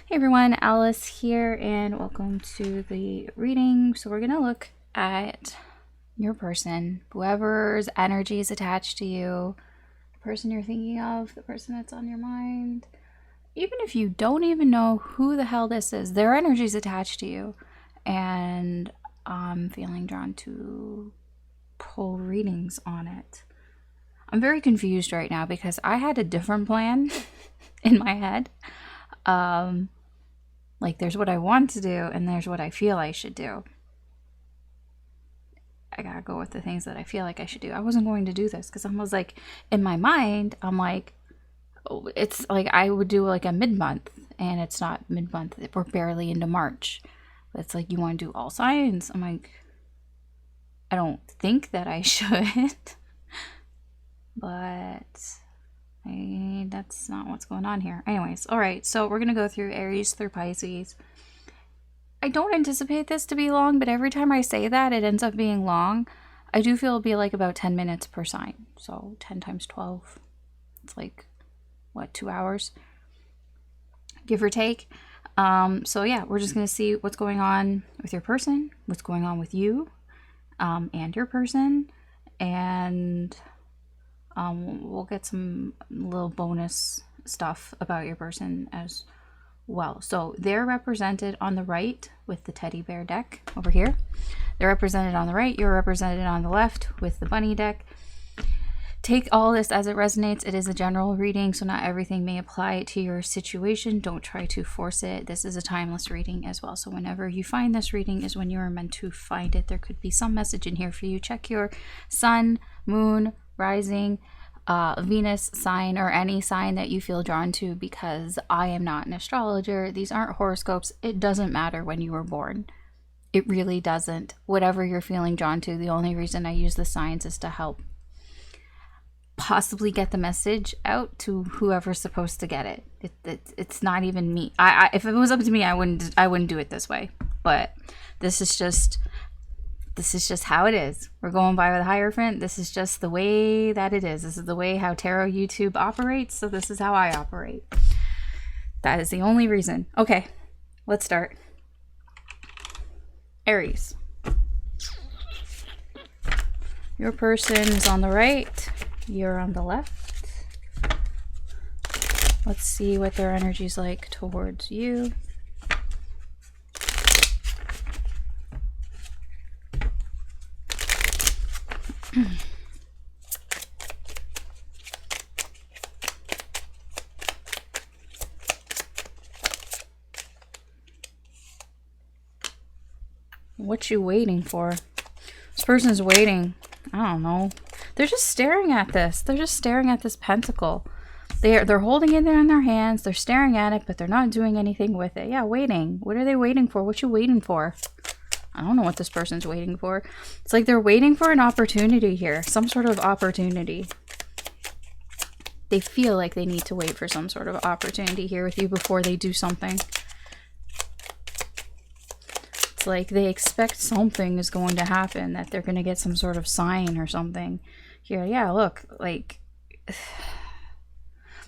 Hey everyone, Alice here, and welcome to the reading. So we're going to look at your person, whoever's energy is attached to you, the person you're thinking of, the person that's on your mind. Even if you don't even know who the hell this is, their energy is attached to you. And I'm feeling drawn to pull readings on it. I'm very confused right now because I had a different plan in my head. Like, there's what I want to do, and there's what I feel I should do. I gotta go with the things that I feel like I should do. I wasn't going to do this because I was like, in my mind, I'm like, oh, it's like I would do like a mid-month, and it's not mid-month. We're barely into March. But it's like, you want to do all signs? I'm like, I don't think that I should. But that's not what's going on here. Anyways, all right, so we're going to go through Aries through Pisces. I don't anticipate this to be long, but every time I say that, it ends up being long. I do feel it'll be like about 10 minutes per sign. So 10 times 12. It's like, what, 2 hours? Give or take. So yeah, we're just going to see what's going on with your person, what's going on with you, and your person, and we'll get some little bonus stuff about your person as well. So they're represented on the right with the teddy bear deck over here. They're represented on the right. You're represented on the left with the bunny deck. Take all this as it resonates. It is a general reading, so not everything may apply to your situation. Don't try to force it. This is a timeless reading as well. So whenever you find this reading is when you are meant to find it. There could be some message in here for you. Check your sun, moon, rising, Venus sign, or any sign that you feel drawn to, because I am not an astrologer. These aren't horoscopes. It doesn't matter when you were born. It really doesn't. Whatever you're feeling drawn to, the only reason I use the signs is to help possibly get the message out to whoever's supposed to get it. It's not even me. If it was up to me, I wouldn't do it this way. But this is just how it is. We're going by the Hierophant. This is just the way that it is. This is the way how Tarot YouTube operates, so this is how I operate. That is the only reason. Okay, let's start. Aries. Your person is on the right. You're on the left. Let's see what their energy's like towards you. What you waiting for? This person's waiting. I don't know. They're just staring at this. They're just staring at this pentacle. They're holding it there in their hands. They're staring at it, but they're not doing anything with it. Yeah, waiting. What are they waiting for? What you waiting for? I don't know what this person's waiting for. It's like they're waiting for an opportunity here. Some sort of opportunity. They feel like they need to wait for some sort of opportunity here with you before they do something. It's like they expect something is going to happen, that they're going to get some sort of sign or something. Here, yeah, look, like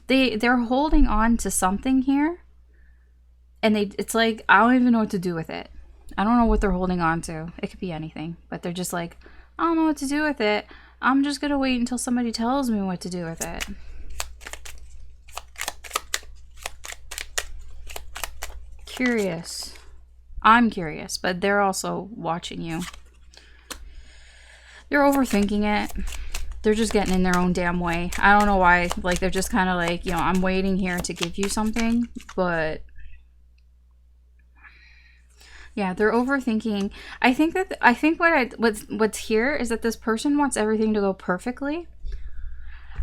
they're holding on to something here, and it's like, I don't even know what to do with it. I don't know what they're holding on to. It could be anything, but they're just like, I don't know what to do with it. I'm just gonna wait until somebody tells me what to do with it. Curious. I'm curious, but they're also watching you. They're overthinking it. They're just getting in their own damn way. I don't know why. Like, they're just kind of like, you know, I'm waiting here to give you something, but yeah, they're overthinking. I think what's here is that this person wants everything to go perfectly.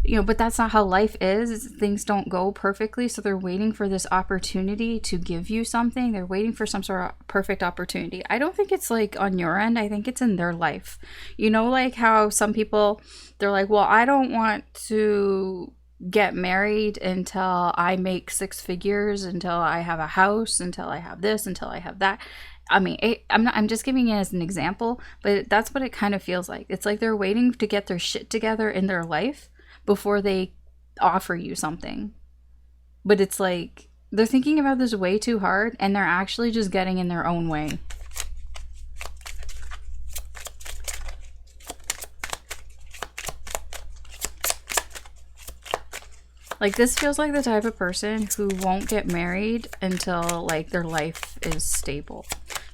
You know, but that's not how life is. Things don't go perfectly, so they're waiting for this opportunity to give you something. They're waiting for some sort of perfect opportunity. I don't think it's like on your end. I think it's in their life. You know, like how some people, they're like, well, I don't want to get married until I make 6 figures, until I have a house, until I have this, until I have that. I mean, I'm just giving it as an example, but that's what it kind of feels like. It's like they're waiting to get their shit together in their life before they offer you something. But it's like, They're thinking about this way too hard, and they're actually just getting in their own way. Like, this feels like the type of person who won't get married until, like, their life is stable.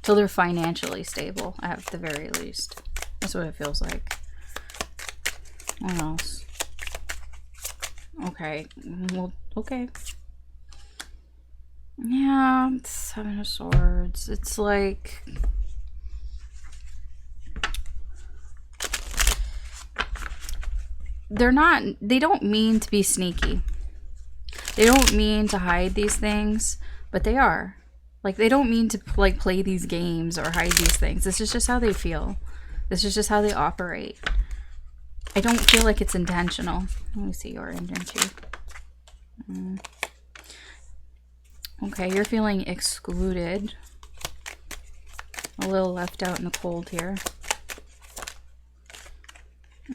Till they're financially stable, at the very least. That's what it feels like. What else? Okay. Well, okay. Yeah, it's Seven of Swords. It's like... they don't mean to be sneaky. They don't mean to hide these things, but they are. Like, they don't mean to, like, play these games or hide these things. This is just how they feel. This is just how they operate. I don't feel like it's intentional. Let me see your energy. Okay, you're feeling excluded. A little left out in the cold here.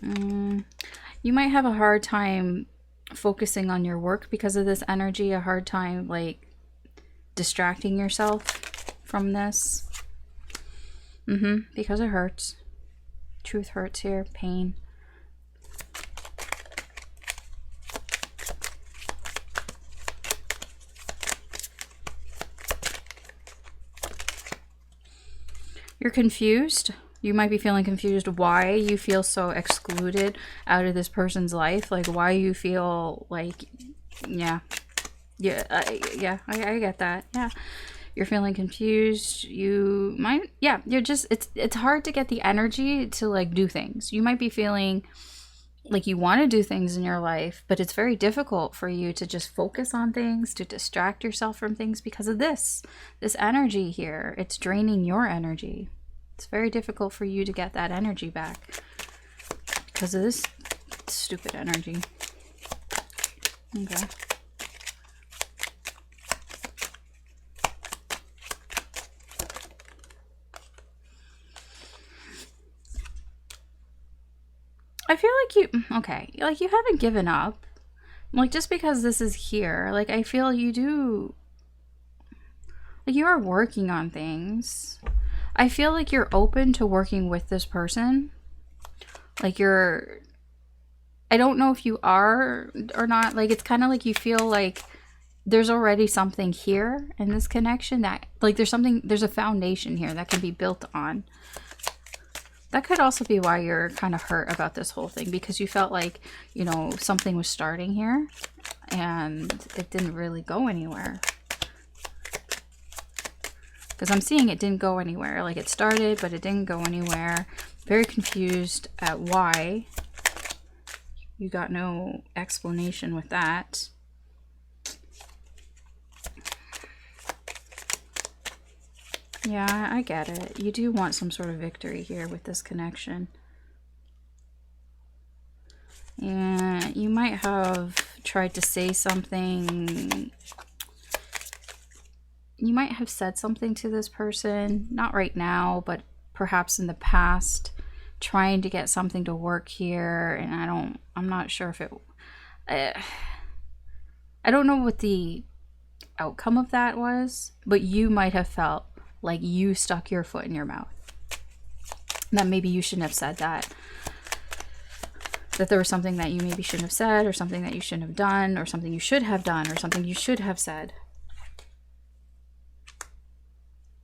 You might have a hard time focusing on your work because of this energy. A hard time, like, distracting yourself from this. Because it hurts. Truth hurts here. Pain. You're confused. You might be feeling confused why you feel so excluded out of this person's life. Like, why you feel like, I get that. Yeah. You're feeling confused. You might, you're just, it's hard to get the energy to, like, do things. You might be feeling like you want to do things in your life, but it's very difficult for you to just focus on things, to distract yourself from things because of this energy here. It's draining your energy. It's very difficult for you to get that energy back because of this stupid energy. Okay. I feel like you haven't given up. Like, just because this is here, like, I feel you do, like, you are working on things. I feel like you're open to working with this person. Like, I don't know if you are or not. Like, it's kind of like you feel like there's already something here in this connection that, like, there's a foundation here that can be built on. That could also be why you're kind of hurt about this whole thing, because you felt like, you know, something was starting here and it didn't really go anywhere. Because I'm seeing it didn't go anywhere. Like, it started, but it didn't go anywhere. Very confused at why. You got no explanation with that. Yeah, I get it. You do want some sort of victory here with this connection. Yeah, you might have tried to say something. You might have said something to this person, not right now, but perhaps in the past, trying to get something to work here. And I'm not sure if I don't know what the outcome of that was, but you might have felt like you stuck your foot in your mouth. That maybe you shouldn't have said that. That there was something that you maybe shouldn't have said, or something that you shouldn't have done, or something you should have done, or something you should have said.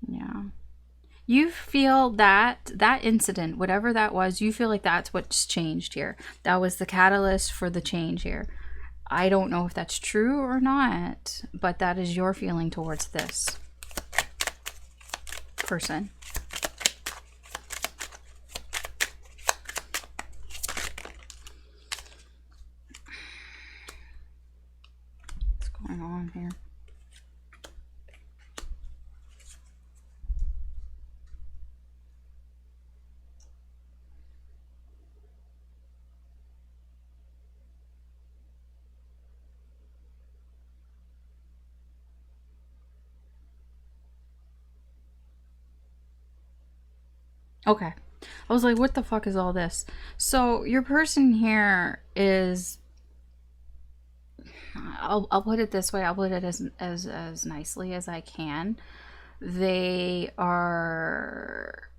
Yeah. You feel that incident, whatever that was, you feel like that's what's changed here. That was the catalyst for the change here. I don't know if that's true or not, but that is your feeling towards this person. What's going on here? Okay. I was like, what the fuck is all this? So your person here is, I'll put it this way. I'll put it as nicely as I can. They are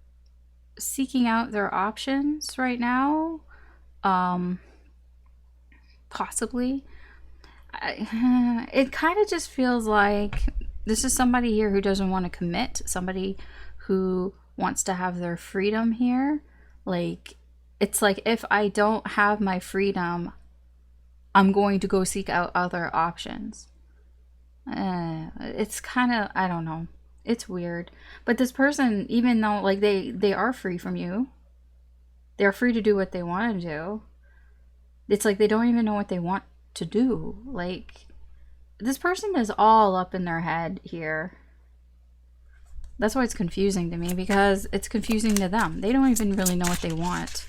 seeking out their options right now. Possibly. It kind of just feels like this is somebody here who doesn't want to commit, somebody who wants to have their freedom here. Like, it's like, if I don't have my freedom, I'm going to go seek out other options. It's kind of, I don't know. It's weird. But this person, even though, like, they are free from you, they're free to do what they want to do. It's like they don't even know what they want to do. Like, this person is all up in their head here. That's why it's confusing to me, because it's confusing to them. They don't even really know what they want.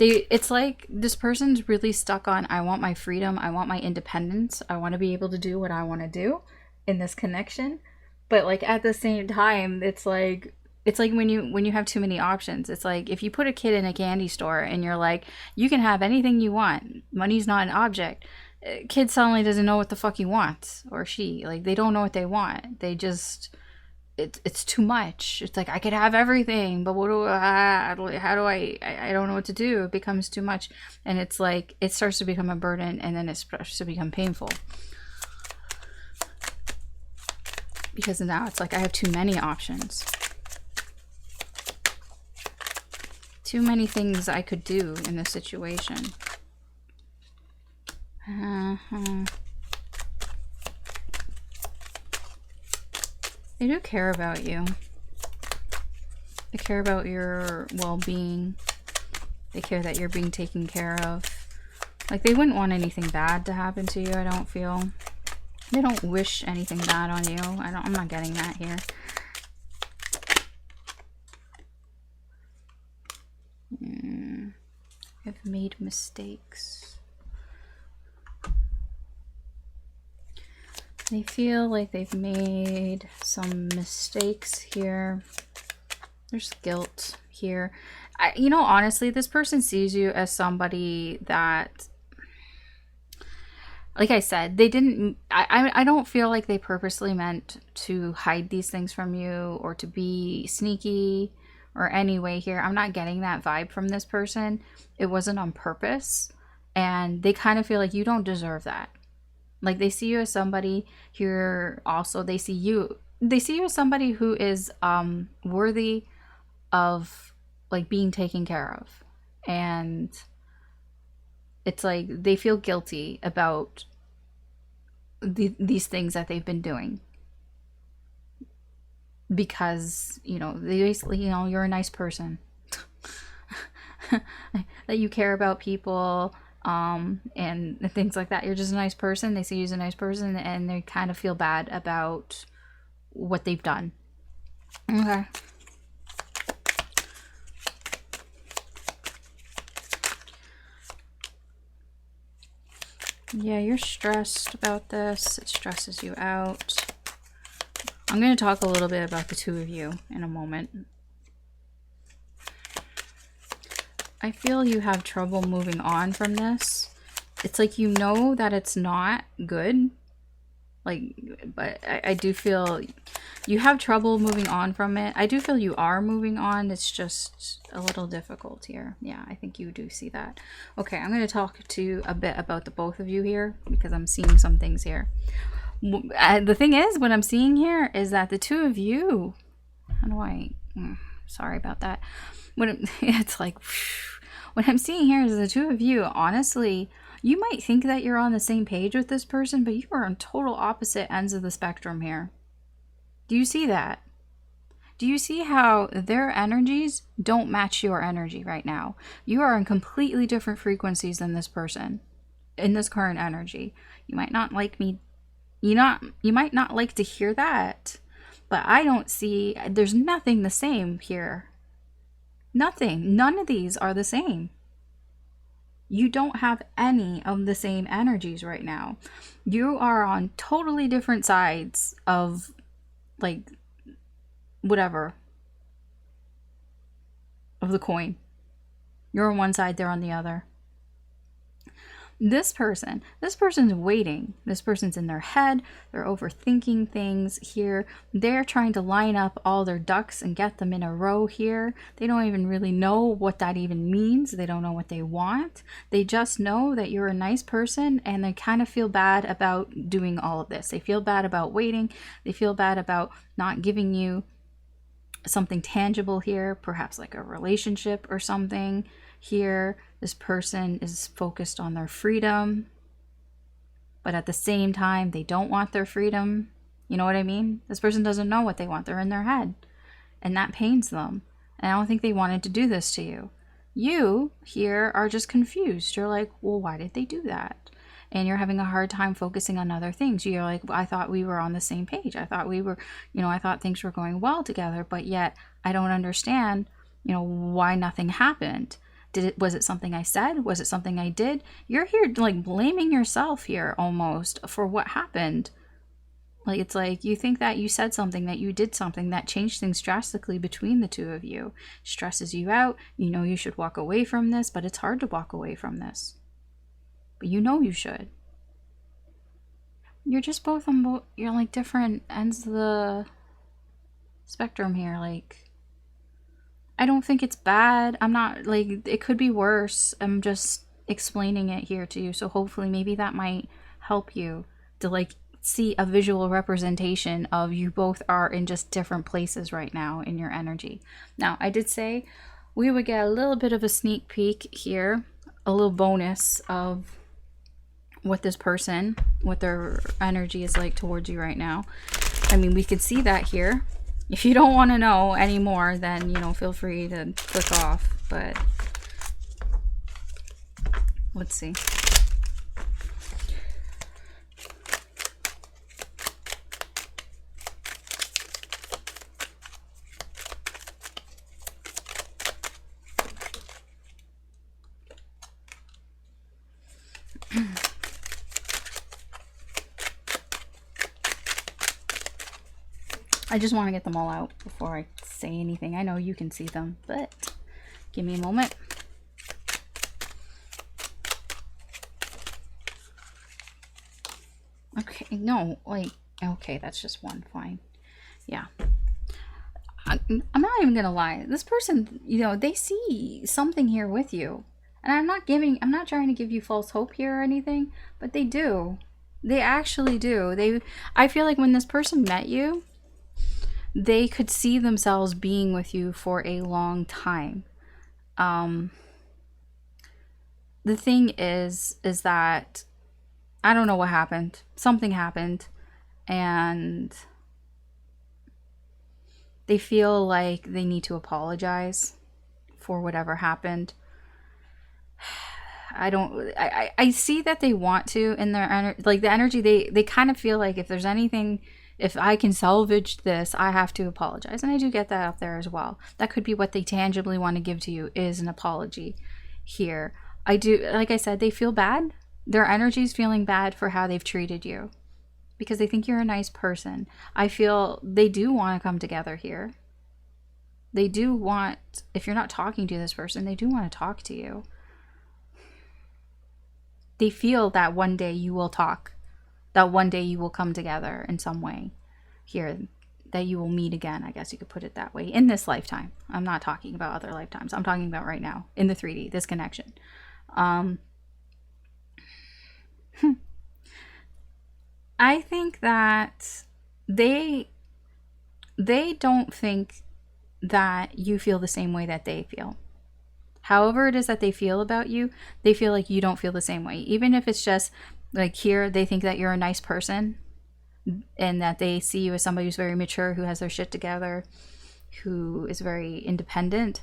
It's like this person's really stuck on, I want my freedom, I want my independence, I want to be able to do what I want to do in this connection. But like at the same time, it's like when you have too many options. It's like if you put a kid in a candy store and you're like, you can have anything you want, money's not an object. Kid suddenly doesn't know what the fuck he wants, or she, like, they don't know what they want. They just, it's too much. It's like, I could have everything, but what do I, how do I don't know what to do. It becomes too much, and it's like it starts to become a burden, and then it starts to become painful, because now it's like I have too many options, too many things I could do in this situation. They do care about you. They care about your well-being. They care that you're being taken care of. Like, they wouldn't want anything bad to happen to you, I don't feel. They don't wish anything bad on you. I'm not getting that here. I've made mistakes. They feel like they've made some mistakes here. There's guilt here. You know, honestly, this person sees you as somebody that, like I said, they didn't, I don't feel like they purposely meant to hide these things from you or to be sneaky or any way here. I'm not getting that vibe from this person. It wasn't on purpose. And they kind of feel like you don't deserve that. Like, they see you as somebody here. Also, they see you as somebody who is worthy of, like, being taken care of. And it's like they feel guilty about these things that they've been doing, because, you know, they basically, you know, you're a nice person. That you care about people, and things like that. You're just a nice person. They see you as a nice person, and they kind of feel bad about what they've done. Okay. Yeah, you're stressed about this. It stresses you out. I'm going to talk a little bit about the two of you in a moment. I feel you have trouble moving on from this. It's like you know that it's not good. Like, but I do feel you have trouble moving on from it. I do feel you are moving on. It's just a little difficult here. Yeah, I think you do see that. Okay, I'm going to talk to you a bit about the both of you here, because I'm seeing some things here. The thing is, what I'm seeing here is that the two of you, how do I, sorry about that. It's like, what I'm seeing here is the two of you, honestly, you might think that you're on the same page with this person, but you are on total opposite ends of the spectrum here. Do you see that? Do you see how their energies don't match your energy right now? You are on completely different frequencies than this person in this current energy. You might not like me, you might not like to hear that, but I don't see, there's nothing the same here. Nothing. None of these are the same. You don't have any of the same energies right now. You are on totally different sides of, like, whatever, of the coin. You're on one side, they're on the other. This person's waiting. This person's in their head. They're overthinking things here. They're trying to line up all their ducks and get them in a row here. They don't even really know what that even means. They don't know what they want. They just know that you're a nice person, and they kind of feel bad about doing all of this. They feel bad about waiting. They feel bad about not giving you something tangible here, perhaps like a relationship or something here. This person is focused on their freedom, but at the same time, they don't want their freedom. You know what I mean? This person doesn't know what they want. They're in their head, and that pains them. And I don't think they wanted to do this to you. You here are just confused. You're like, well, why did they do that? And you're having a hard time focusing on other things. You're like, I thought we were on the same page. I thought we were, I thought things were going well together, but yet I don't understand, why nothing happened. Was it something I said? Was it something I did? You're here like blaming yourself here almost for what happened. Like, it's like you think that you said something, that you did something that changed things drastically between the two of you. Stresses you out. You should walk away from this, but it's hard to walk away from this. But you should. You're just both on you're like different ends of the spectrum here. Like, I don't think it's bad. I'm not like, it could be worse. I'm just explaining it here to you. So hopefully maybe that might help you to like see a visual representation of you both are in just different places right now in your energy. Now, I did say we would get a little bit of a sneak peek here, a little bonus of what this person, what their energy is like towards you right now. I mean, we could see that here. If you don't want to know anymore, then, feel free to click off. But let's see. I just want to get them all out before I say anything. I know you can see them, but give me a moment. Okay, no, like, okay, that's just one, fine. Yeah. I'm not even gonna lie. This person, they see something here with you. And I'm not trying to give you false hope here or anything, but they do. They actually do. I feel like when this person met you, they could see themselves being with you for a long time. The thing is that I don't know what happened. Something happened, and they feel like they need to apologize for whatever happened. I see that they want to in their energy, like the energy, they kind of feel like if there's anything, if I can salvage this, I have to apologize. And I do get that up there as well. That could be what they tangibly want to give to you, is an apology here. I do, like I said, they feel bad. Their energy is feeling bad for how they've treated you because they think you're a nice person. I feel they do want to come together here. They do want, if you're not talking to this person, they do want to talk to you. They feel that one day you will talk. That one day you will come together in some way here, that you will meet again, I guess you could put it that way, in this lifetime. I'm not talking about other lifetimes. I'm talking about right now, in the 3D, this connection. I think that they don't think that you feel the same way that they feel. However it is that they feel about you, they feel like you don't feel the same way. Even if it's just like here, they think that you're a nice person and that they see you as somebody who's very mature, who has their shit together, who is very independent.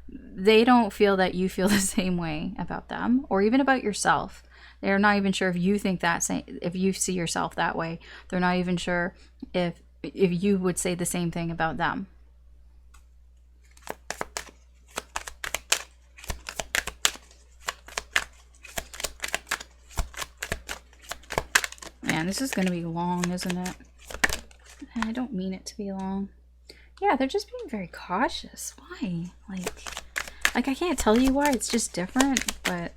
They don't feel that you feel the same way about them or even about yourself. They're not even sure if you think that, if you see yourself that way. They're not even sure if you would say the same thing about them. Man, this is going to be long, isn't it? I don't mean it to be long. Yeah, they're just being very cautious. Why? Like I can't tell you why. It's just different, but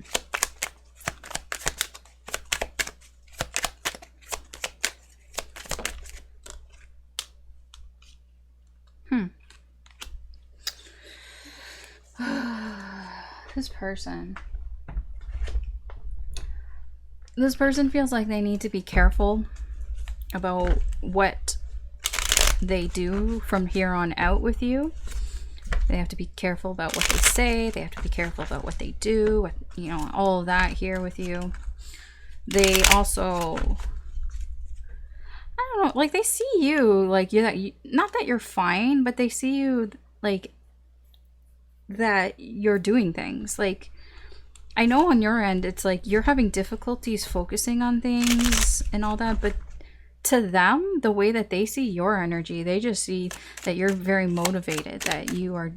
this person. This person feels like they need to be careful about what they do from here on out with you. They have to be careful about what they say. They have to be careful about what they do. You know, all of that here with you. They also, I don't know, like they see you like not that you're fine, but they see you like that you're doing things. Like, I know on your end, it's like you're having difficulties focusing on things and all that, but to them, the way that they see your energy, they just see that you're very motivated, that you're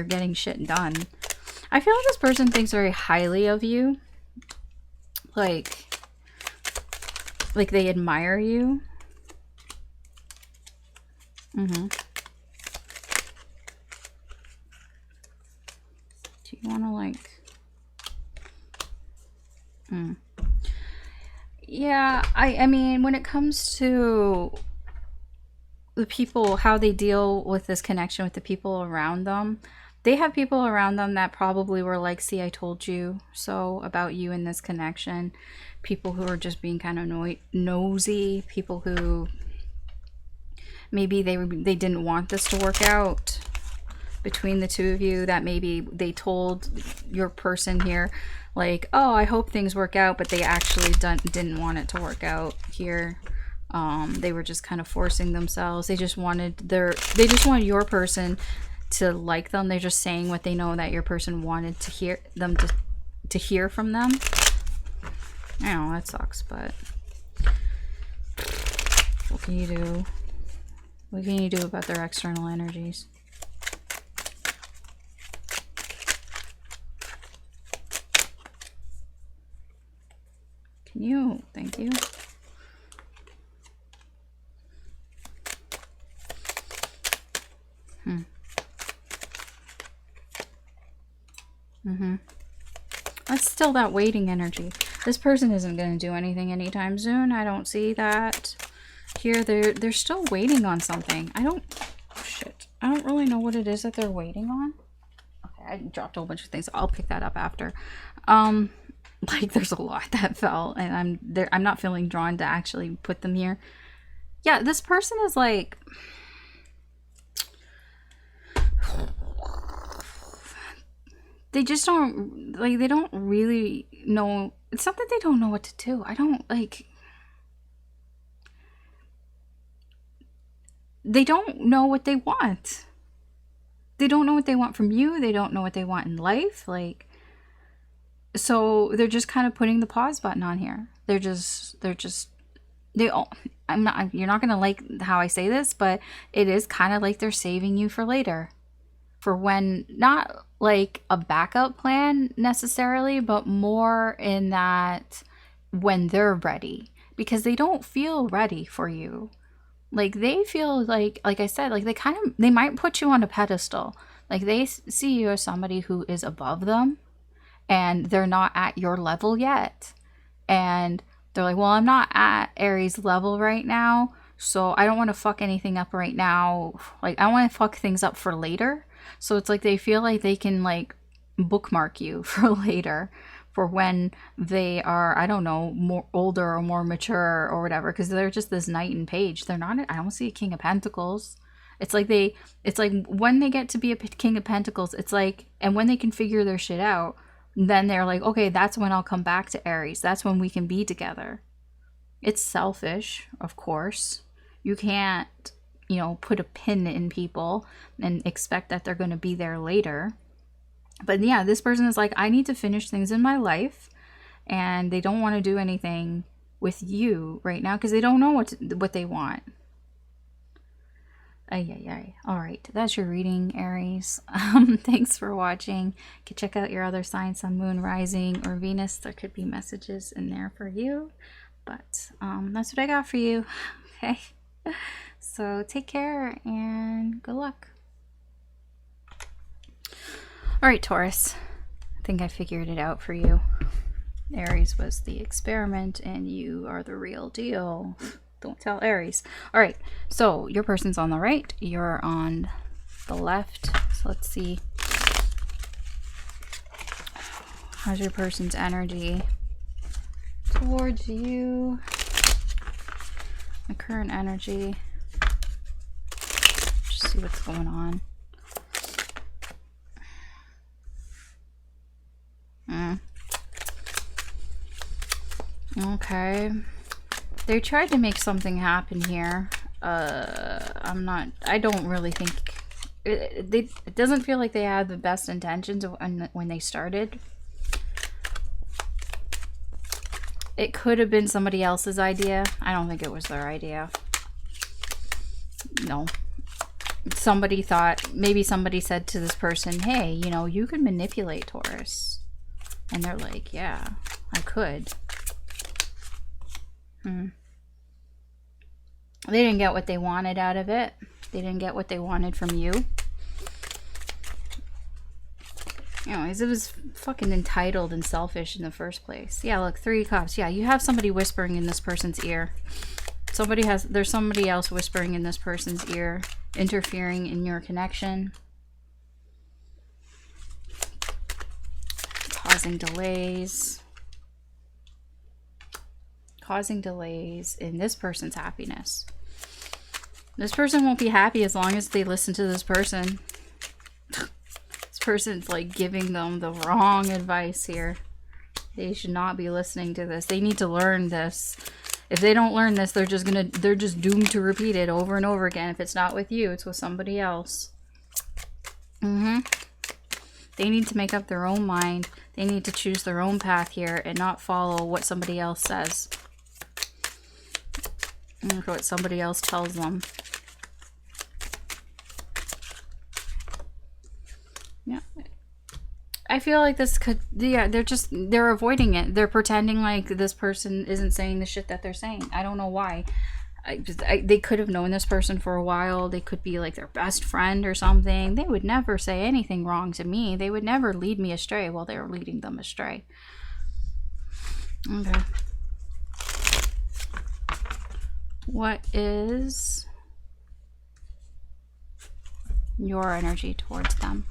getting shit done. I feel like this person thinks very highly of you. Like they admire you. Do you want to like... Yeah, I mean, when it comes to the people, how they deal with this connection with the people around them, they have people around them that probably were like, see, I told you so about you in this connection. People who are just being kind of nosy, people who maybe they didn't want this to work out between the two of you, that maybe they told your person here, like, oh, I hope things work out, but they actually didn't want it to work out here. They were just kind of forcing themselves. They just wanted your person to like them. They're just saying what they know that your person wanted to hear them to hear from them. I know that sucks, but what can you do? What can you do about their external energies? Can you? Thank you. That's still that waiting energy. This person isn't going to do anything anytime soon. I don't see that here. They're still waiting on something. I don't really know what it is that they're waiting on. Okay, I dropped a whole bunch of things. I'll pick that up after. Like, there's a lot that fell, and I'm not feeling drawn to actually put them here. Yeah, this person is like... They just don't, like, they don't really know. It's not that they don't know what to do. I don't, like... They don't know what they want. They don't know what they want from you. They don't know what they want in life. Like... So they're just kind of putting the pause button on here. You're not gonna like how I say this, but it is kind of like they're saving you for later, for when, not like a backup plan necessarily, but more in that when they're ready, because they don't feel ready for you. Like, they feel like I said, like they might put you on a pedestal. Like, they see you as somebody who is above them, and they're not at your level yet. And they're like, well, I'm not at Aries level right now, so I don't want to fuck anything up right now. Like, I want to fuck things up for later. So it's like they feel like they can, like, bookmark you for later, for when they are, I don't know, more older or more mature or whatever, because they're just this knight and page. They're not, I don't see a King of Pentacles. It's like when they get to be a King of Pentacles, it's like, and when they can figure their shit out, then they're like, okay, that's when I'll come back to Aries. That's when we can be together. It's selfish, of course. You can't, put a pin in people and expect that they're going to be there later. But yeah, this person is like, I need to finish things in my life, and they don't want to do anything with you right now because they don't know what they want. All right, that's your reading, Aries. Thanks for watching. You can check out your other signs, Sun, Moon, Rising, or Venus. There could be messages in there for you, but that's what I got for you. Okay, so take care and good luck. All right, Taurus, I think I figured it out for you. Aries was the experiment and you are the real deal. Don't tell Aries. All right, so your person's on the right, you're on the left. So let's see How's your person's energy towards you? The current energy. Just see what's going on. Okay. They tried to make something happen here. I don't really think it doesn't feel like they had the best intentions when they started. It could have been somebody else's idea. I don't think it was their idea. No. Somebody thought, maybe somebody said to this person, hey, you know, you can manipulate Taurus. And they're like, yeah, I could. They didn't get what they wanted out of it. They didn't get what they wanted from you. Anyways, it was fucking entitled and selfish in the first place. Yeah, look, 3 cups. Yeah, you have somebody whispering in this person's ear. There's somebody else whispering in this person's ear, interfering in your connection. Causing delays. Causing delays in this person's happiness. This person won't be happy as long as they listen to this person. This person's like giving them the wrong advice here. They should not be listening to this. They need to learn this. If they don't learn this, they're just doomed to repeat it over and over again. If it's not with you, it's with somebody else. They need to make up their own mind. They need to choose their own path here and not follow what somebody else says. Or what somebody else tells them. Yeah. I feel like this could, yeah, they're avoiding it. They're pretending like this person isn't saying the shit that they're saying. I don't know why. They could have known this person for a while. They could be like their best friend or something. They would never say anything wrong to me. They would never lead me astray while they were leading them astray. Okay. What is your energy towards them?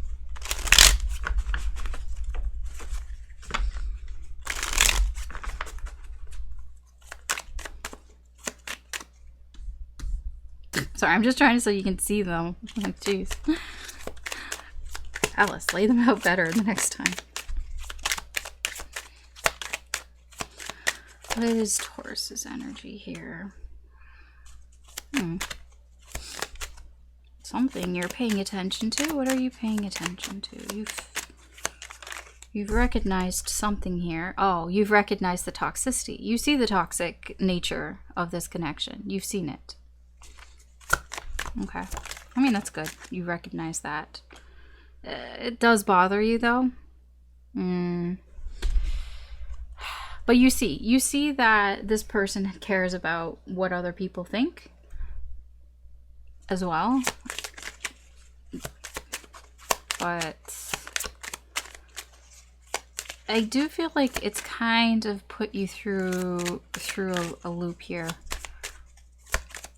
Sorry, I'm just trying so you can see them. Like, jeez. Alice, lay them out better the next time. What is Taurus's energy here? Something you're paying attention to? What are you paying attention to? You've recognized something here. Oh, you've recognized the toxicity. You see the toxic nature of this connection. You've seen it. Okay. I mean, that's good. You recognize that. It does bother you, though. But you see that this person cares about what other people think as well. But I do feel like it's kind of put you through a loop here.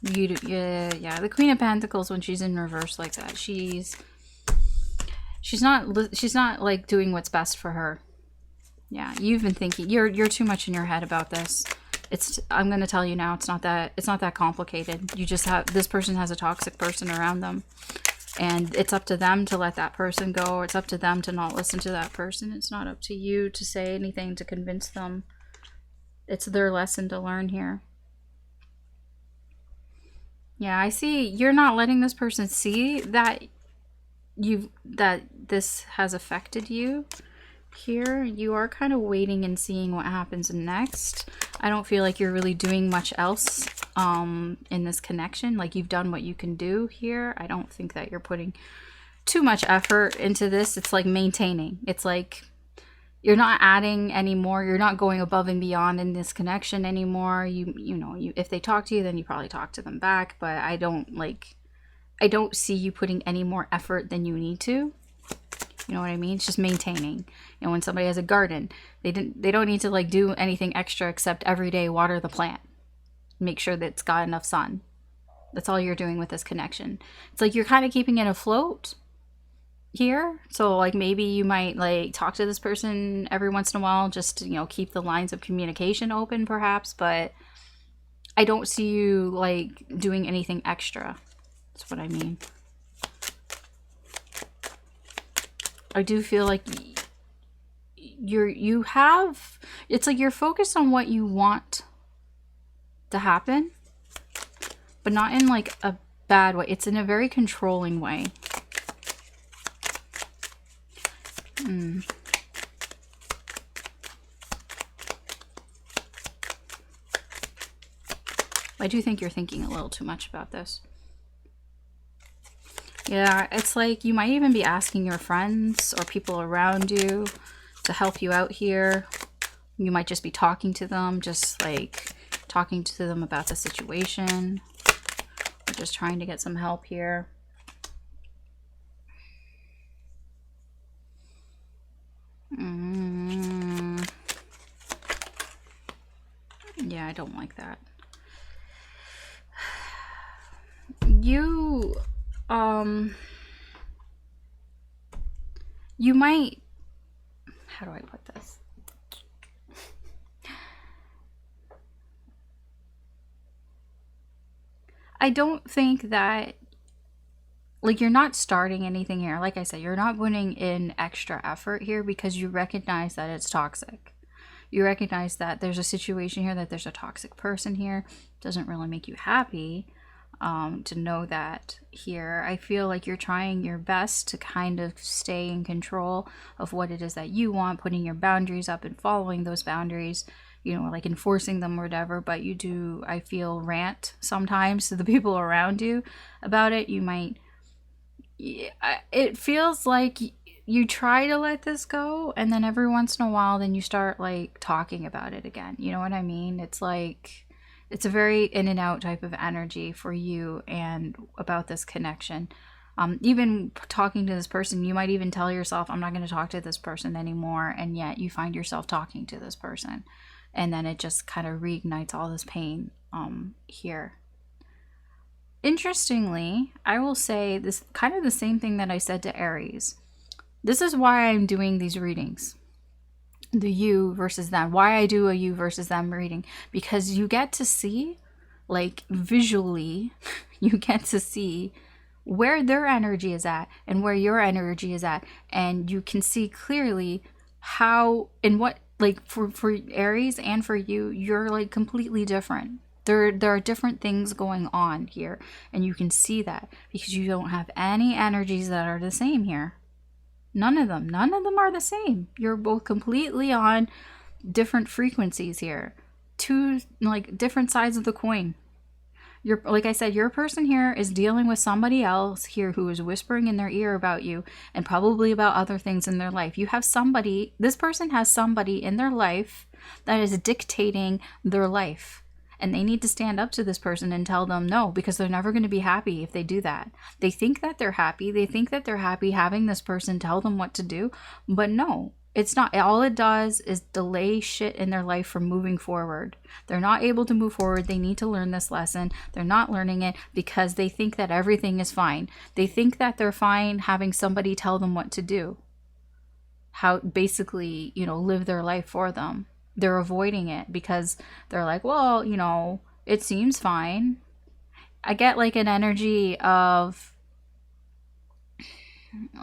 Yeah, the Queen of Pentacles, when she's in reverse like that, she's not like doing what's best for her. Yeah, you've been thinking you're too much in your head about this. I'm going to tell you now, it's not that complicated. You just have, this person has a toxic person around them, and it's up to them to let that person go. It's up to them to not listen to that person. It's not up to you to say anything to convince them. It's their lesson to learn here. Yeah, I see you're not letting this person see that this has affected you. Here, you are kind of waiting and seeing what happens next. I don't feel like you're really doing much else in this connection. Like, you've done what you can do here. I don't think that you're putting too much effort into this. It's like maintaining. It's like you're not adding anymore. You're not going above and beyond in this connection anymore. You know, if they talk to you, then you probably talk to them back. But I don't see you putting any more effort than you need to. You know what I mean? It's just maintaining. You know, when somebody has a garden, they don't need to like do anything extra except every day water the plant. Make sure that it's got enough sun. That's all you're doing with this connection. It's like you're kind of keeping it afloat, here. So like maybe you might like talk to this person every once in a while just to, you know, keep the lines of communication open perhaps, but I don't see you like doing anything extra. That's what I mean. I do feel like it's like you're focused on what you want to happen, but not in like a bad way. It's in a very controlling way. I do think you're thinking a little too much about this. Yeah, it's like you might even be asking your friends or people around you to help you out here. You might just be talking to them, just like talking to them about the situation. Or just trying to get some help here. Yeah, I don't like that. You might, how do I put this? I don't think that, like, you're not starting anything here. Like I said, you're not putting in extra effort here because you recognize that it's toxic. You recognize that there's a situation here, that there's a toxic person here. Doesn't really make you happy to know that here. I feel like you're trying your best to kind of stay in control of what it is that you want, putting your boundaries up and following those boundaries, you know, like enforcing them or whatever. But you do, I feel, rant sometimes to the people around you about it. You might, it feels like you try to let this go, and then every once in a while then you start like talking about it again. You know what I mean? It's like, it's a very in and out type of energy for you and about this connection. Even talking to this person, you might even tell yourself, I'm not going to talk to this person anymore, and yet you find yourself talking to this person, and then it just kind of reignites all this pain here. Interestingly, I will say this kind of the same thing that I said to Aries. This is why I'm doing these readings. The you versus them. Why I do a you versus them reading. Because you get to see, like visually, you get to see where their energy is at and where your energy is at. And you can see clearly how and what, like for Aries and for you, you're like completely different. There are different things going on here. And you can see that because you don't have any energies that are the same here. None of them are the same. You're both completely on different frequencies here. Two like different sides of the coin. You're, like I said, your person here is dealing with somebody else here who is whispering in their ear about you and probably about other things in their life. You have somebody, this person has somebody in their life that is dictating their life. And they need to stand up to this person and tell them no, because they're never going to be happy if they do that. They think that they're happy. They think that they're happy having this person tell them what to do. But no, it's not. All it does is delay shit in their life from moving forward. They're not able to move forward. They need to learn this lesson. They're not learning it because they think that everything is fine. They think that they're fine having somebody tell them what to do. How basically, you know, live their life for them. They're avoiding it because they're like, well, you know, it seems fine. I get like an energy of, you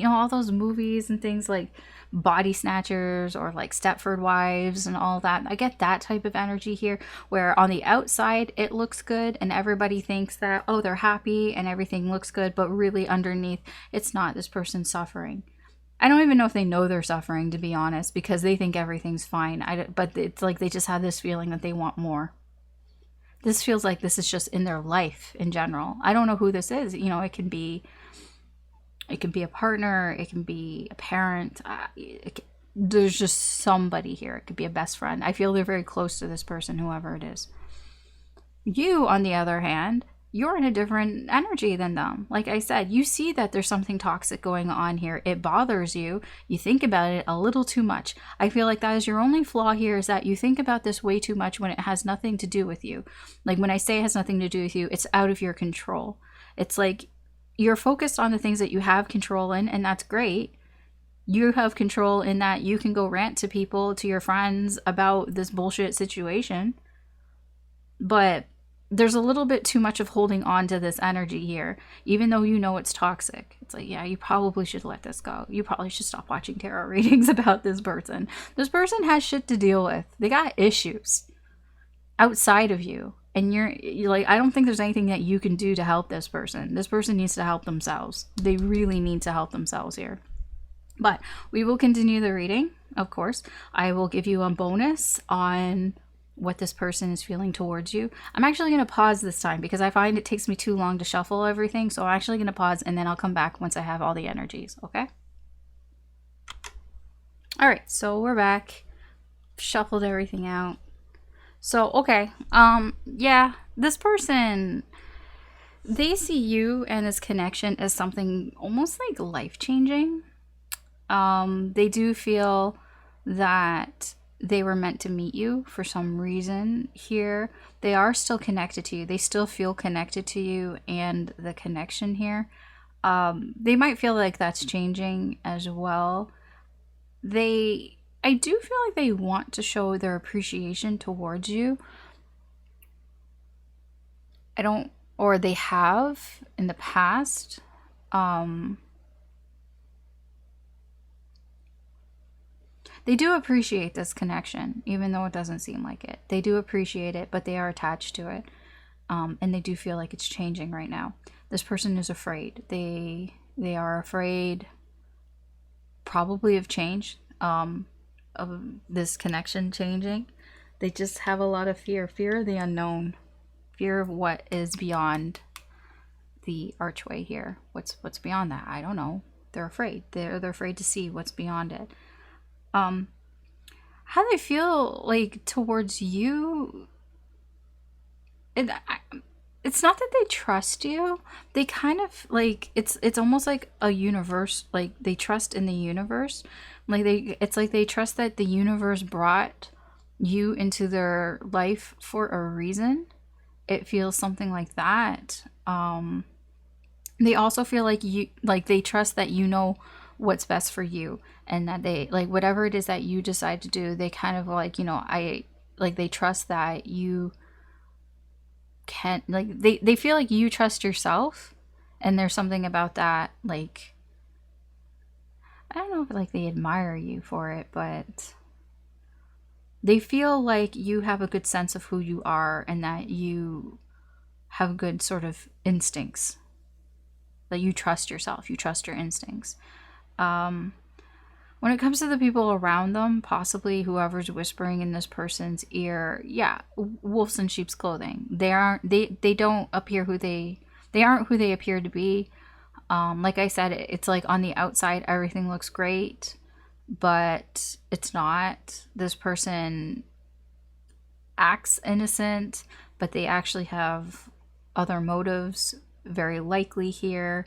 know, all those movies and things like Body Snatchers or like Stepford Wives and all that. I get that type of energy here where on the outside it looks good and everybody thinks that, oh, they're happy and everything looks good, but really underneath it's not. This person's suffering. I don't even know if they know they're suffering, to be honest, because they think everything's fine. But it's like they just have this feeling that they want more. This feels like this is just in their life in general. I don't know who this is. You know, it can be a partner. It can be a parent. There's just somebody here. It could be a best friend. I feel they're very close to this person, whoever it is. You, on the other hand, you're in a different energy than them. Like I said, you see that there's something toxic going on here. It bothers you. You think about it a little too much. I feel like that is your only flaw here, is that you think about this way too much when it has nothing to do with you. Like when I say it has nothing to do with you, it's out of your control. It's like you're focused on the things that you have control in, and that's great. You have control in that you can go rant to people, to your friends, about this bullshit situation. But there's a little bit too much of holding on to this energy here, even though you know it's toxic. It's like, yeah, you probably should let this go. You probably should stop watching tarot readings about this person. This person has shit to deal with. They got issues outside of you. And you're like, I don't think there's anything that you can do to help this person. This person needs to help themselves. They really need to help themselves here. But we will continue the reading, of course. I will give you a bonus on what this person is feeling towards you. I'm actually going to pause this time because I find it takes me too long to shuffle everything. So I'm actually going to pause and then I'll come back once I have all the energies, okay? All right, so we're back. Shuffled everything out. So, okay. Yeah, this person, they see you and this connection as something almost like life-changing. They do feel that they were meant to meet you for some reason here. They are still connected to you. They still feel connected to you and the connection here. They might feel like that's changing as well. I do feel like they want to show their appreciation towards you. Or they have in the past. They do appreciate this connection, even though it doesn't seem like it. They do appreciate it, but they are attached to it. And they do feel like it's changing right now. This person is afraid. They are afraid probably of change, of this connection changing. They just have a lot of fear of the unknown, fear of what is beyond the archway here. What's beyond that? I don't know. They're afraid. They're afraid to see what's beyond it. How they feel like towards you, it's not that they trust you. They kind of like, it's almost like a universe, like they trust in the universe. Like it's like they trust that the universe brought you into their life for a reason. It feels something like that. They also feel like they trust that you know what's best for you, and that they, like, whatever it is that you decide to do, they kind of like, they trust that you can, like, they feel like you trust yourself, and there's something about that, like, I don't know if like they admire you for it, but they feel like you have a good sense of who you are and that you have good sort of instincts. That you trust yourself, you trust your instincts. When it comes to the people around them, possibly whoever's whispering in this person's ear, yeah, wolves in sheep's clothing. They aren't who they appear to be. Like I said, it's like on the outside everything looks great, but it's not. This person acts innocent, but they actually have other motives, very likely here.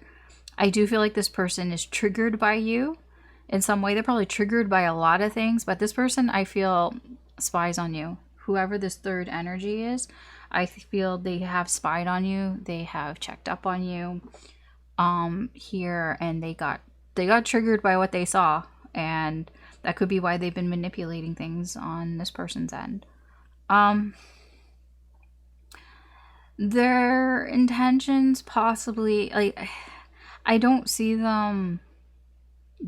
I do feel like this person is triggered by you in some way. They're probably triggered by a lot of things, but this person, I feel, spies on you. Whoever this third energy is, I feel they have spied on you. They have checked up on you here, and they got triggered by what they saw, and that could be why they've been manipulating things on this person's end. Their intentions possibly, like, I don't see them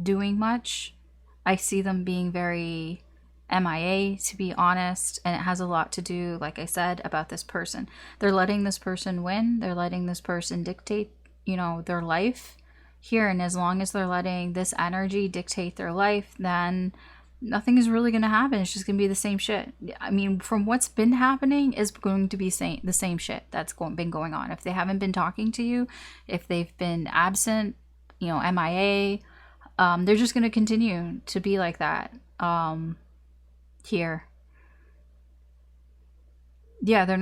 doing much. I see them being very MIA, to be honest, and it has a lot to do, like I said, about this person. They're letting this person win. They're letting this person dictate, their life here, and as long as they're letting this energy dictate their life, then nothing is really going to happen. It's just going to be the same shit. I mean, from what's been happening is going to be the same shit that's been going on. If they haven't been talking to you, if they've been absent, MIA, they're just going to continue to be like that here. Yeah, they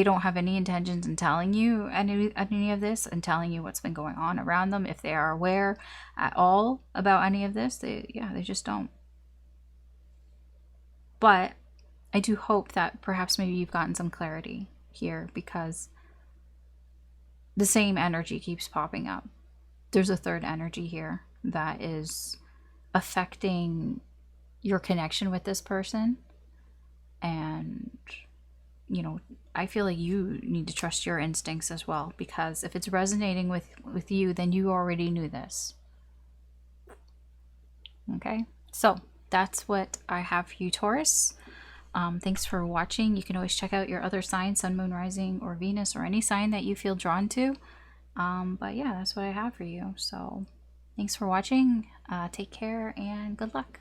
don't have any intentions in telling you any of this and telling you what's been going on around them. If they are aware at all about any of this, they just don't. But I do hope that perhaps maybe you've gotten some clarity here, because the same energy keeps popping up. There's a third energy here that is affecting your connection with this person. And, you know, I feel like you need to trust your instincts as well, because if it's resonating with you, then you already knew this. Okay, so that's what I have for you, Taurus. Thanks for watching. You can always check out your other signs, Sun, Moon, Rising, or Venus, or any sign that you feel drawn to. But yeah, that's what I have for you. So thanks for watching. Take care and good luck.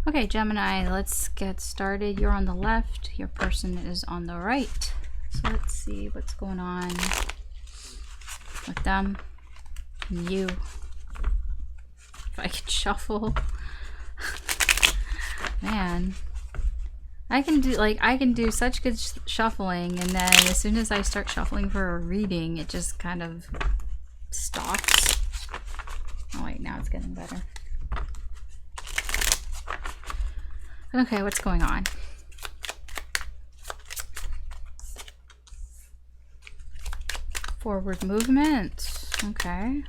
Okay, Gemini, let's get started. You're on the left. Your person is on the right. So let's see what's going on with them and you. If I could shuffle. Man, I can do such good shuffling, and then as soon as I start shuffling for a reading, it just kind of stops. Oh wait, now it's getting better. Okay, what's going on? Forward movement. Okay.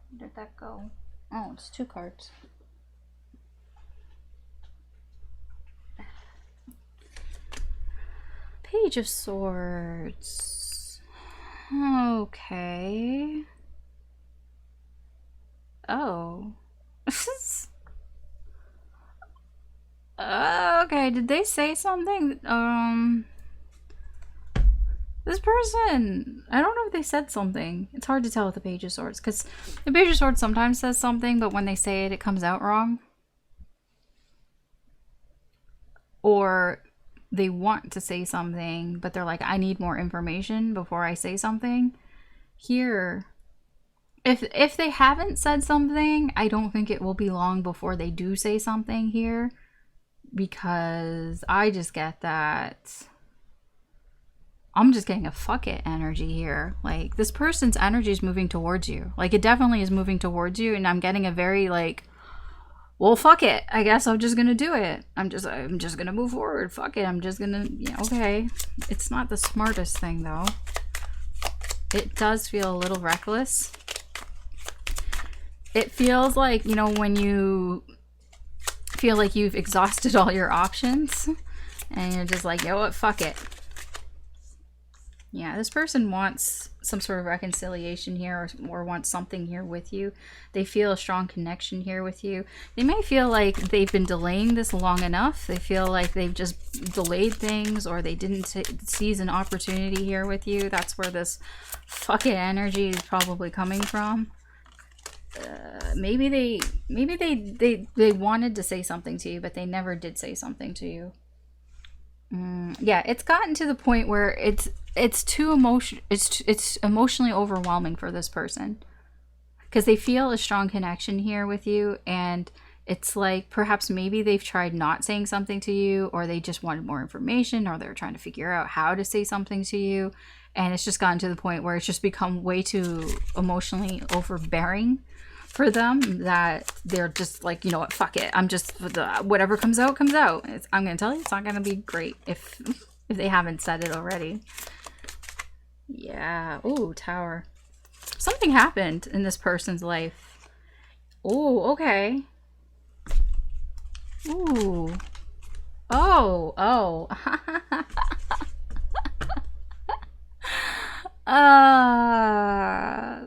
Where did that go? Oh, it's 2 cards. Page of Swords. Okay. Oh. Okay, did they say something? This person, I don't know if they said something. It's hard to tell with the Page of Swords, because the Page of Swords sometimes says something, but when they say it, it comes out wrong. Or they want to say something, but they're like, I need more information before I say something. Here, if they haven't said something, I don't think it will be long before they do say something here, because I just get that I'm just getting a fuck it energy here. Like, this person's energy is moving towards you. Like, it definitely is moving towards you, and I'm getting a very like, well, fuck it, I guess I'm just gonna do it. I'm just gonna move forward. Fuck it, I'm just gonna, yeah, okay. It's not the smartest thing though. It does feel a little reckless. It feels like, you know, when you feel like you've exhausted all your options and you're just like, you know what, fuck it. Yeah, this person wants some sort of reconciliation here, or wants something here with you. They feel a strong connection here with you. They may feel like they've been delaying this long enough. They feel like they've just delayed things, or they didn't seize an opportunity here with you. That's where this fuck it energy is probably coming from. Maybe they wanted to say something to you, but they never did say something to you. Yeah, it's gotten to the point where it's too it's emotionally overwhelming for this person, because they feel a strong connection here with you, and it's like perhaps maybe they've tried not saying something to you, or they just wanted more information, or they're trying to figure out how to say something to you, and it's just gotten to the point where it's just become way too emotionally overbearing for them, that they're just like, you know what, fuck it, I'm just, whatever comes out comes out. I'm gonna tell you, it's not gonna be great if they haven't said it already. Yeah. Ooh, Tower. Something happened in this person's life. Ooh, okay. Ooh. Oh.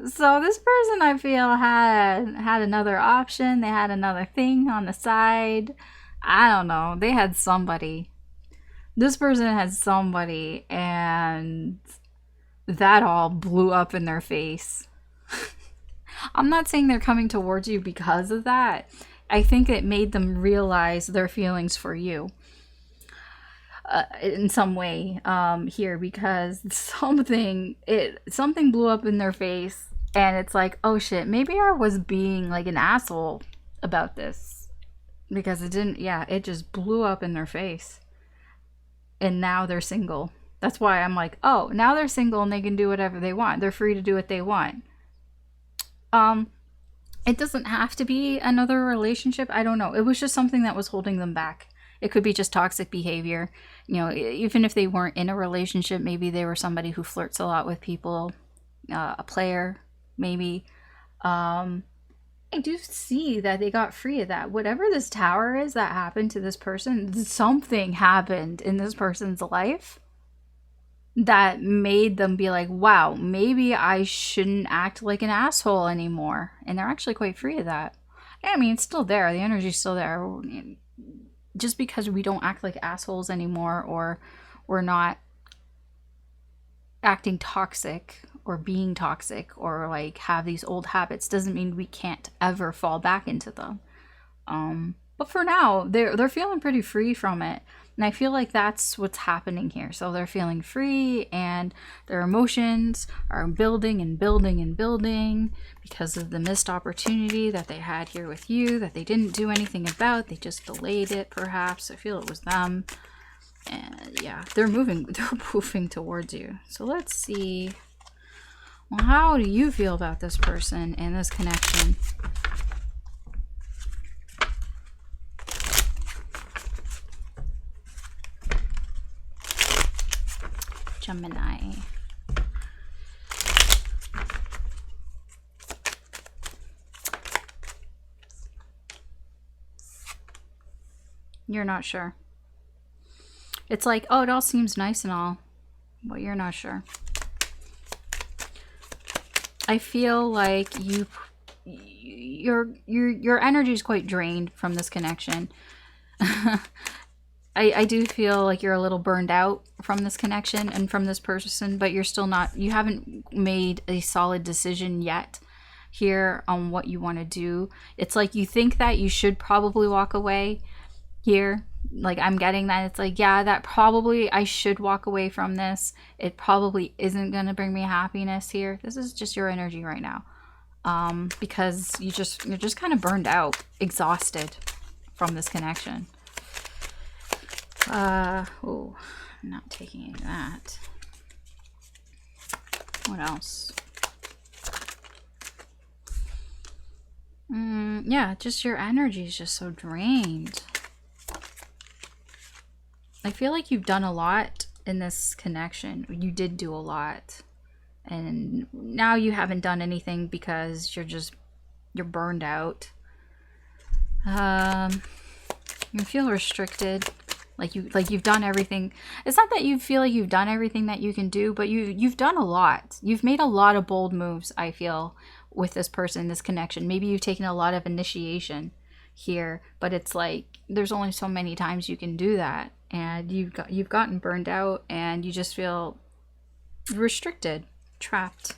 So this person, I feel, had another option. They had another thing on the side. I don't know. They had somebody. This person had somebody, and that all blew up in their face. I'm not saying they're coming towards you because of that. I think it made them realize their feelings for you. In some way here, because something blew up in their face, and it's like, oh shit, maybe I was being like an asshole about this, because it didn't, yeah, it just blew up in their face, and now they're single. That's why I'm like, oh, now they're single and they can do whatever they want. They're free to do what they want. It doesn't have to be another relationship. I don't know. It was just something that was holding them back. It could be just toxic behavior. You know, even if they weren't in a relationship, maybe they were somebody who flirts a lot with people, a player, maybe. I do see that they got free of that. Whatever this tower is that happened to this person, something happened in this person's life that made them be like, wow, maybe I shouldn't act like an asshole anymore. And they're actually quite free of that. I mean, it's still there. The energy's still there. Just because we don't act like assholes anymore, or we're not acting toxic or being toxic or like have these old habits, doesn't mean we can't ever fall back into them. But for now, they're feeling pretty free from it. And I feel like that's what's happening here. So they're feeling free, and their emotions are building and building and building because of the missed opportunity that they had here with you that they didn't do anything about. They just delayed it, perhaps. I feel it was them. And yeah, they're moving towards you. So let's see. Well, how do you feel about this person and this connection? Gemini. You're not sure. It's like, oh, it all seems nice and all, but you're not sure. I feel like your energy is quite drained from this connection. I do feel like you're a little burned out from this connection and from this person, but you're still not, you haven't made a solid decision yet here on what you want to do. It's like you think that you should probably walk away here. Like, I'm getting that. It's like, yeah, that probably I should walk away from this. It probably isn't going to bring me happiness here. This is just your energy right now. Because you're just kind of burned out, exhausted from this connection. Oh, I'm not taking any of that. What else? Yeah, just your energy is just so drained. I feel like you've done a lot in this connection. You did do a lot. And now you haven't done anything because you're burned out. You feel restricted. Like you've done everything. It's not that you feel like you've done everything that you can do, but you've done a lot. You've made a lot of bold moves, I feel, with this person, this connection. Maybe you've taken a lot of initiation here, but it's like there's only so many times you can do that. And you've gotten burned out, and you just feel restricted, trapped.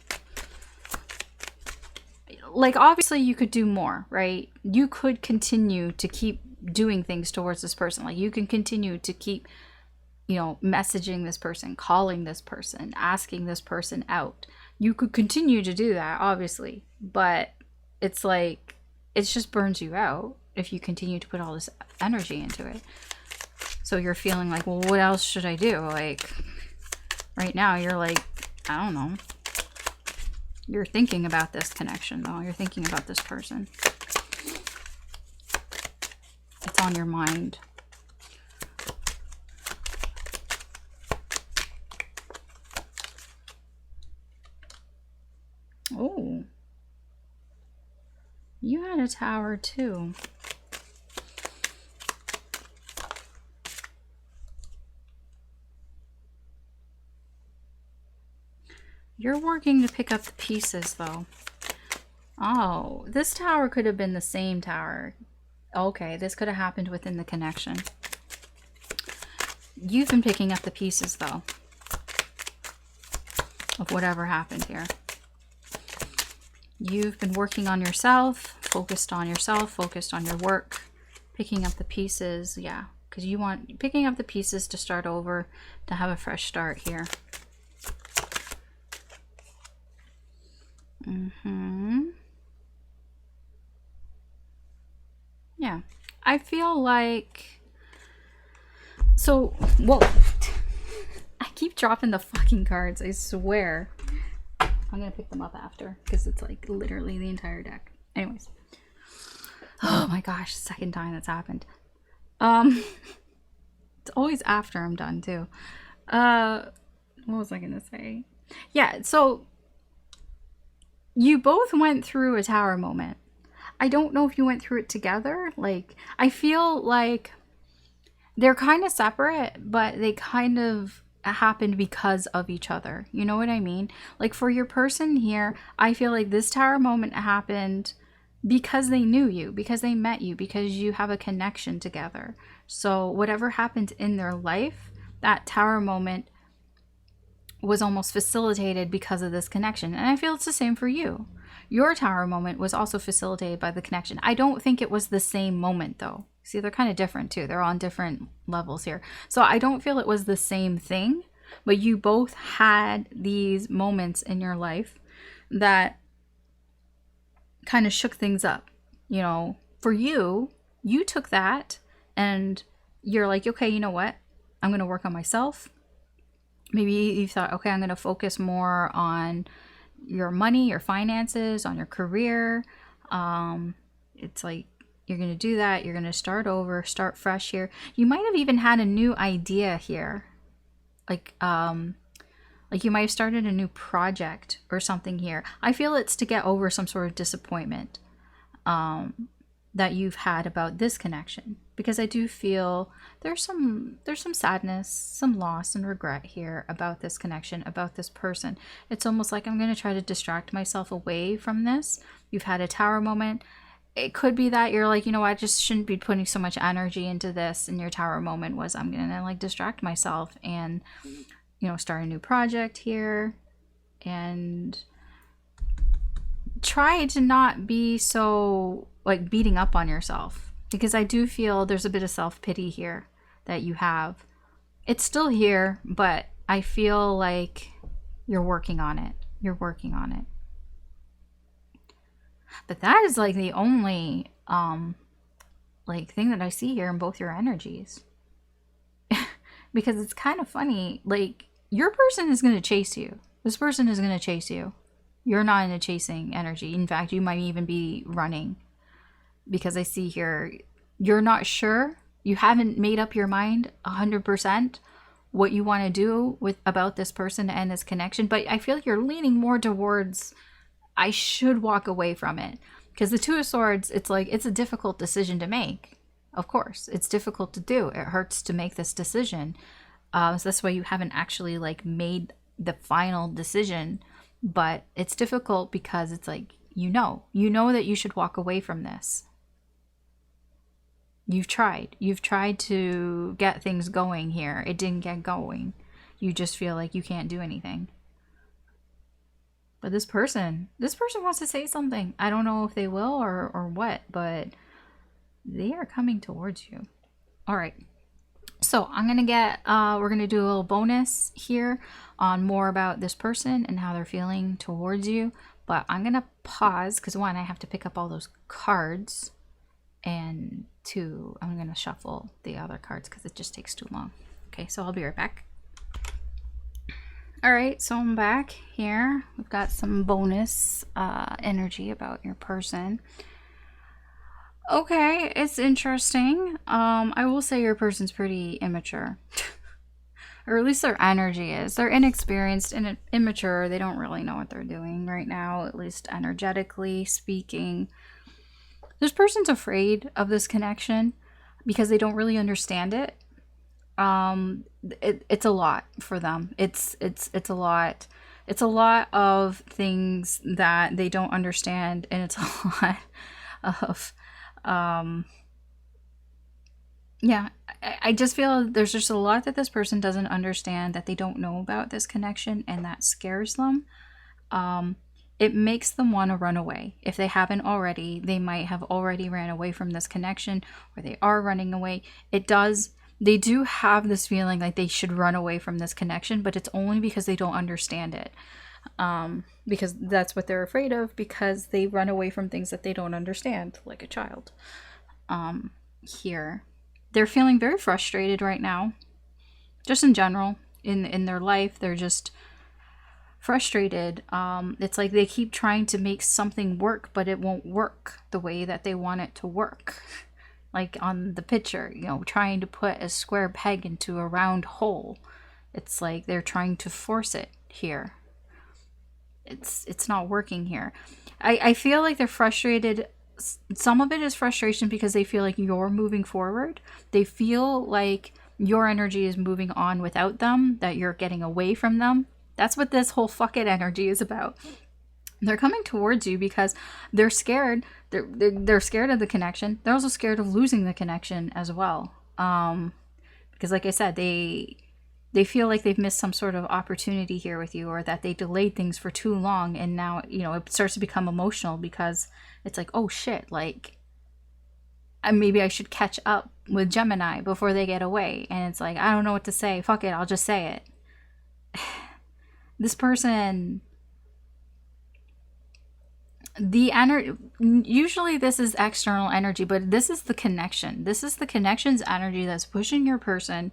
Like, obviously you could do more, right? You could continue to keep doing things towards this person. Like, you can continue to keep, messaging this person, calling this person, asking this person out. You could continue to do that, obviously, but it's like, it just burns you out if you continue to put all this energy into it. So you're feeling like, well, what else should I do? Like, right now, you're like, I don't know. You're thinking about this connection, though. You're thinking about this person. It's on your mind. Oh. You had a tower, too. You're working to pick up the pieces, though. Oh, this tower could have been the same tower. Okay, this could have happened within the connection. You've been picking up the pieces, though, of whatever happened here. You've been working on yourself, focused on your work, picking up the pieces. Yeah, because you want picking up the pieces to start over, to have a fresh start here. Yeah, I feel like, so, whoa, I keep dropping the fucking cards, I swear. I'm gonna pick them up after, because it's like literally the entire deck. Anyways, oh my gosh, second time that's happened. It's always after I'm done too. What was I gonna say? Yeah, so you both went through a tower moment. I don't know if you went through it together. Like, I feel like they're kind of separate, but they kind of happened because of each other. You know what I mean? Like, for your person here, I feel like this tower moment happened because they knew you, because they met you, because you have a connection together. So whatever happened in their life, that tower moment was almost facilitated because of this connection. And I feel it's the same for you. Your tower moment was also facilitated by the connection. I don't think it was the same moment though. See, they're kind of different too. They're on different levels here. So I don't feel it was the same thing, but you both had these moments in your life that kind of shook things up. You know, for you, you took that and you're like, okay, you know what? I'm going to work on myself. Maybe you thought, okay, I'm going to focus more on your money, your finances, on your career. It's like you're going to do that. You're going to start over, start fresh here. You might have even had a new idea here. Like you might have started a new project or something here. I feel it's to get over some sort of disappointment that you've had about this connection, because I do feel there's some sadness, some loss and regret here about this connection, about this person. It's almost like I'm going to try to distract myself away from this. You've had a tower moment. It could be that you're like, you know, I just shouldn't be putting so much energy into this, and your tower moment was, I'm going to like distract myself and, you know, start a new project here and try to not be so like beating up on yourself, because I do feel there's a bit of self-pity here that you have. It's still here, but I feel like you're working on it. You're working on it. But that is like the only like thing that I see here in both your energies. Because it's kind of funny, like your person is going to chase you. This person is going to chase you. You're not in a chasing energy. In fact, you might even be running, because I see here you're not sure. You haven't made up your mind 100% what you want to do with about this person and this connection. But I feel like you're leaning more towards, I should walk away from it. Because the Two of Swords, it's like, it's a difficult decision to make. Of course, it's difficult to do. It hurts to make this decision. So that's why you haven't actually like made the final decision. But it's difficult because it's like, you know that you should walk away from this. You've tried to get things going here. It didn't get going. You just feel like you can't do anything. But this person wants to say something. I don't know if they will or what, but they are coming towards you. All right. So I'm going to get, we're going to do a little bonus here on more about this person and how they're feeling towards you. But I'm going to pause because one, I have to pick up all those cards. And two, I'm going to shuffle the other cards because it just takes too long. Okay, so I'll be right back. All right, so I'm back here. We've got some bonus energy about your person. Okay, it's interesting. I will say your person's pretty immature. Or at least their energy is. They're inexperienced and immature. They don't really know what they're doing right now, at least energetically speaking. This person's afraid of this connection because they don't really understand it. It's a lot for them. It's a lot. It's a lot of things that they don't understand, and it's a lot of yeah, I just feel there's just a lot that this person doesn't understand, that they don't know about this connection, and that scares them. It makes them want to run away. If they haven't already, they might have already ran away from this connection, or they are running away. They do have this feeling like they should run away from this connection, but it's only because they don't understand it. Because that's what they're afraid of, because they run away from things that they don't understand, like a child. Here. They're feeling very frustrated right now. Just in general, in their life, they're just frustrated. It's like they keep trying to make something work, but it won't work the way that they want it to work. like on the picture, you know, trying to put a square peg into a round hole. It's like they're trying to force it here. It's not working here. I feel like they're frustrated. Some of it is frustration because they feel like you're moving forward. They feel like your energy is moving on without them, that you're getting away from them. That's what this whole fuck it energy is about. They're coming towards you because they're scared. They're scared of the connection. They're also scared of losing the connection as well. Because like I said, they feel like they've missed some sort of opportunity here with you, or that they delayed things for too long, and now, you know, it starts to become emotional because it's like, oh shit, like maybe I should catch up with Gemini before they get away. And it's like, I don't know what to say. Fuck it, I'll just say it. This person, the energy, usually this is external energy, but this is the connection. This is the connection's energy that's pushing your person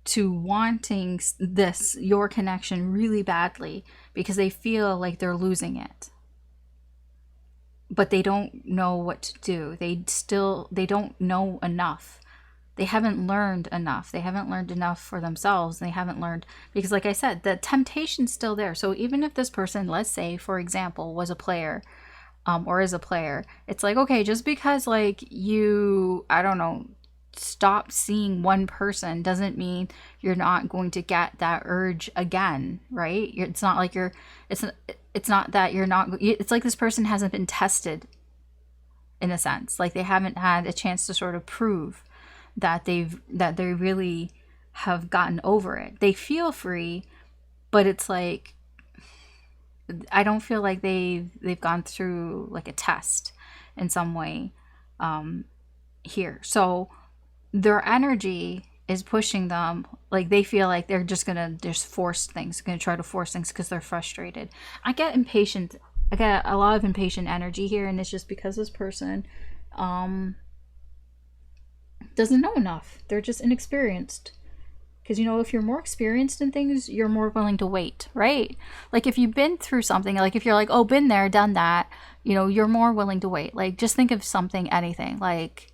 to wanting this, your connection, really badly, because they feel like they're losing it. But they don't know what to do. They don't know enough. They haven't learned enough. They haven't learned enough for themselves. They haven't learned, because like I said, the temptation's still there. So even if this person, let's say, for example, was a player, or is a player, it's like, okay, just because like you, I don't know, stop seeing one person doesn't mean you're not going to get that urge again, right? It's not like it's not that you're not, it's like this person hasn't been tested in a sense. Like they haven't had a chance to sort of prove that they really have gotten over it. They feel free, but it's like, I don't feel like they've gone through like a test in some way here. So their energy is pushing them, like they feel like they're just gonna force things, gonna try to force things because they're frustrated. I get impatient. I get a lot of impatient energy here, and it's just because this person doesn't know enough. They're just inexperienced. Because, you know, if you're more experienced in things, you're more willing to wait, right? Like if you've been through something, like if you're like, oh, been there, done that, you know, you're more willing to wait. Like just think of something, anything, like,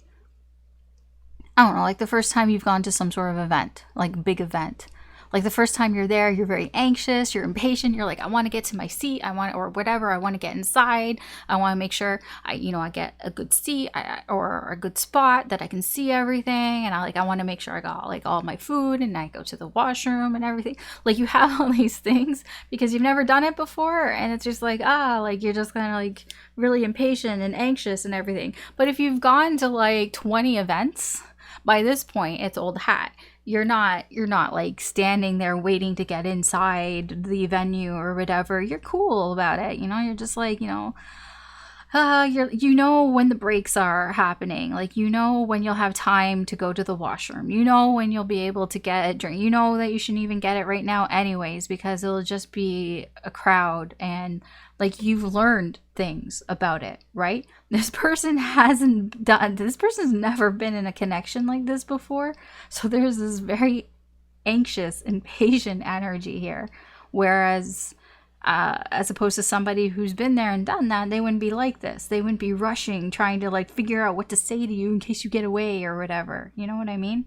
I don't know, like the first time you've gone to some sort of event, like big event. Like the first time you're there, you're very anxious, you're impatient, you're like, I want to get to my seat, or whatever, I want to get inside, I want to make sure I get a good seat, or a good spot that I can see everything, and I want to make sure I got like all my food, and I go to the washroom and everything. Like you have all these things because you've never done it before, and it's just like, like you're just kind of like really impatient and anxious and everything. But if you've gone to like 20 events, by this point it's old hat. You're not like standing there waiting to get inside the venue or whatever. You're cool about it, you know. You're just like, you know, you know when the breaks are happening, like you know when you'll have time to go to the washroom, you know when you'll be able to get a drink, you know that you shouldn't even get it right now anyways because it'll just be a crowd, and like you've learned things about it, right? This person's never been in a connection like this before, so there's this very anxious, impatient energy here, whereas as opposed to somebody who's been there and done that, they wouldn't be like this. They wouldn't be rushing, trying to like figure out what to say to you in case you get away or whatever. You know what I mean?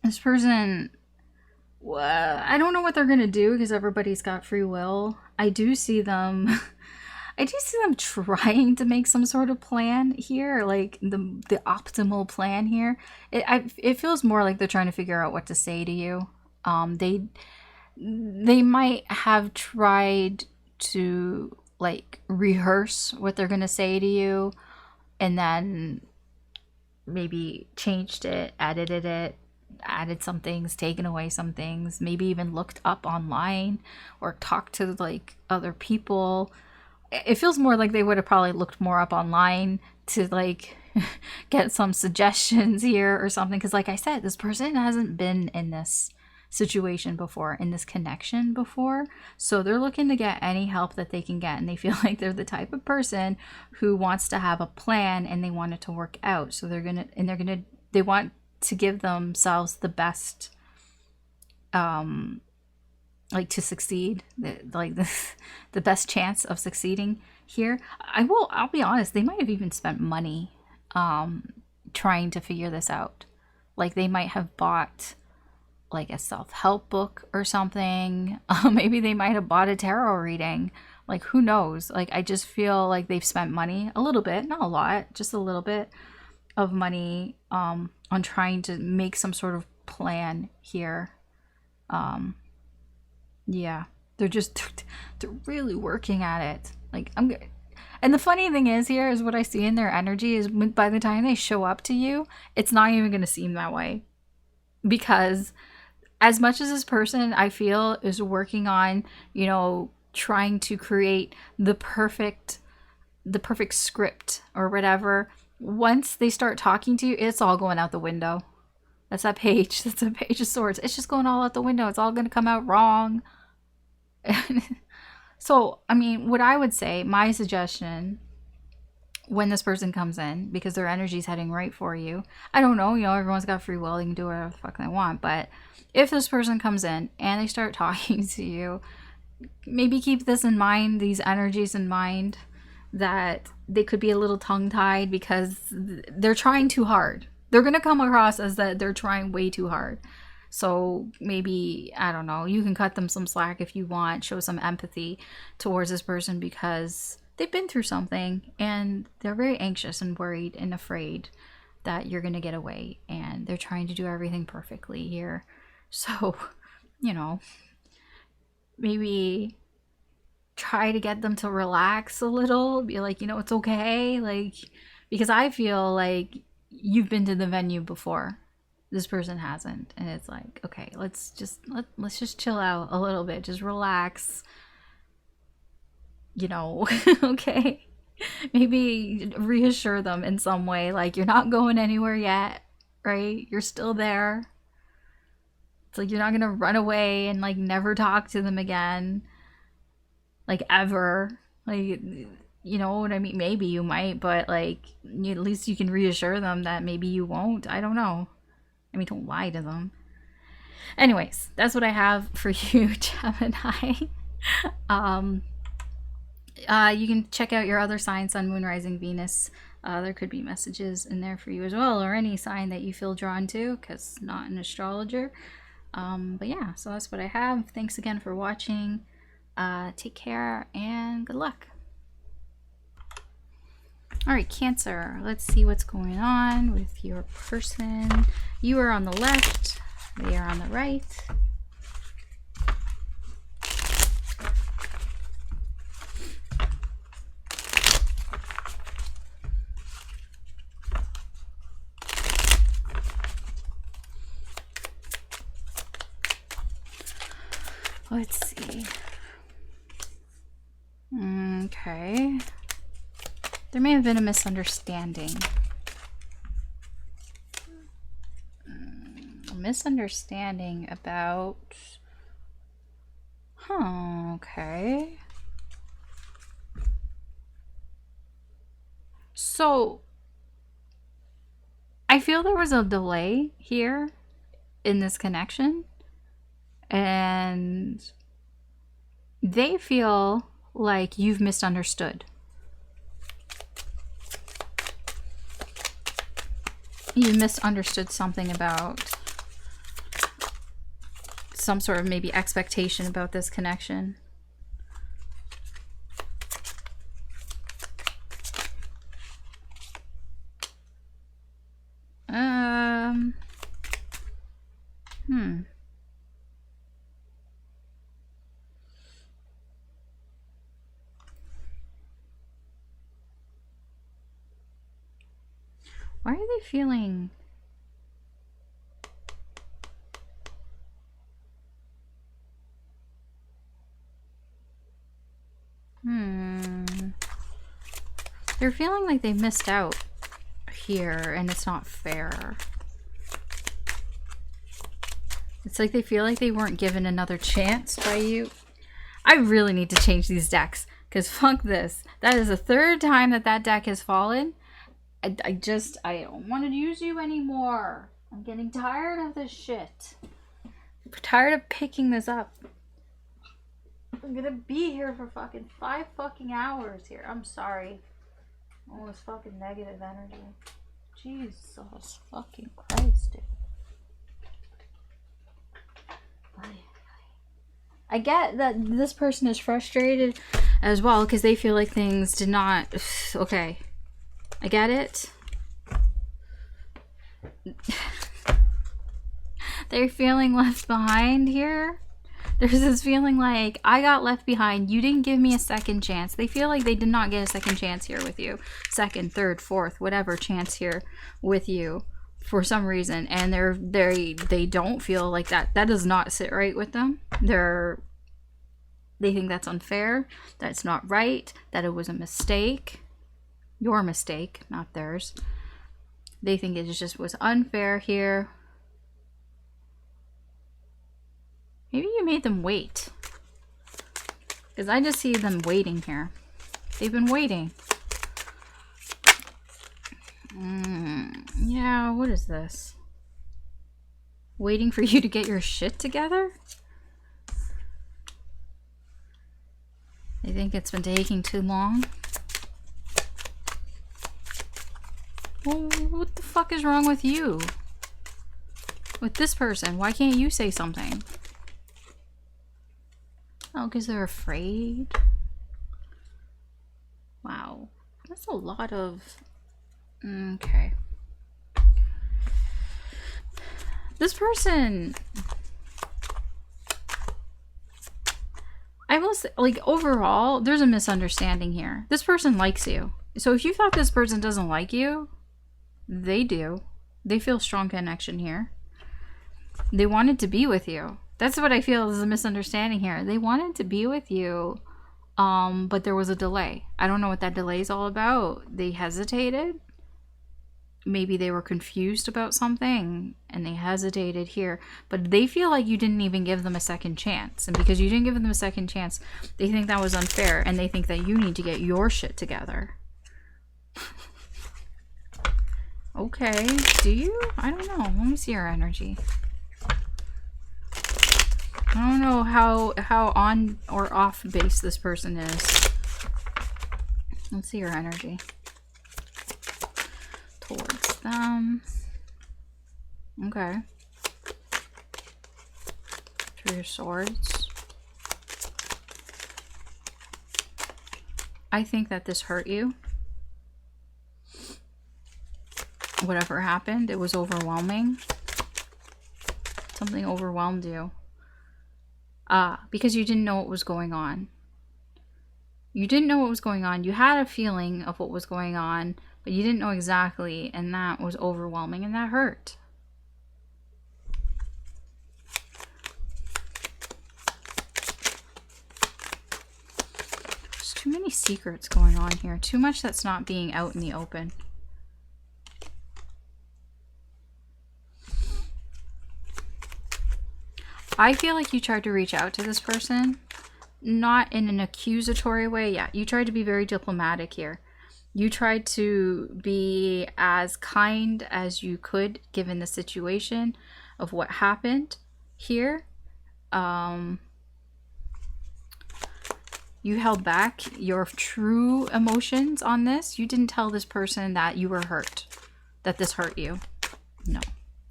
This person, I don't know what they're gonna do because everybody's got free will. I do see them trying to make some sort of plan here, like the optimal plan here. It feels more like they're trying to figure out what to say to you. They might have tried to like rehearse what they're gonna say to you, and then maybe changed it, edited it, added some things, taken away some things, maybe even looked up online or talked to like other people. It feels more like they would have probably looked more up online to like get some suggestions here or something, because like I said, this person hasn't been in this situation before, in this connection before, so they're looking to get any help that they can get, and they feel like they're the type of person who wants to have a plan and they want it to work out, so they want to give themselves the best like to succeed, the best chance of succeeding here. I'll be honest, they might have even spent money trying to figure this out. Like they might have bought like a self-help book or something. Maybe they might have bought a tarot reading. Like who knows? Like I just feel like they've spent money, a little bit, not a lot, just a little bit of money on trying to make some sort of plan here. Yeah, they're really working at it. Like and the funny thing is here is what I see in their energy is by the time they show up to you, it's not even going to seem that way. Because as much as this person I feel is working on, you know, trying to create the perfect script or whatever, once they start talking to you, it's all going out the window. That's a page of swords. It's just going all out the window. It's all going to come out wrong. So, I mean, what I would say, my suggestion when this person comes in, because their energy is heading right for you. I don't know, you know, everyone's got free will. They can do whatever the fuck they want. But if this person comes in and they start talking to you, maybe keep this in mind, these energies in mind, that they could be a little tongue-tied because they're trying too hard. They're going to come across as that they're trying way too hard. So maybe, I don't know, you can cut them some slack if you want, show some empathy towards this person because they've been through something and they're very anxious and worried and afraid that you're going to get away, and they're trying to do everything perfectly here. So, you know, maybe try to get them to relax a little, be like, you know, it's okay. Like, because I feel like you've been to the venue before. This person hasn't, and it's like, okay, let's just chill out a little bit, just relax, you know. Okay, maybe reassure them in some way, like you're not going anywhere yet, right? You're still there. It's like you're not gonna run away and like never talk to them again, like ever. Like, you know what I mean? Maybe you might, but like at least you can reassure them that maybe you won't. I don't know. I mean, don't lie to them. Anyways, that's what I have for you, Gemini. You can check out your other sign, Sun, Moon, Rising, Venus. There could be messages in there for you as well, or any sign that you feel drawn to, because not an astrologer. But yeah, so that's what I have. Thanks again for watching. Take care and good luck. All right, Cancer, let's see what's going on with your person. You are on the left, they are on the right. Let's see. Okay. There may have been a misunderstanding. A misunderstanding about... okay. So, I feel there was a delay here in this connection. And they feel like you've misunderstood. You misunderstood something about some sort of maybe expectation about this connection. Why are they feeling... They're feeling like they missed out here and it's not fair. It's like they feel like they weren't given another chance by you. I really need to change these decks because fuck this. That is the third time that that deck has fallen. I don't want to use you anymore. I'm getting tired of this shit. I'm tired of picking this up. I'm gonna be here for fucking 5 fucking hours here. I'm sorry. All this fucking negative energy. Jesus fucking Christ, dude. I get that this person is frustrated as well because they feel like things did not... Okay. I get it. They're feeling left behind here. There's this feeling like, I got left behind. You didn't give me a second chance. They feel like they did not get a second chance here with you. Second, third, fourth, whatever chance here with you for some reason. And they don't feel like that. That does not sit right with them. They think that's unfair. That's not right. That it was a mistake. Your mistake, not theirs. They think it just was unfair here. Maybe you made them wait. Because I just see them waiting here. They've been waiting. Yeah, what is this? Waiting for you to get your shit together? They think it's been taking too long? Well, what the fuck is wrong with you? With this person? Why can't you say something? Oh, because they're afraid? Wow. That's a lot of... Okay. This person... I will say, like, overall, there's a misunderstanding here. This person likes you. So if you thought this person doesn't like you, they do. They feel strong connection here. They wanted to be with you. That's what I feel is a misunderstanding here. They wanted to be with you, but there was a delay. I don't know what that delay is all about. They hesitated. Maybe they were confused about something and they hesitated here. But they feel like you didn't even give them a second chance. And because you didn't give them a second chance, they think that was unfair. And they think that you need to get your shit together. Okay. Do you? I don't know. Let me see your energy. I don't know how on or off base this person is. Let's see your energy. Towards them. Okay. Through your swords. I think that this hurt you. Whatever happened, it was overwhelming. Something overwhelmed you. Because you didn't know what was going on. You didn't know what was going on. You had a feeling of what was going on, but you didn't know exactly, and that was overwhelming, and that hurt. There's too many secrets going on here. Too much that's not being out in the open. I feel like you tried to reach out to this person, not in an accusatory way. Yeah, you tried to be very diplomatic here. You tried to be as kind as you could given the situation of what happened here. You held back your true emotions on this. You didn't tell this person that you were hurt, that this hurt you. No,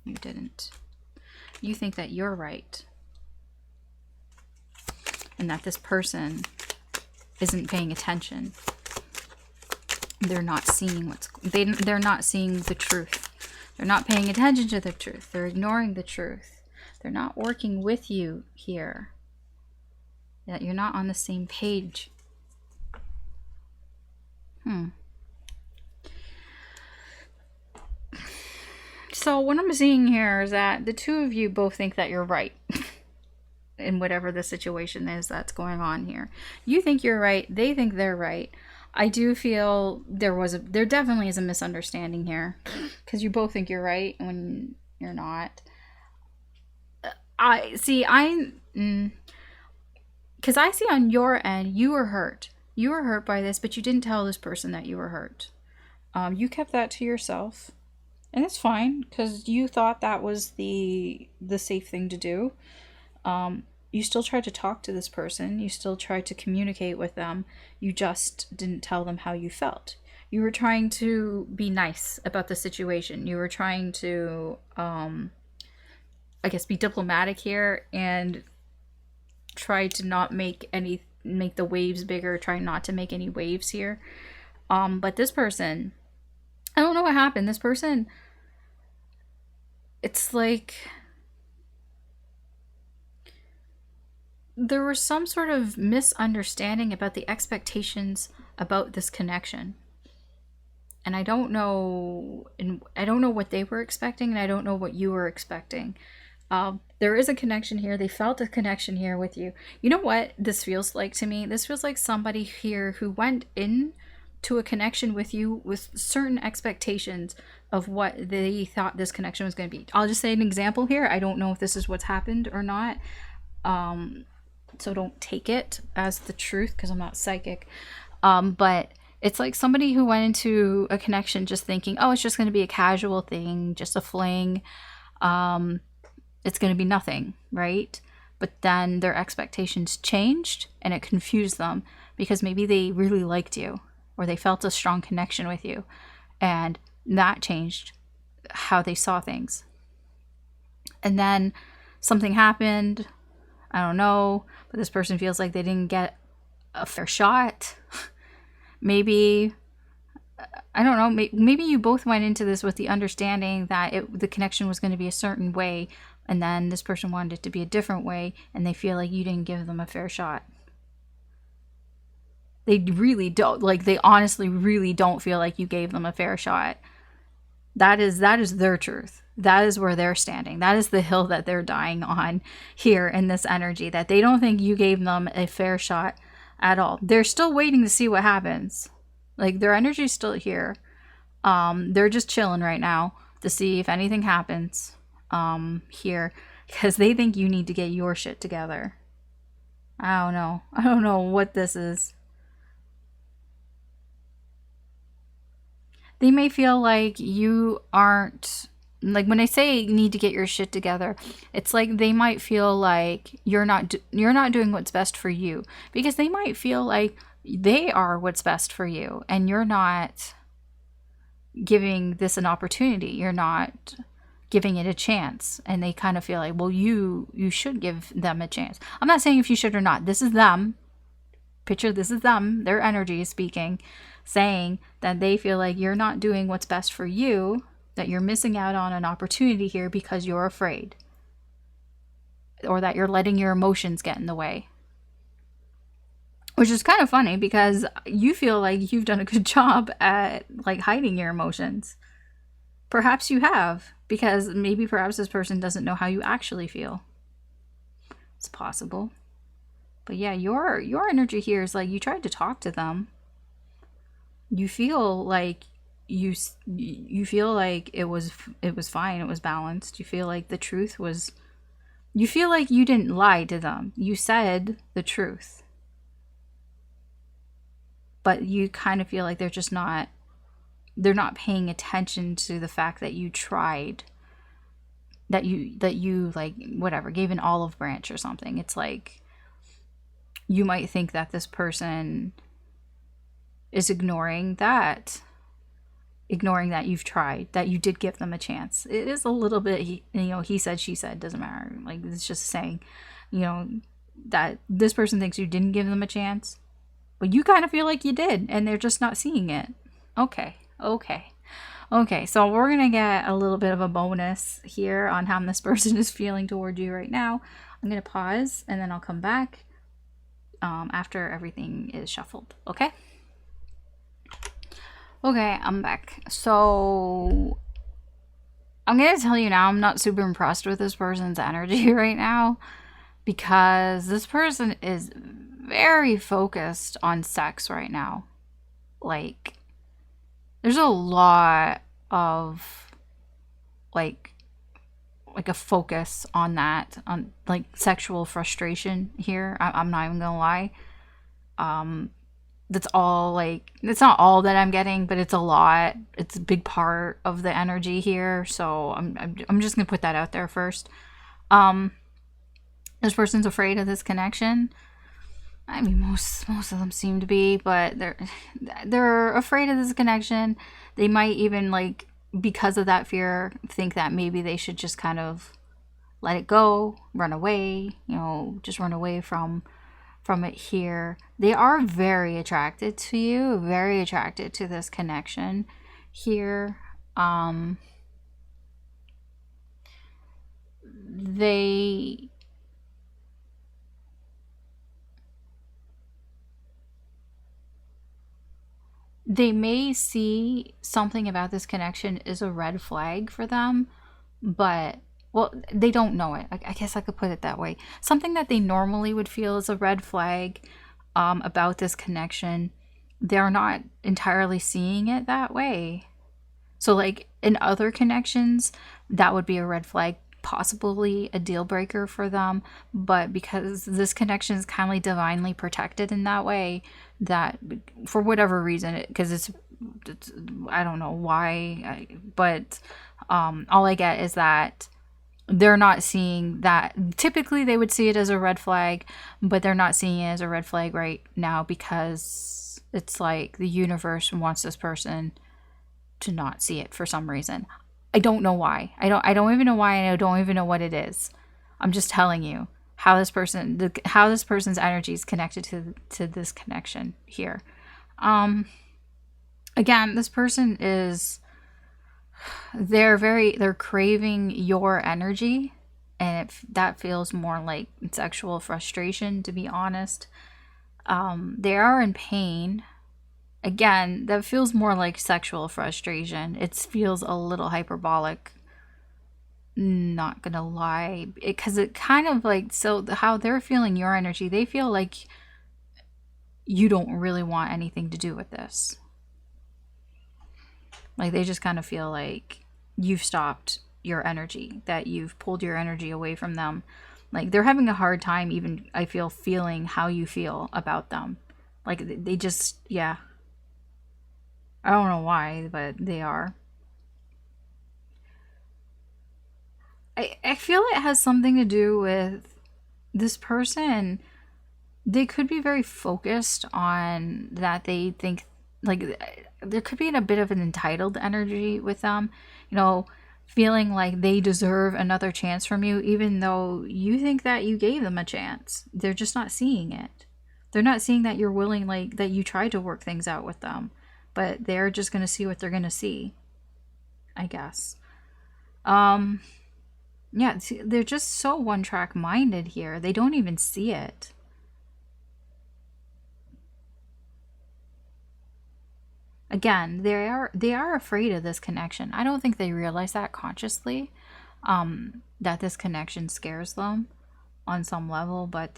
you didn't. You think that you're right. And that this person isn't paying attention. They're not seeing they're not seeing the truth. They're not paying attention to the truth. They're ignoring the truth. They're not working with you here. That you're not on the same page. So what I'm seeing here is that the two of you both think that you're right. In whatever the situation is that's going on here. You think you're right. They think they're right. I do feel there definitely is a misunderstanding here. Because you both think you're right when you're not. Because I see on your end, you were hurt. You were hurt by this, but you didn't tell this person that you were hurt. You kept that to yourself. And it's fine, because you thought that was the safe thing to do. You still tried to talk to this person. You still tried to communicate with them. You just didn't tell them how you felt. You were trying to be nice about the situation. You were trying to, I guess, be diplomatic here and try to not make the waves bigger, try not to make any waves here. But this person, I don't know what happened. This person, it's like there was some sort of misunderstanding about the expectations about this connection. And I don't know what they were expecting, and I don't know what you were expecting. There is a connection here. They felt a connection here with you. You know what this feels like to me? This feels like somebody here who went in to a connection with you with certain expectations of what they thought this connection was going to be. I'll just say an example here. I don't know if this is what's happened or not. So don't take it as the truth because I'm not psychic. But it's like somebody who went into a connection just thinking, oh, it's just going to be a casual thing, just a fling. It's going to be nothing, right? But then their expectations changed and it confused them because maybe they really liked you or they felt a strong connection with you. And that changed how they saw things. And then something happened. I don't know, but this person feels like they didn't get a fair shot. Maybe, I don't know, maybe you both went into this with the understanding that the connection was going to be a certain way, and then this person wanted it to be a different way, and they feel like you didn't give them a fair shot. They really don't, like, they honestly really don't feel like you gave them a fair shot. That is their truth. That is where they're standing. That is the hill that they're dying on here in this energy, that they don't think you gave them a fair shot at all. They're still waiting to see what happens. Like, their energy is still here. They're just chilling right now to see if anything happens here because they think you need to get your shit together. I don't know what this is. They may feel like you aren't, like when I say you need to get your shit together, it's like they might feel like you're not doing what's best for you, because they might feel like they are what's best for you and you're not giving this an opportunity. You're not giving it a chance, and they kind of feel like, well, you should give them a chance. I'm not saying if you should or not. This is them. Picture this is them. Their energy is speaking, saying that they feel like you're not doing what's best for you, that you're missing out on an opportunity here because you're afraid, or that you're letting your emotions get in the way. Which is kind of funny because you feel like you've done a good job at like hiding your emotions. Perhaps you have, because perhaps this person doesn't know how you actually feel. It's possible. But yeah, your energy here is like you tried to talk to them. You feel like you feel like it was fine, it was balanced. You feel like the truth was, you feel like you didn't lie to them. You said the truth. But you kind of feel like they're not paying attention to the fact that you tried, that you like whatever, gave an olive branch or something. It's like you might think that this person is ignoring that you've tried, that you did give them a chance. It is a little bit, he said, she said, doesn't matter. Like, it's just saying, that this person thinks you didn't give them a chance, but you kind of feel like you did, and they're just not seeing it. Okay. So we're going to get a little bit of a bonus here on how this person is feeling toward you right now. I'm going to pause, and then I'll come back after everything is shuffled. Okay, I'm back. So I'm going to tell you now, I'm not super impressed with this person's energy right now, because this person is very focused on sex right now. Like, there's a lot of like a focus on that, on like sexual frustration here. I'm not even gonna lie. That's all, like, it's not all that I'm getting, but it's a lot. It's a big part of the energy here. So I'm just gonna put that out there first. This person's afraid of this connection. I mean, most of them seem to be, but they're afraid of this connection. They might even, like, because of that fear, think that maybe they should just kind of let it go, run away, you know, just run away from it here. They are very attracted to you, very attracted to this connection here. They may see something about this connection as a red flag for them, but, well, they don't know it. I guess I could put it that way. Something that they normally would feel is a red flag about this connection, they're not entirely seeing it that way. So, like, in other connections, that would be a red flag, possibly a deal breaker for them. But because this connection is kind of divinely protected in that way, that for whatever reason, because it's I don't know why, but all I get is that they're not seeing that. Typically they would see it as a red flag, but they're not seeing it as a red flag right now because it's like the universe wants this person to not see it for some reason. I don't know why. I don't even know why, and I don't even know what it is. I'm just telling you how this person's energy is connected to this connection here. Again, this person is, they're craving your energy, and that feels more like sexual frustration, to be honest. They are in pain. Again, that feels more like sexual frustration. It feels a little hyperbolic, not gonna lie, because it kind of like, so how they're feeling your energy, they feel like you don't really want anything to do with this. Like, they just kind of feel like you've stopped your energy, that you've pulled your energy away from them. Like, they're having a hard time even, I feel, feeling how you feel about them. Like, they just, yeah. I don't know why, but they are. I feel it has something to do with this person. They could be very focused on that. They think, like, there could be a bit of an entitled energy with them, you know, feeling like they deserve another chance from you, even though you think that you gave them a chance. They're just not seeing it. They're not seeing that you're willing, like, that you tried to work things out with them, but they're just going to see what they're going to see, I guess. Yeah, they're just so one-track minded here. They don't even see it. Again, they are afraid of this connection. I don't think they realize that consciously, that this connection scares them on some level, but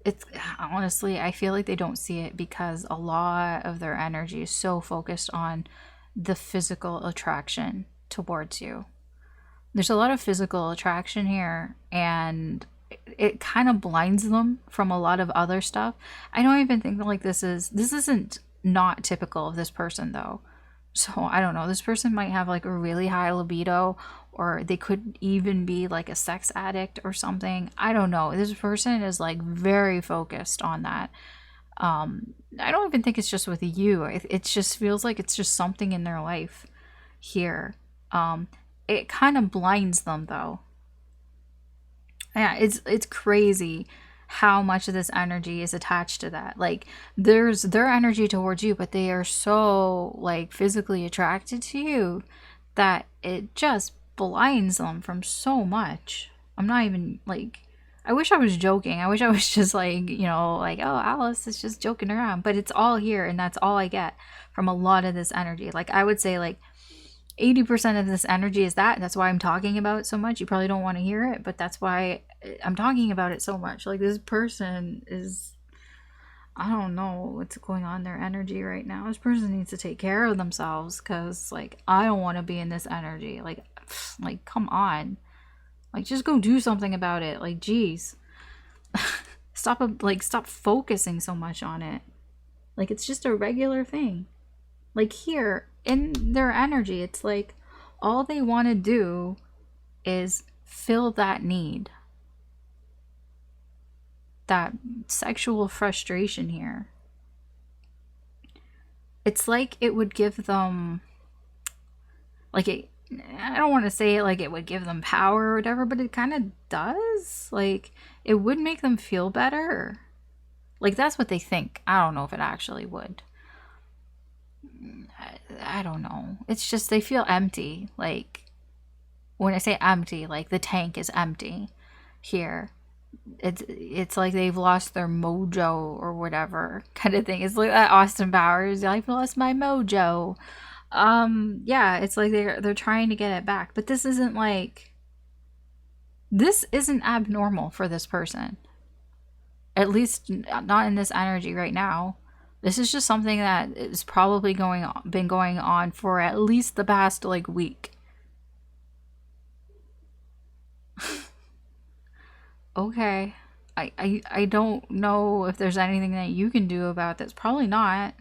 it's honestly, I feel like they don't see it because a lot of their energy is so focused on the physical attraction towards you. There's a lot of physical attraction here, and it kind of blinds them from a lot of other stuff. I don't even think that, like, this isn't not typical of this person, though. So I don't know, this person might have like a really high libido, or they could even be like a sex addict or something. I don't know, this person is like very focused on that. I don't even think it's just with you. It just feels like it's just something in their life here. It kind of blinds them, though. Yeah, it's crazy how much of this energy is attached to that. Like, there's their energy towards you, but they are so, like, physically attracted to you that it just blinds them from so much. I'm not even, like, I wish I was joking. I wish I was just like, you know, like, oh, Alice is just joking around, but it's all here, and that's all I get from a lot of this energy. Like, I would say, like, 80% of this energy is that. That's why I'm talking about it so much. You probably don't want to hear it, but that's why I'm talking about it so much. Like, this person is, I don't know what's going on in their energy right now. This person needs to take care of themselves, because, like, I don't want to be in this energy. Like, come on. Like, just go do something about it. Like, geez. Stop focusing so much on it. Like, it's just a regular thing. Like, here in their energy, it's like all they want to do is fill that need, that sexual frustration here. It's like it would give them, like, I don't want to say it like it would give them power or whatever, but it kind of does. Like, it would make them feel better. Like, that's what they think. I don't know if it actually would. I don't know. It's just they feel empty. Like, when I say empty, like the tank is empty here. It's like they've lost their mojo or whatever kind of thing. It's like that Austin Powers, I've lost my mojo. Yeah, it's like they're trying to get it back, but this isn't abnormal for this person. At least not in this energy right now. This is just something that is probably been going on for at least the past like week. Okay. I don't know if there's anything that you can do about this. Probably not.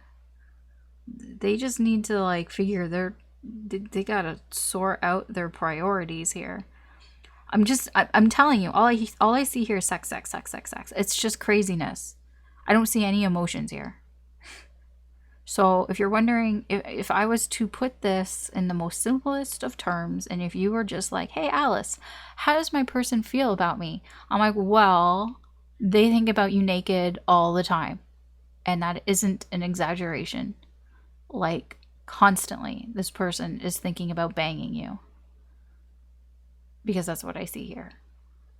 They just need to like figure they gotta sort out their priorities here. I'm telling you, all I see here is sex. It's just craziness. I don't see any emotions here. So if you're wondering, if I was to put this in the most simplest of terms, and if you were just like, hey, Alice, how does my person feel about me? I'm like, well, they think about you naked all the time. And that isn't an exaggeration. Like, constantly, this person is thinking about banging you. Because that's what I see here.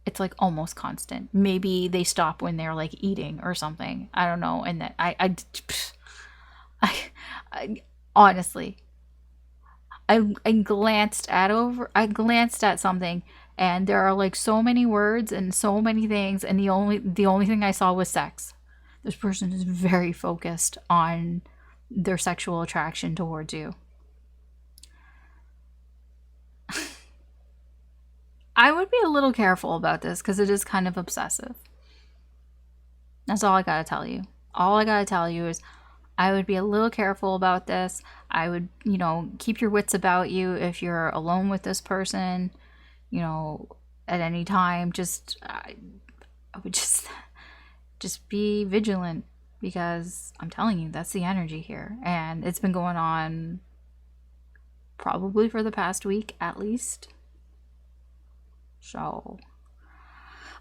It's like almost constant. Maybe they stop when they're like eating or something. I don't know. And that I honestly, I glanced at something, and there are like so many words and so many things, and the only thing I saw was sex. This person is very focused on their sexual attraction towards you. I would be a little careful about this because it is kind of obsessive. That's all I gotta tell you. All I gotta tell you is I would be a little careful about this. I would, keep your wits about you if you're alone with this person, at any time. I would just be vigilant, because I'm telling you, that's the energy here. And it's been going on probably for the past week at least. So,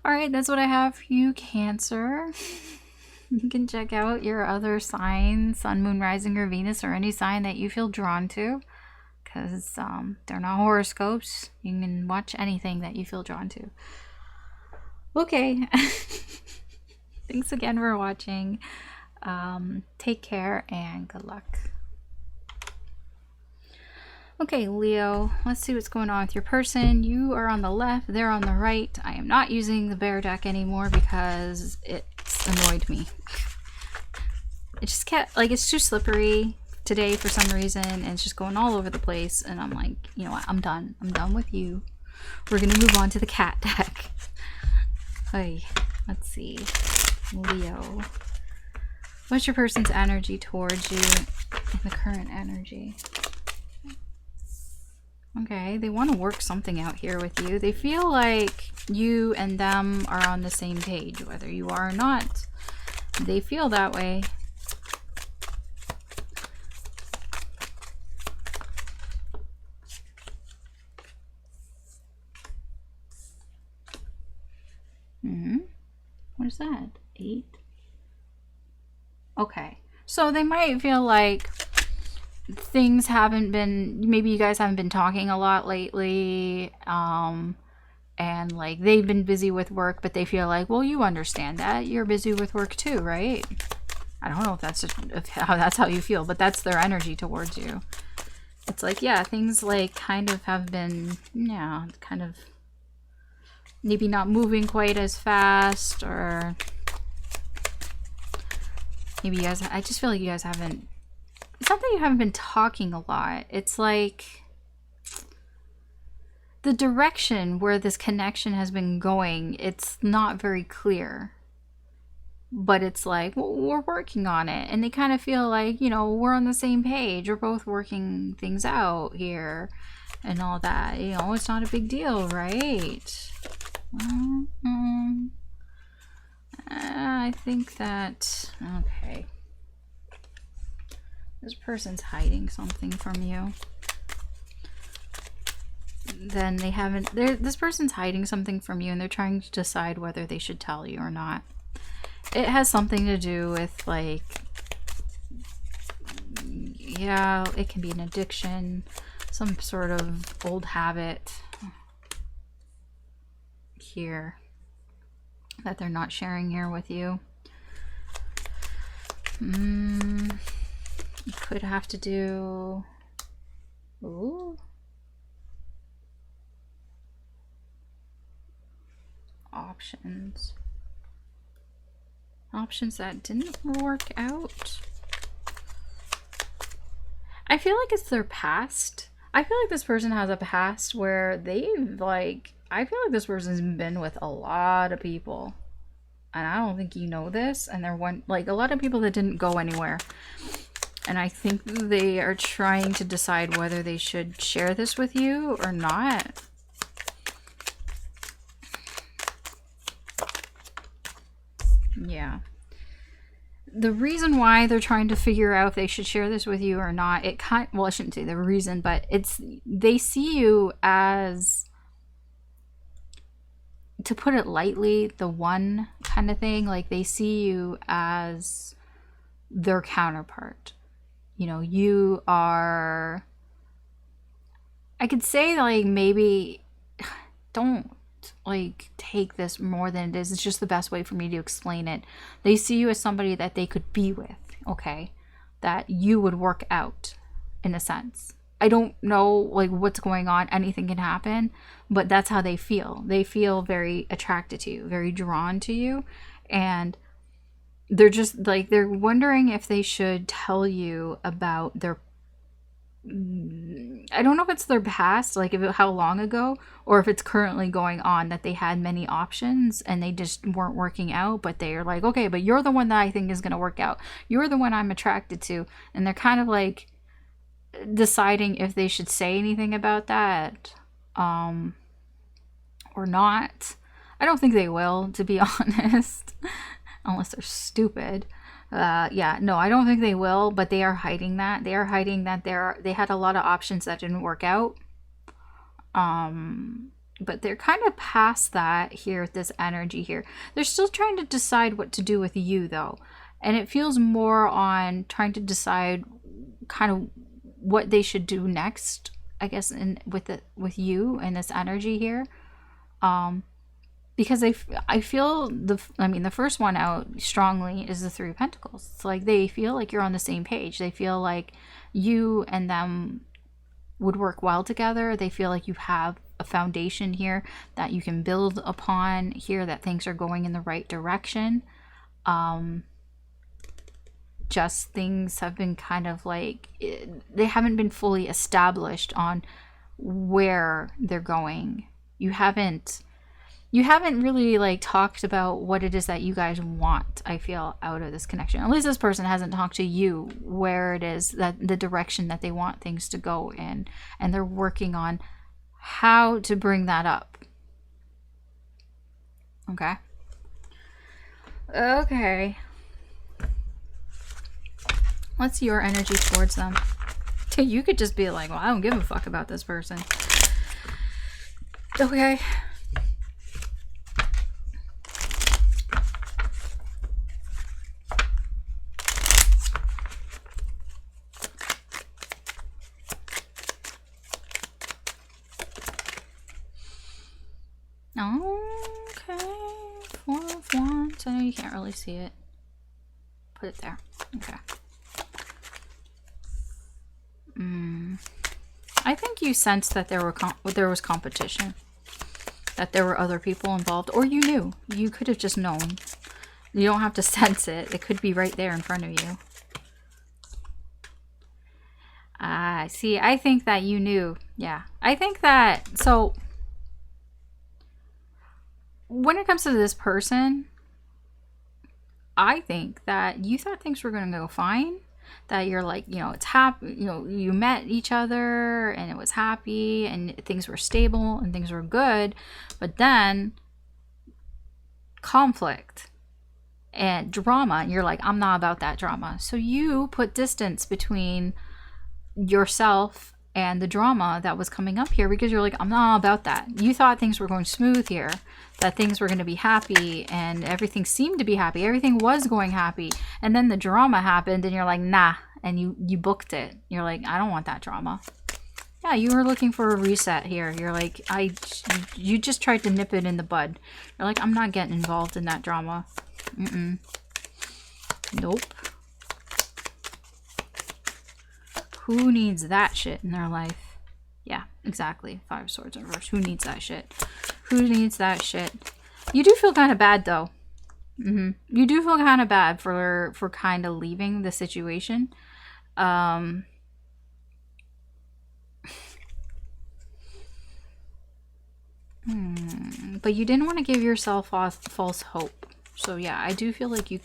all right, that's what I have for you, Cancer. You can check out your other signs, Sun, Moon, Rising, or Venus, or any sign that you feel drawn to, because they're not horoscopes. You can watch anything that you feel drawn to. Okay. Thanks again for watching. Take care and good luck. Okay, Leo, let's see what's going on with your person. You are on the left, they're on the right. I am not using the bear deck anymore because it's annoyed me. It just kept, it's too slippery today for some reason, and it's just going all over the place, and I'm like, you know what, I'm done with you. We're gonna move on to the cat deck. Hey, let's see. Leo, what's your person's energy towards you in the current energy? Okay, they want to work something out here with you. They feel like you and them are on the same page, whether you are or not. They feel that way. What is that? 8? Okay, so they might feel like things haven't been, maybe you guys haven't been talking a lot lately, and like they've been busy with work, but they feel like, well, you understand that you're busy with work too, right? I don't know if that's how you feel, but that's their energy towards you. It's like, yeah, things like kind of have been, yeah, kind of maybe not moving quite as fast, or maybe you guys, I just feel like you guys haven't, it's not that you haven't been talking a lot. It's like the direction where this connection has been going, it's not very clear. But it's like, well, we're working on it. And they kind of feel like, we're on the same page. We're both working things out here. and all that. You know, it's not a big deal, right? I think that, okay. This person's hiding something from you. Then they haven't, this person's hiding something from you and they're trying to decide whether they should tell you or not. It has something to do with, like, yeah, it can be an addiction, some sort of old habit here that they're not sharing here with you. You could have to do, ooh, options that didn't work out. I feel like it's their past. I feel like this person has a past where they've, like, I feel like this person's been with a lot of people, and I don't think you know this, and they're like a lot of people that didn't go anywhere, and I think they are trying to decide whether they should share this with you or not. Yeah. The reason why they're trying to figure out if they should share this with you or not, well, I shouldn't say the reason, but it's, they see you as, to put it lightly, the one kind of thing. Like, they see you as their counterpart. You know, you are, I could say, like, maybe don't, like, take this more than it is. It's just the best way for me to explain it. They see you as somebody that they could be with, okay? That you would work out, in a sense. I don't know, like, what's going on. Anything can happen, but that's how they feel. They feel very attracted to you, very drawn to you, and they're just, like, they're wondering if they should tell you about their, I don't know if it's their past, like how long ago, or if it's currently going on, that they had many options and they just weren't working out, but they're like, okay, but you're the one that I think is going to work out. You're the one I'm attracted to. And they're kind of like deciding if they should say anything about that or not. I don't think they will, to be honest, unless they're stupid. Yeah, no, I don't think they will, but they are hiding that. They are hiding that they had a lot of options that didn't work out. But they're kind of past that here with this energy here. They're still trying to decide what to do with you, though. And it feels more on trying to decide kind of what they should do next, I guess, with you and this energy here. Because I feel the first one out strongly is the Three of Pentacles. It's like they feel like you're on the same page. They feel like you and them would work well together. They feel like you have a foundation here that you can build upon here, that things are going in the right direction. Just things have been kind of like, they haven't been fully established on where they're going. You haven't really, like, talked about what it is that you guys want, I feel, out of this connection. At least this person hasn't talked to you where it is, that the direction that they want things to go in. And they're working on how to bring that up. Okay. Okay. What's your energy towards them? You could just be like, well, I don't give a fuck about this person. Okay. Okay. Four of Wands. I know you can't really see it. Put it there. Okay. I think you sensed that there was competition, that there were other people involved, or you knew. You could have just known. You don't have to sense it. It could be right there in front of you. See, I think that you knew. Yeah, I think that, so when it comes to this person, I think that you thought things were going to go fine. that you're like, you know, it's happy, you know, you met each other and it was happy and things were stable and things were good, but then conflict and drama, and you're like, I'm not about that drama. So you put distance between yourself and the drama that was coming up here, because you're like, I'm not about that. You thought things were going smooth here, that things were going to be happy, and everything seemed to be happy, everything was going happy, and then the drama happened and you're like, nah, and you booked it. You're like, I don't want that drama. Yeah, you were looking for a reset here. You're like, you just tried to nip it in the bud. You're like, I'm not getting involved in that drama. Nope. Who needs that shit in their life? Yeah, exactly. 5 swords in reverse. Who needs that shit? Who needs that shit? You do feel kind of bad, though. You do feel kind of bad for kind of leaving the situation. But you didn't want to give yourself false hope. So yeah, I do feel like you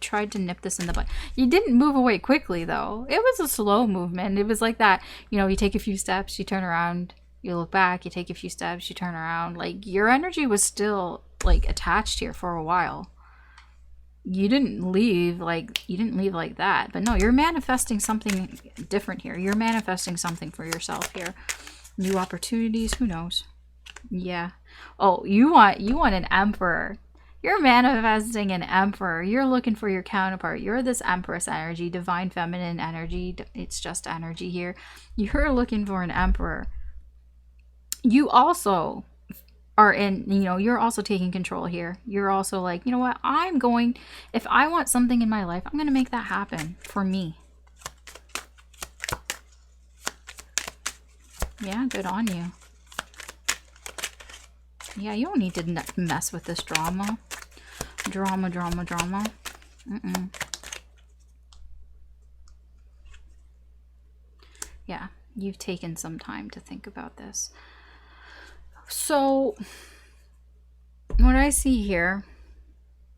tried to nip this in the bud. You didn't move away quickly, though. It was a slow movement. It was like that, you know, you take a few steps, you turn around, you look back, you take a few steps, you turn around. Like, your energy was still, like, attached here for a while. You didn't leave like that. But no, you're manifesting something different here. You're manifesting something for yourself here. New opportunities, who knows? Yeah. Oh, you want an emperor. You're manifesting an emperor. You're looking for your counterpart. You're this empress energy, divine feminine energy. It's just energy here. You're looking for an emperor. You also are in, you know, you're also taking control here. You're also like, you know what? If I want something in my life, I'm going to make that happen for me. Yeah, good on you. Yeah, you don't need to mess with this drama. Drama. Yeah, you've taken some time to think about this. So, what I see here,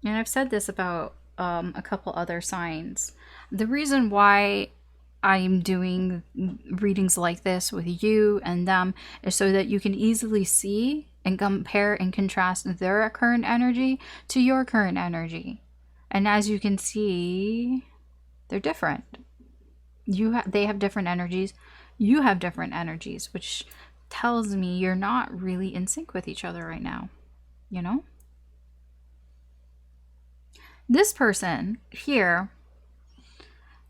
and I've said this about a couple other signs, the reason why I'm doing readings like this with you and them is so that you can easily see and compare and contrast their current energy to your current energy. And as you can see, they're different. They have different energies. You have different energies, which tells me you're not really in sync with each other right now. You know? This person here,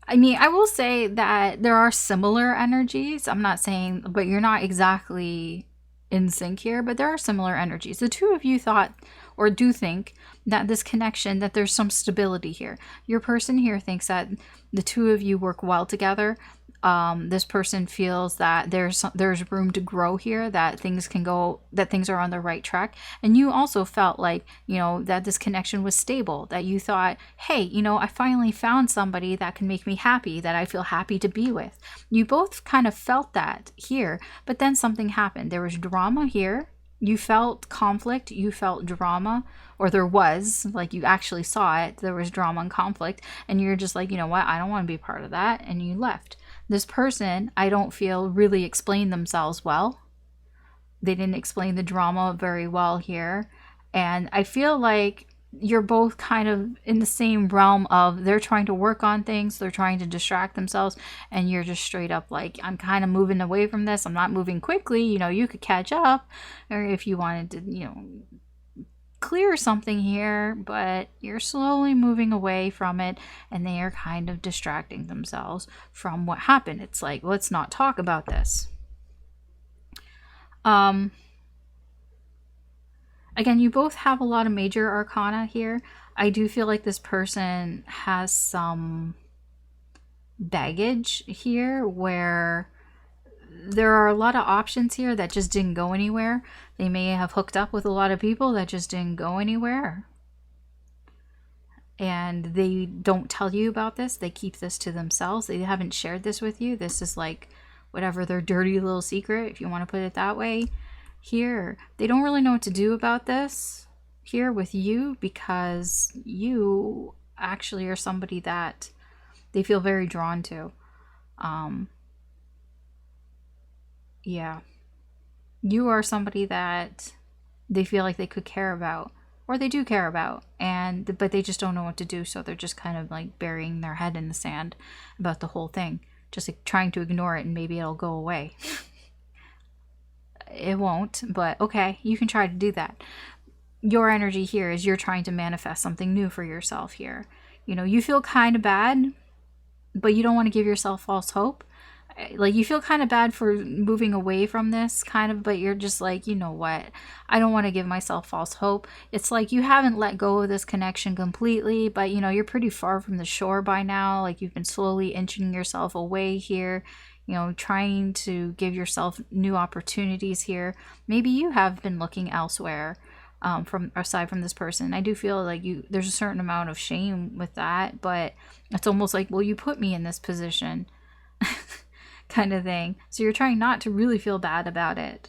I mean, I will say that there are similar energies. I'm not saying, but you're not exactly in sync here, but there are similar energies. The two of you thought, or do think, that this connection, that there's some stability here. Your person here thinks that the two of you work well together. This person feels that there's room to grow here, that things are on the right track. And you also felt like, you know, that this connection was stable, that you thought, hey, you know, I finally found somebody that can make me happy, that I feel happy to be with. You both kind of felt that here, but then something happened. There was drama here. You felt conflict, you felt drama, or there was, like, you actually saw it, there was drama and conflict, and you're just like, you know what, I don't want to be part of that, and you left. This person, I don't feel, really explained themselves well. They didn't explain the drama very well here, and I feel like you're both kind of in the same realm of they're trying to work on things, they're trying to distract themselves, and you're just straight up like, I'm kind of moving away from this, I'm not moving quickly, you know, you could catch up, or if you wanted to, you know, clear something here, but you're slowly moving away from it, and they are kind of distracting themselves from what happened. It's like, let's not talk about this. Again, you both have a lot of major arcana here. I do feel like this person has some baggage here where there are a lot of options here that just didn't go anywhere. They may have hooked up with a lot of people that just didn't go anywhere. And they don't tell you about this. They keep this to themselves. They haven't shared this with you. This is like whatever their dirty little secret, if you want to put it that way. Here, they don't really know what to do about this here with you, because you actually are somebody that they feel very drawn to. Yeah. You are somebody that they feel like they could care about, or they do care about, but they just don't know what to do, so they're just kind of like burying their head in the sand about the whole thing, just like trying to ignore it, and maybe it'll go away. It won't, but okay, you can try to do that. Your energy here is you're trying to manifest something new for yourself here. You know, you feel kind of bad, but you don't want to give yourself false hope. Like, you feel kind of bad for moving away from this kind of, but you're just like, you know what, I don't want to give myself false hope. It's like you haven't let go of this connection completely, but you know, you're pretty far from the shore by now. Like, you've been slowly inching yourself away here, you know, trying to give yourself new opportunities here. Maybe you have been looking elsewhere, from aside from this person. I do feel like there's a certain amount of shame with that, but it's almost like, well, you put me in this position. Kind of thing. So you're trying not to really feel bad about it,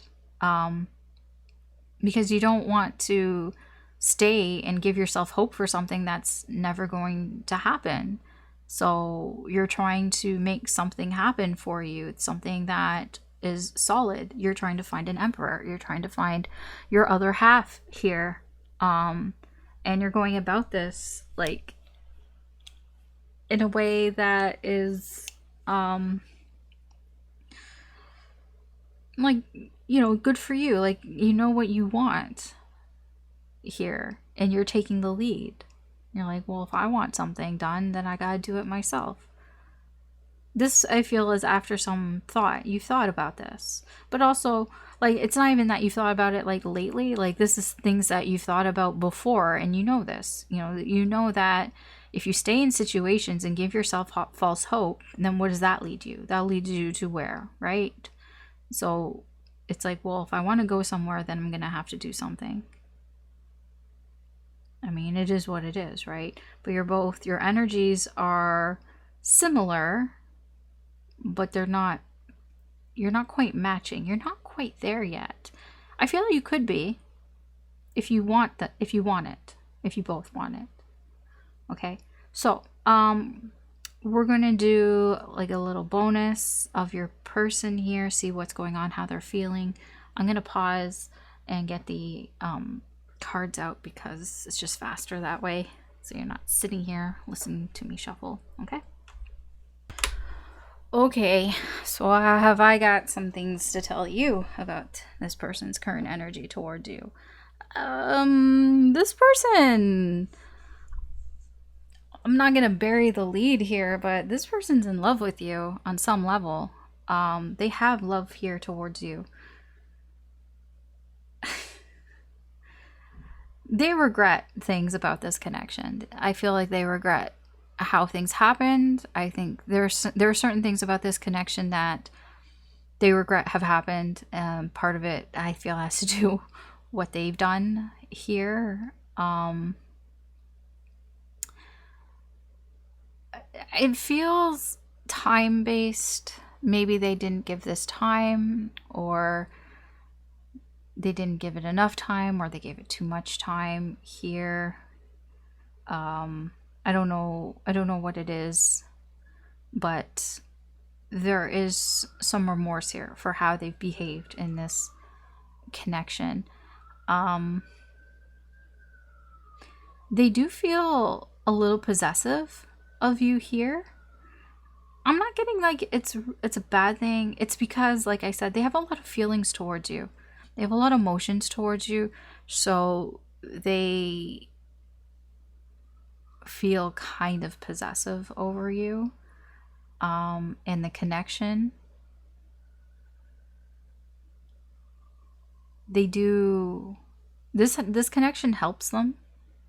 because you don't want to stay and give yourself hope for something that's never going to happen. So you're trying to make something happen for you. It's something that is solid. You're trying to find an emperor. You're trying to find your other half here, and you're going about this like in a way that is like, you know, good for you. Like, you know what you want here, and you're taking the lead. You're like, well, if I want something done, then I gotta do it myself. This, I feel, is after some thought. You've thought about this, but also, like, it's not even that you've thought about it like lately. Like, this is things that you've thought about before, and you know this. You know that if you stay in situations and give yourself false hope, then what does that lead you? That leads you to where, right? So it's like, well, if I want to go somewhere, then I'm going to have to do something. I mean, it is what it is, right? But your energies are similar, but you're not quite matching. You're not quite there yet. I feel like you could be if you want it, if you both want it. Okay. So, we're going to do like a little bonus of your person here, see what's going on, how they're feeling. I'm going to pause and get the cards out because it's just faster that way. So you're not sitting here listening to me shuffle. Okay. Okay. So I got some things to tell you about this person's current energy towards you. This person, I'm not going to bury the lead here, but this person's in love with you on some level. They have love here towards you. They regret things about this connection. I feel like they regret how things happened. I think there are certain things about this connection that they regret have happened. Part of it, I feel, has to do what they've done here. It feels time-based. Maybe they didn't give this time, or they didn't give it enough time, or they gave it too much time here. I don't know what it is, but there is some remorse here for how they've behaved in this connection. They do feel a little possessive of you here. I'm not getting like it's a bad thing. It's because, like I said, they have a lot of feelings towards you. They have a lot of emotions towards you. So they feel kind of possessive over you. And the connection. They do this connection helps them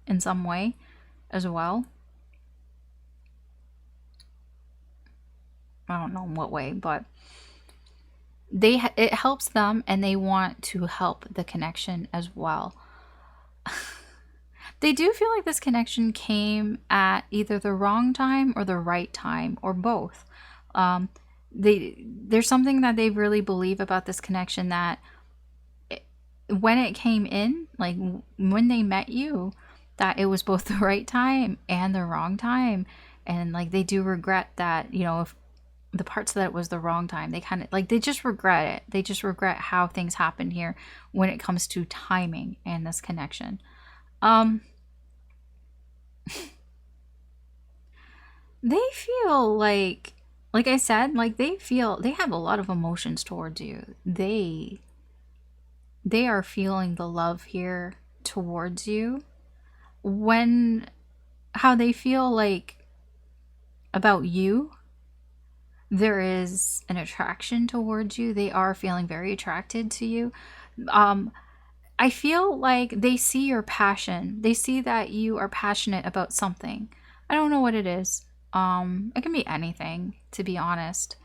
in some way as well. I don't know in what way, but it helps them, and they want to help the connection as well. They do feel like this connection came at either the wrong time or the right time, or both. There's something that they really believe about this connection, that when it came in, like when they met you, that it was both the right time and the wrong time. And like they do regret that, you know, if the parts that it was the wrong time, they kind of like, they just regret it. They just regret how things happened here when it comes to timing and this connection. They feel like I said, like they have a lot of emotions towards you. They are feeling the love here towards you. When how they feel like about you, there is an attraction towards you. They are feeling very attracted to you. I feel like they see your passion. They see that you are passionate about something. I don't know what it is. It can be anything, to be honest.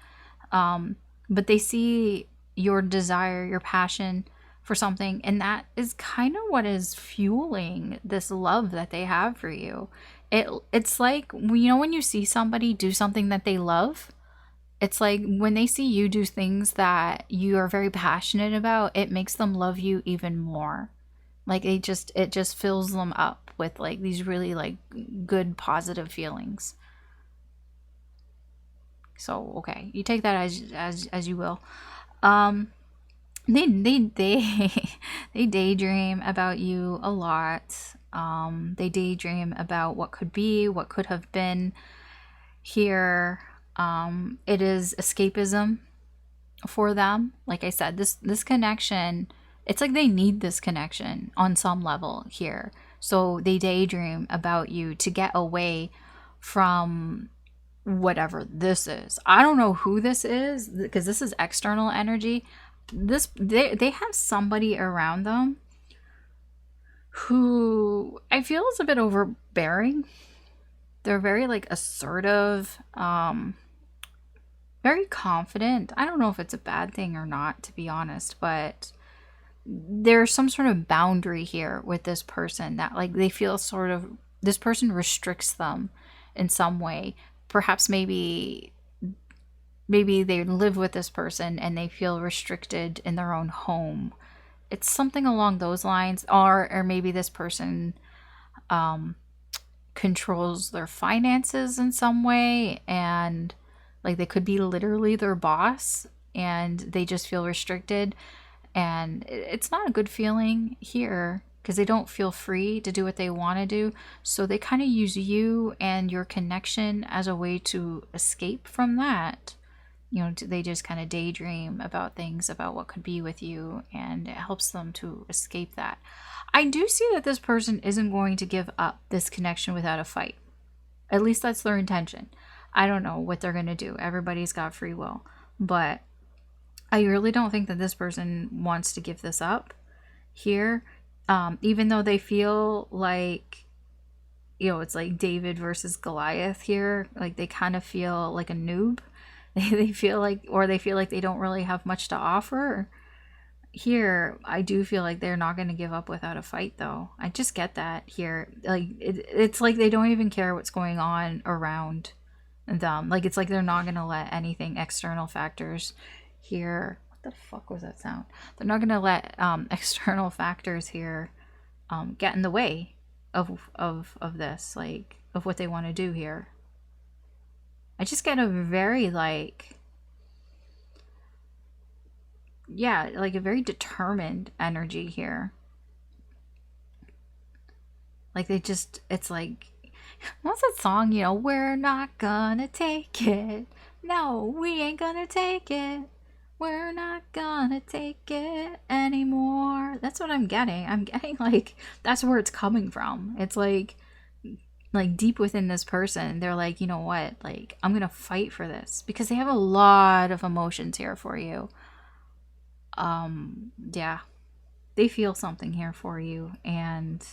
But they see your desire, your passion for something, and that is kind of what is fueling this love that they have for you. It's like, you know, when you see somebody do something that they love, it's like when they see you do things that you are very passionate about, it makes them love you even more. Like it just fills them up with like these really like good positive feelings. So okay, you take that as you will. They they daydream about you a lot. They daydream about what could be, what could have been here. It is escapism for them. Like I said, this connection, it's like they need this connection on some level here. So they daydream about you to get away from whatever this is. I don't know who this is because this is external energy. They have somebody around them who I feel is a bit overbearing. They're very like assertive, very confident. I don't know if it's a bad thing or not, to be honest, but there's some sort of boundary here with this person that like they feel sort of, this person restricts them in some way. Perhaps maybe they live with this person and they feel restricted in their own home. It's something along those lines. Or maybe this person controls their finances in some way, and like they could be literally their boss and they just feel restricted, and it's not a good feeling here because they don't feel free to do what they want to do. So they kind of use you and your connection as a way to escape from that. You know, they just kind of daydream about things, about what could be with you, and it helps them to escape that. I do see that this person isn't going to give up this connection without a fight. At least that's their intention. I don't know what they're going to do. Everybody's got free will. But I really don't think that this person wants to give this up here. Even though they feel like, you know, it's like David versus Goliath here. Like they kind of feel like a noob. They feel like, or they feel like they don't really have much to offer. Here, I do feel like they're not going to give up without a fight, though. I just get that here. Like, it's like they don't even care what's going on around them. Like, it's like they're not going to let anything, external factors here. What the fuck was that sound? They're not going to let external factors here get in the way of this, like, of what they want to do here. I just get a very, like, yeah, like a very determined energy here. Like they just, it's like, what's that song, you know, we're not gonna take it. No, we ain't gonna take it. We're not gonna take it anymore. That's what I'm getting. I'm getting like, that's where it's coming from. It's like deep within this person, they're like, you know what, like I'm gonna fight for this because they have a lot of emotions here for you. Yeah, they feel something here for you, and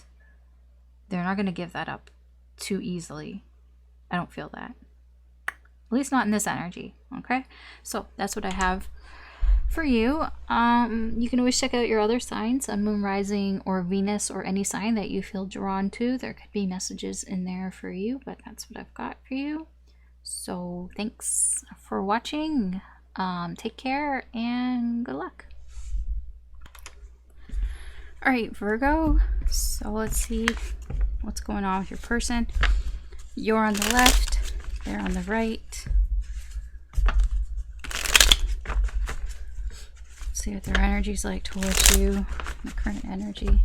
they're not gonna give that up too easily. I don't feel that, at least not in this energy. Okay, so that's what I have for you. You can always check out your other signs, a moon, rising, or Venus, or any sign that you feel drawn to. There could be messages in there for you, but that's what I've got for you. So thanks for watching. Take care and good luck. All right, Virgo. So let's see what's going on with your person. You're on the left, There on the right. Let's see what their energy's like towards you, the current energy.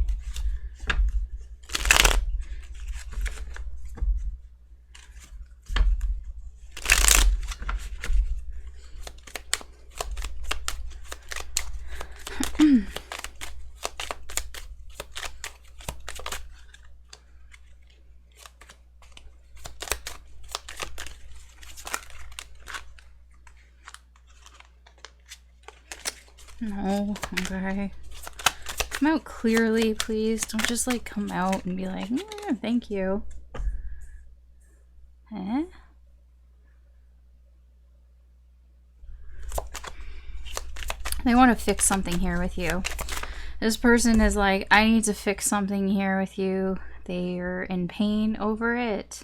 No, okay. Come out clearly, please. Don't just like come out and be like, thank you. Eh? They want to fix something here with you. This person is like, I need to fix something here with you. They're in pain over it.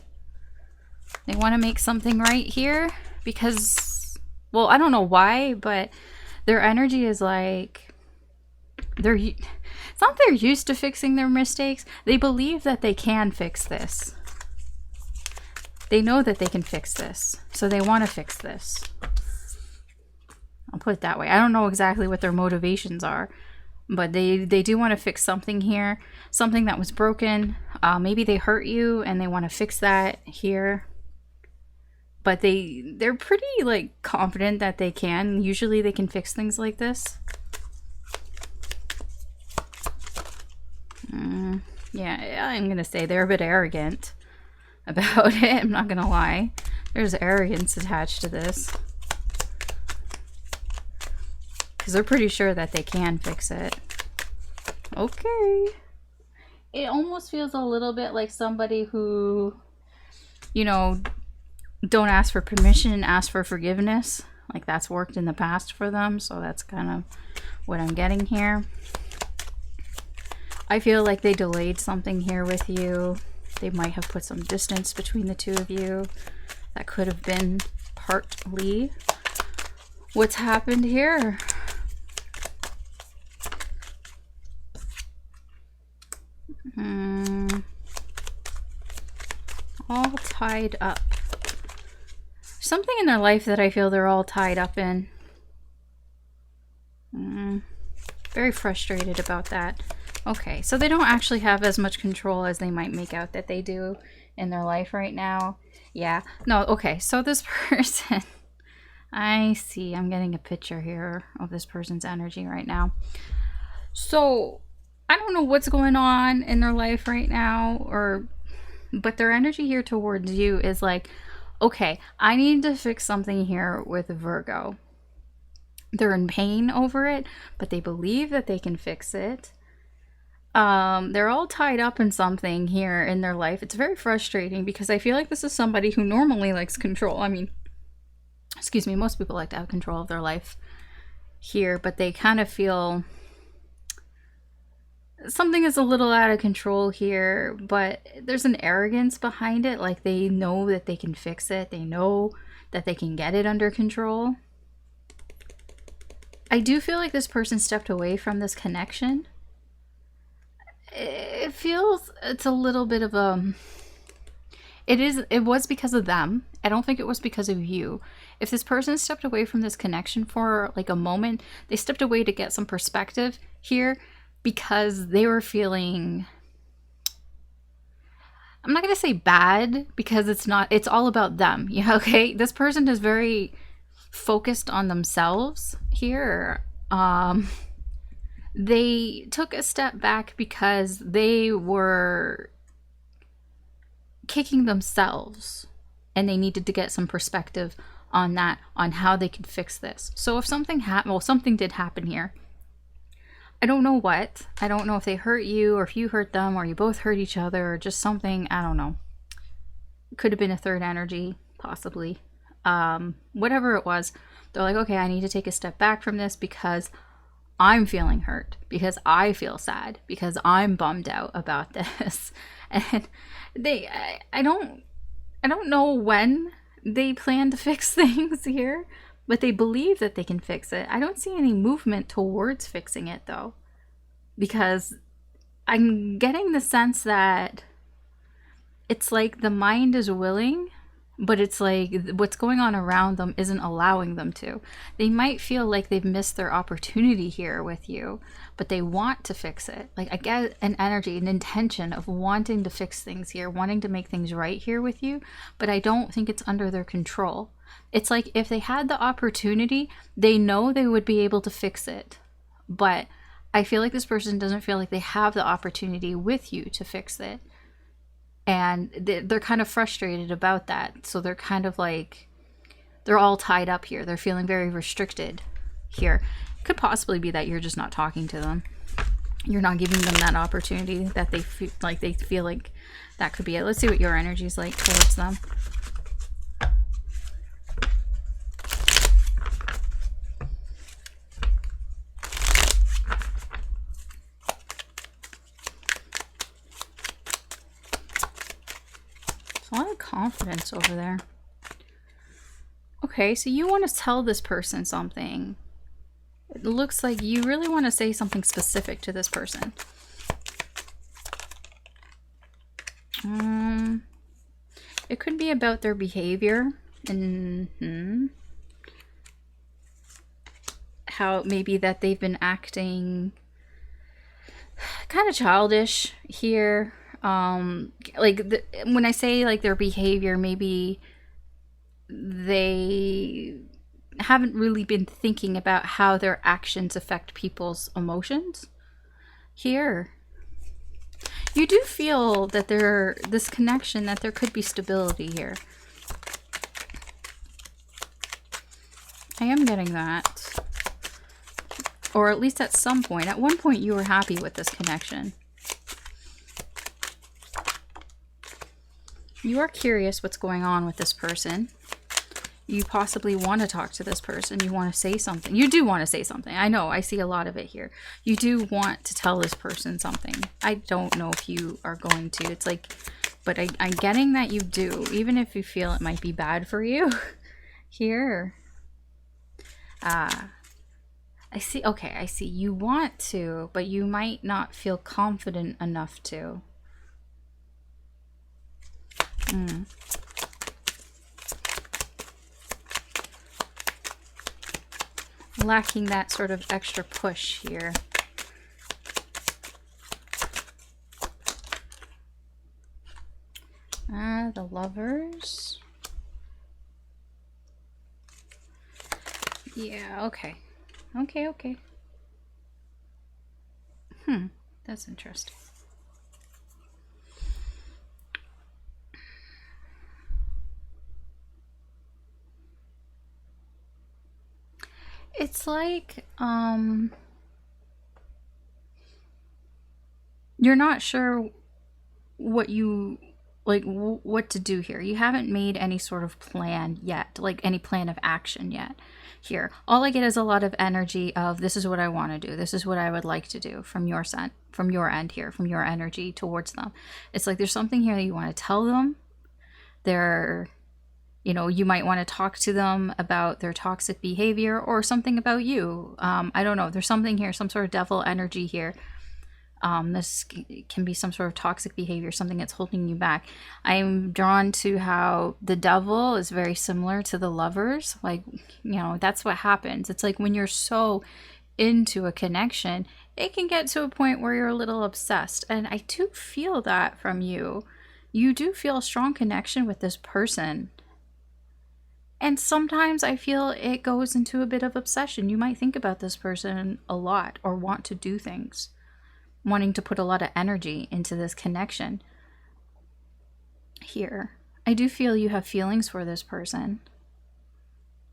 They want to make something right here because, well, I don't know why, but their energy is like, it's not they're used to fixing their mistakes. They believe that they can fix this. They know that they can fix this. So they want to fix this. I'll put it that way. I don't know exactly what their motivations are, but they do want to fix something here. Something that was broken. Maybe they hurt you and they want to fix that here. But they're pretty like confident that they can. Usually they can fix things like this. Yeah, I'm gonna say they're a bit arrogant about it. I'm not gonna lie. There's arrogance attached to this. Because they're pretty sure that they can fix it. Okay. It almost feels a little bit like somebody who, you know, don't ask for permission, ask for forgiveness. Like that's worked in the past for them. So that's kind of what I'm getting here. I feel like they delayed something here with you. They might have put some distance between the two of you. That could have been partly what's happened here. All tied up. Something in their life that I feel they're all tied up in. Very frustrated about that. Okay, so they don't actually have as much control as they might make out that they do in their life right now. Yeah. No, okay, so this person... I see. I'm getting a picture here of this person's energy right now. So, I don't know what's going on in their life right now, but their energy here towards you is like, okay, I need to fix something here with Virgo. They're in pain over it, but they believe that they can fix it. They're all tied up in something here in their life. It's very frustrating because I feel like this is somebody who normally likes control. I mean, excuse me, most people like to have control of their life here, but they kind of feel something is a little out of control here, but there's an arrogance behind it. Like they know that they can fix it. They know that they can get it under control. I do feel like this person stepped away from this connection. It feels it's a little bit of a... It was because of them. I don't think it was because of you. If this person stepped away from this connection for like a moment, they stepped away to get some perspective here because they were feeling... I'm not going to say bad because it's not. It's all about them. Yeah, okay? This person is very focused on themselves here. They took a step back because they were kicking themselves and they needed to get some perspective on that, on how they could fix this. So if something happened, well, something did happen here. I don't know what. I don't know if they hurt you or if you hurt them or you both hurt each other or just something. I don't know. It could have been a third energy, possibly. Whatever it was, they're like, okay, I need to take a step back from this because I'm feeling hurt, because I feel sad, because I'm bummed out about this. And I don't know when they plan to fix things here, but they believe that they can fix it. I don't see any movement towards fixing it though, because I'm getting the sense that it's like the mind is willing, but it's like what's going on around them isn't allowing them to. They might feel like they've missed their opportunity here with you, but they want to fix it. Like, I get an energy, an intention of wanting to fix things here, wanting to make things right here with you, but I don't think it's under their control. It's like if they had the opportunity, they know they would be able to fix it, but I feel like this person doesn't feel like they have the opportunity with you to fix it. And they're kind of frustrated about that. So they're kind of like, they're all tied up here. They're feeling very restricted here. It could possibly be that you're just not talking to them. You're not giving them that opportunity that they feel like that could be it. Let's see what your energy is like towards them. A lot of confidence over there. Okay, so you want to tell this person something. It looks like you really want to say something specific to this person. It could be about their behavior and how maybe that they've been acting kind of childish here. When I say like their behavior, maybe they haven't really been thinking about how their actions affect people's emotions here. You do feel that this connection, that there could be stability here. I am getting that. Or at least at some point. At one point you were happy with this connection. You are curious what's going on with this person. You possibly want to talk to this person. You want to say something. You do want to say something. I know. I see a lot of it here. You do want to tell this person something. I don't know if you are going to. It's like, but I'm getting that you do. Even if you feel it might be bad for you. Here. I see. Okay, I see. You want to, but you might not feel confident enough to. Lacking that sort of extra push here. The Lovers. Yeah, okay. Okay. That's interesting. It's like, you're not sure what you, like, what to do here. You haven't made any sort of plan yet, like any plan of action yet here. All I get is a lot of energy of, this is what I want to do. This is what I would like to do from your end here, from your energy towards them. It's like there's something here that you want to tell them. You might want to talk to them about their toxic behavior or something about you. I don't know. There's something here, some sort of devil energy here. This can be some sort of toxic behavior, something that's holding you back. I'm drawn to how the devil is very similar to the Lovers. Like, that's what happens. It's like when you're so into a connection, it can get to a point where you're a little obsessed. And I do feel that from you. You do feel a strong connection with this person. And sometimes I feel it goes into a bit of obsession. You might think about this person a lot or want to do things, wanting to put a lot of energy into this connection. Here, I do feel you have feelings for this person,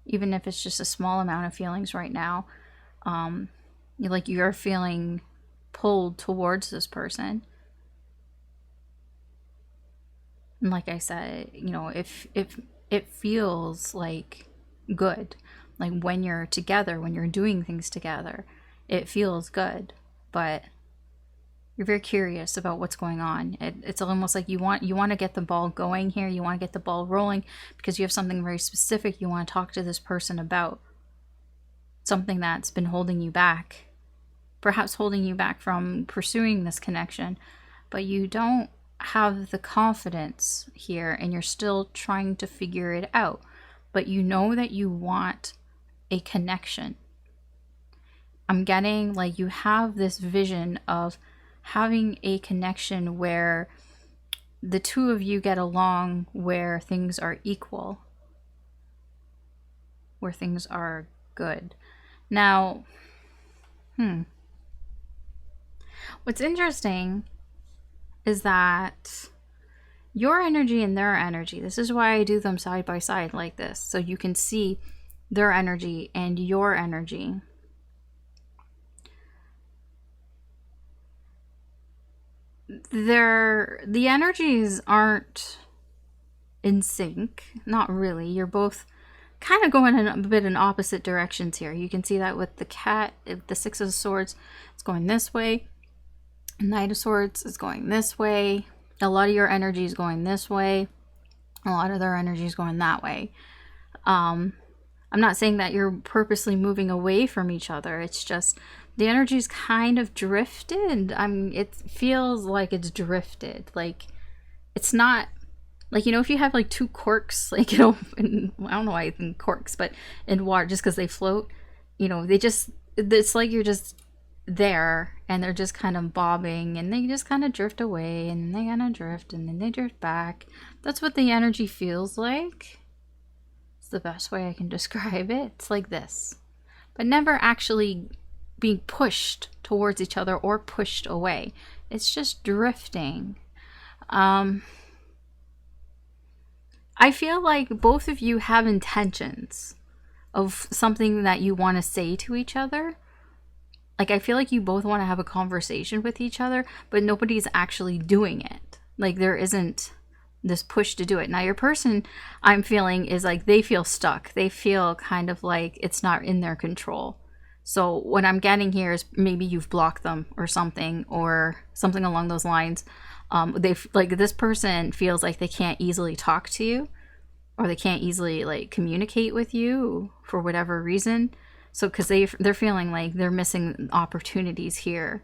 even if it's just a small amount of feelings right now. You're feeling pulled towards this person. And like I said, if it feels like good, like when you're together, when you're doing things together, it feels good, but you're very curious about what's going on. It's almost like you want to get the ball going here. You want to get the ball rolling because you have something very specific you want to talk to this person about. Something that's been holding you back, perhaps holding you back from pursuing this connection, but you don't have the confidence here and you're still trying to figure it out, but you know that you want a connection. I'm getting like you have this vision of having a connection where the two of you get along, where things are equal, where things are good. Now, what's interesting is that your energy and their energy, this is why I do them side by side like this, so you can see their energy and your energy. The energies aren't in sync, not really. You're both kind of going in a bit in opposite directions here. You can see that with the cat, the Six of Swords, it's going this way. Knight of Swords is going this way. A lot of your energy is going this way. A lot of their energy is going that way. I'm not saying that you're purposely moving away from each other. It's just the energy's kind of drifted. It feels like it's drifted. Like it's not like, you know, if you have like two corks, like, you know, I don't know why I think corks, but in water, just because they float, you know, it's like you're just there and they're just kind of bobbing and they just kind of drift away and they kind of drift and then they drift back. That's what the energy feels like. It's the best way I can describe it. It's like this, but never actually being pushed towards each other or pushed away. It's just drifting. I feel like both of you have intentions of something that you want to say to each other. Like, I feel like you both want to have a conversation with each other, but nobody's actually doing it. Like, there isn't this push to do it. Now, your person, I'm feeling, is like they feel stuck. They feel kind of like it's not in their control. So what I'm getting here is maybe you've blocked them or something along those lines. This person feels like they can't easily talk to you, or they can't easily like communicate with you for whatever reason. So because they're feeling like they're missing opportunities here.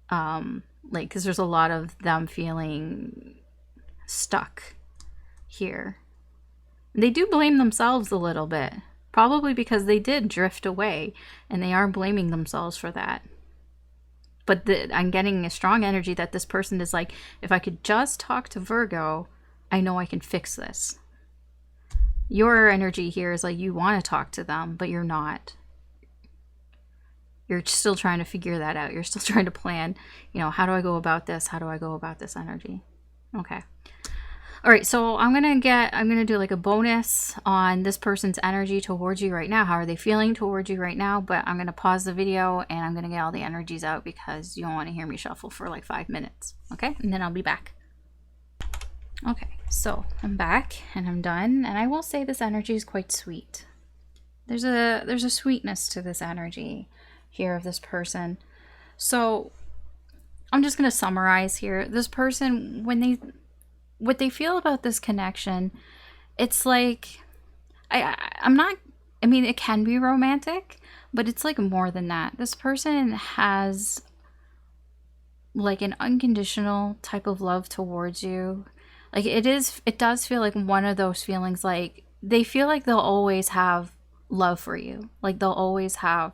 Because there's a lot of them feeling stuck here. They do blame themselves a little bit, probably because they did drift away, and they are blaming themselves for that. But I'm getting a strong energy that this person is like, if I could just talk to Virgo, I know I can fix this. Your energy here is like you want to talk to them, but you're not. You're still trying to figure that out. You're still trying to plan, you know, how do I go about this? How do I go about this energy? Okay. All right, so I'm going to do like a bonus on this person's energy towards you right now. How are they feeling towards you right now? But I'm going to pause the video and I'm going to get all the energies out because you don't want to hear me shuffle for like 5 minutes. Okay, and then I'll be back. Okay, so I'm back and I'm done. And I will say this energy is quite sweet. There's a sweetness to this energy here of this person. So I'm just going to summarize here. This person, what they feel about this connection, it's like, it can be romantic, but it's like more than that. This person has like an unconditional type of love towards you. Like it does feel like one of those feelings, like they feel like they'll always have love for you. Like they'll always have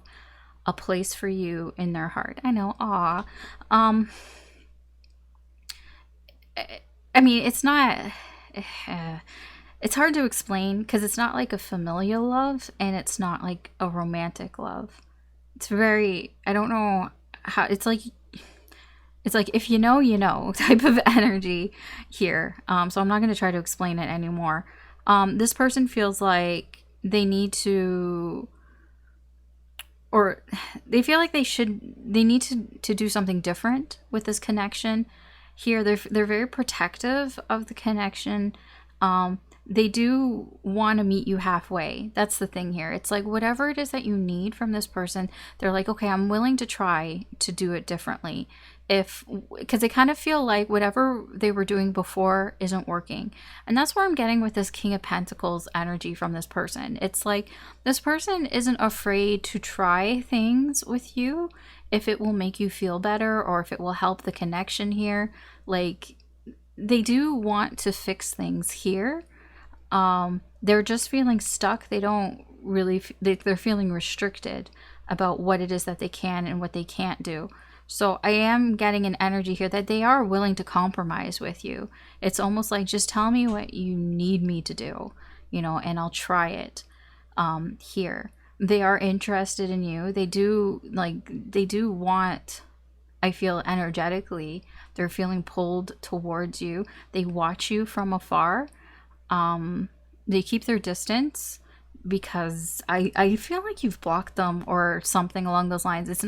a place for you in their heart. I know, aw. It's not, it's hard to explain because it's not like a familial love and it's not like a romantic love. It's very, I don't know how, it's like if you know type of energy here. So I'm not going to try to explain it anymore. This person feels like they need to, or they feel like they need to do something different with this connection. Here, they're very protective of the connection. They do want to meet you halfway. That's the thing here. It's like whatever it is that you need from this person, they're like, okay, I'm willing to try to do it differently. Because they kind of feel like whatever they were doing before isn't working. And that's where I'm getting with this King of Pentacles energy from this person. It's like this person isn't afraid to try things with you if it will make you feel better or if it will help the connection here. Like they do want to fix things here. They're just feeling stuck. They don't really, they're feeling restricted about what it is that they can and what they can't do. So I am getting an energy here that they are willing to compromise with you. It's almost like, just tell me what you need me to do, you know, and I'll try it. Here, they are interested in you. They do want, I feel energetically, they're feeling pulled towards you. They watch you from afar. They keep their distance because I feel like you've blocked them or something along those lines. It's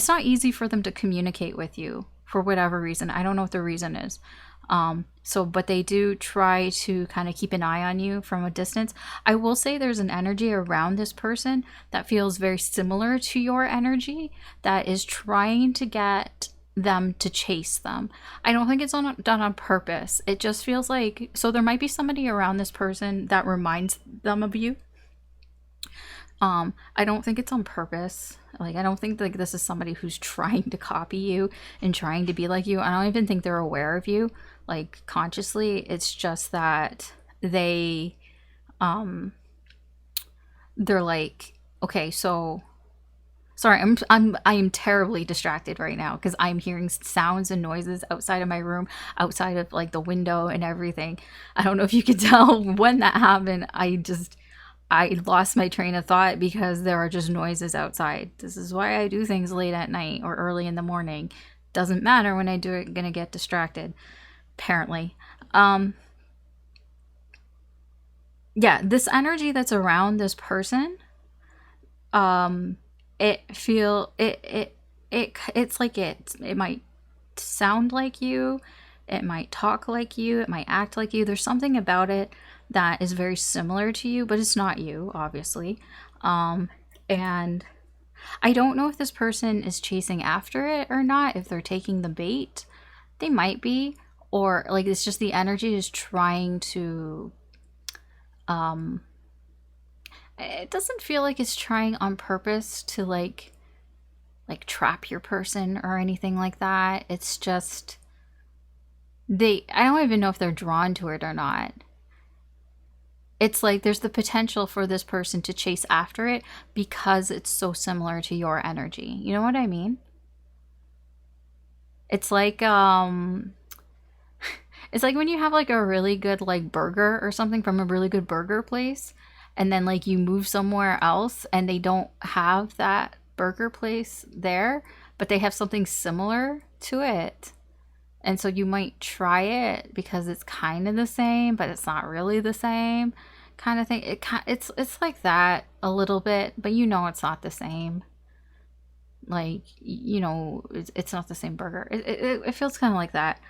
not easy for them to communicate with you for whatever reason. I don't know what the reason is. But they do try to kind of keep an eye on you from a distance. I will say there's an energy around this person that feels very similar to your energy that is trying to get them to chase them. I don't think it's done on purpose. It just feels like, so there might be somebody around this person that reminds them of you. I don't think it's on purpose. Like, I don't think like this is somebody who's trying to copy you and trying to be like you. I don't even think they're aware of you, like, consciously. It's just that they're like, okay, so sorry, I am terribly distracted right now because I'm hearing sounds and noises outside of my room, outside of like the window and everything. I don't know if you could tell when that happened. I lost my train of thought because there are just noises outside. This is why I do things late at night or early in the morning. Doesn't matter when I do it, gonna get distracted, apparently. Yeah, this energy that's around this person, it's like it might sound like you, it might talk like you, it might act like you. There's something about it that is very similar to you, but it's not you, obviously. And I don't know if this person is chasing after it or not, if they're taking the bait. They might be, or like it's just the energy is trying to it doesn't feel like it's trying on purpose to like trap your person or anything like that. It's just I don't even know if they're drawn to it or not. It's like there's the potential for this person to chase after it because it's so similar to your energy. You know what I mean? It's like it's like when you have like a really good like burger or something from a really good burger place, and then like you move somewhere else and they don't have that burger place there, but they have something similar to it. And so you might try it because it's kind of the same, but it's not really the same kind of thing. It's like that a little bit, but you know it's not the same. Like, you know, it's not the same burger. It feels kind of like that.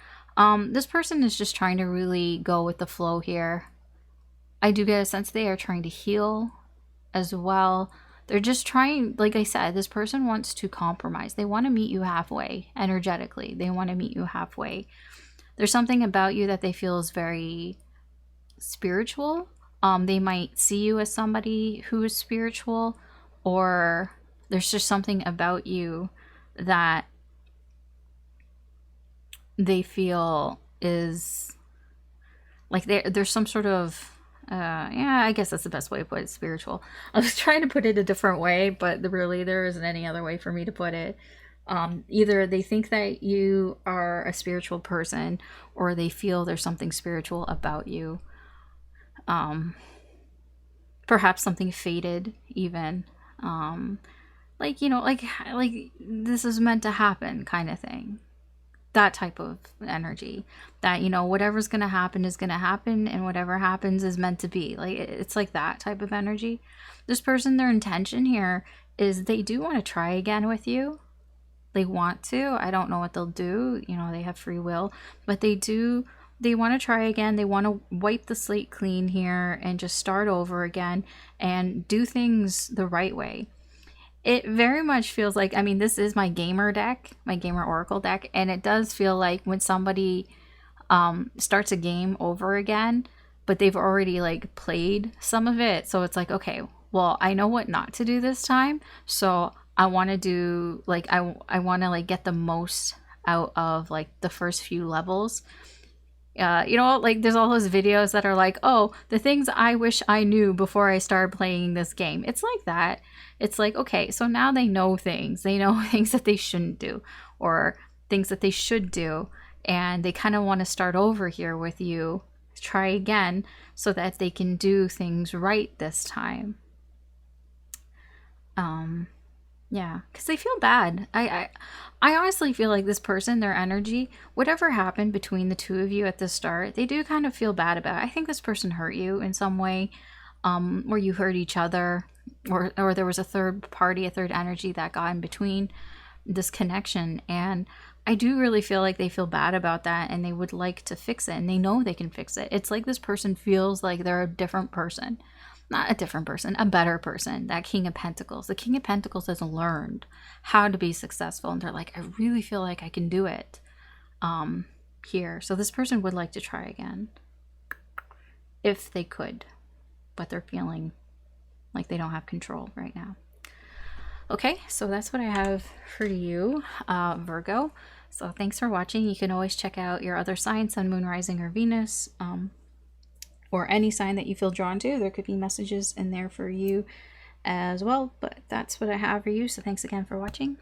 This person is just trying to really go with the flow here. I do get a sense they are trying to heal as well. They're just trying, like I said, this person wants to compromise. They want to meet you halfway energetically. They want to meet you halfway. There's something about you that they feel is very spiritual. They might see you as somebody who is spiritual, or there's just something about you that they feel is like there's some sort of yeah, I guess that's the best way to put it, spiritual. I was trying to put it a different way, but really there isn't any other way for me to put it. Either they think that you are a spiritual person, or they feel there's something spiritual about you. Perhaps something faded even. Like, you know, like this is meant to happen kind of thing. That type of energy that, you know, whatever's going to happen is going to happen, and whatever happens is meant to be. Like, it's like that type of energy. This person, their intention here is they do want to try again with you. They want to. I don't know what they'll do. You know, they have free will, but they want to try again. They want to wipe the slate clean here and just start over again and do things the right way. It very much feels like, I mean, this is my gamer deck, my gamer oracle deck, and it does feel like when somebody starts a game over again, but they've already like played some of it. So it's like, okay, well, I know what not to do this time. So I want to do like, I want to like get the most out of like the first few levels. You know, like there's all those videos that are like, oh, the things I wish I knew before I started playing this game. It's like that. It's like, okay, so now they know things. They know things that they shouldn't do or things that they should do. And they kind of want to start over here with you, try again so that they can do things right this time. Yeah, because they feel bad. I honestly feel like this person, their energy, whatever happened between the two of you at the start, they do kind of feel bad about it. I think this person hurt you in some way, or you hurt each other, or there was a third party, a third energy that got in between this connection. And I do really feel like they feel bad about that and they would like to fix it and they know they can fix it. It's like this person feels like they're a different person. Not a different person, a better person. That King of Pentacles. The King of Pentacles has learned how to be successful. And they're like, I really feel like I can do it here. So this person would like to try again. If they could. But they're feeling like they don't have control right now. Okay, so that's what I have for you, Virgo. So thanks for watching. You can always check out your other signs, Sun, Moon, Rising, or Venus. Or any sign that you feel drawn to. There could be messages in there for you as well, but that's what I have for you. So thanks again for watching.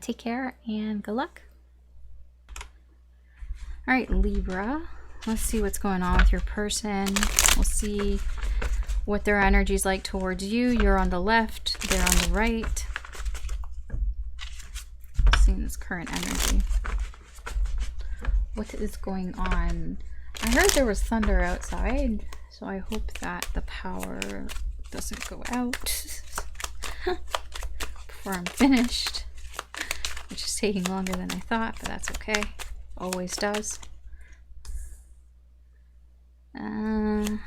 Take care and good luck. All right, Libra, let's see what's going on with your person. We'll see what their energy is like towards you. You're on the left, they're on the right. Seeing this current energy. What is going on? I heard there was thunder outside, so I hope that the power doesn't go out before I'm finished, which is taking longer than I thought, but that's okay. Always does. They're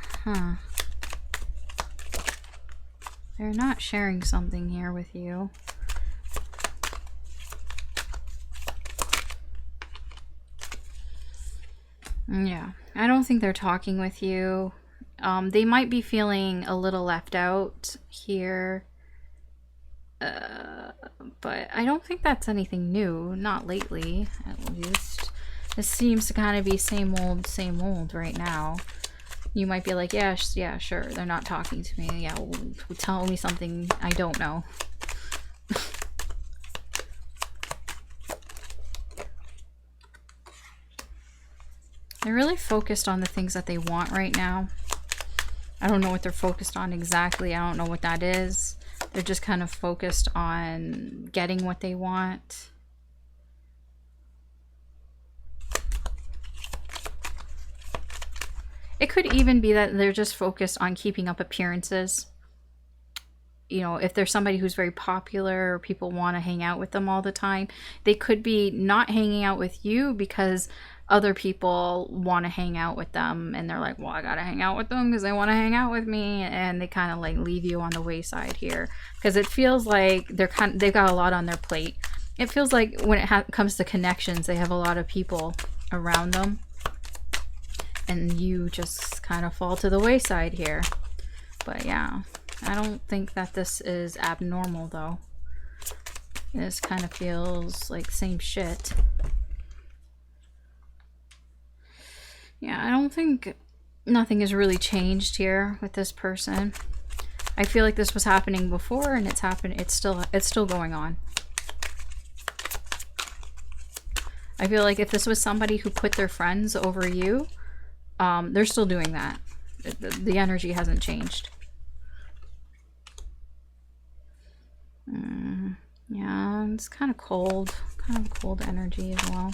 not sharing something here with you. Yeah, I don't think they're talking with you. They might be feeling a little left out here. But I don't think that's anything new. Not lately, at least. This seems to kind of be same old right now. You might be like, yeah, yeah, sure. They're not talking to me. Yeah, well, tell me something I don't know. They're really focused on the things that they want right now. I don't know what they're focused on exactly. I don't know what that is. They're just kind of focused on getting what they want. It could even be that they're just focused on keeping up appearances. You know, if there's somebody who's very popular or people want to hang out with them all the time, they could be not hanging out with you because other people want to hang out with them and they're like, well, I gotta hang out with them because they want to hang out with me, and they kind of like leave you on the wayside here because it feels like they've got a lot on their plate. It feels like when it comes to connections, they have a lot of people around them and you just kind of fall to the wayside here. But yeah, I don't think that this is abnormal though. This kind of feels like same shit. Yeah, I don't think nothing has really changed here with this person. I feel like this was happening before and it's still going on. I feel like if this was somebody who put their friends over you, they're still doing that. The energy hasn't changed. Yeah, it's kind of cold energy as well.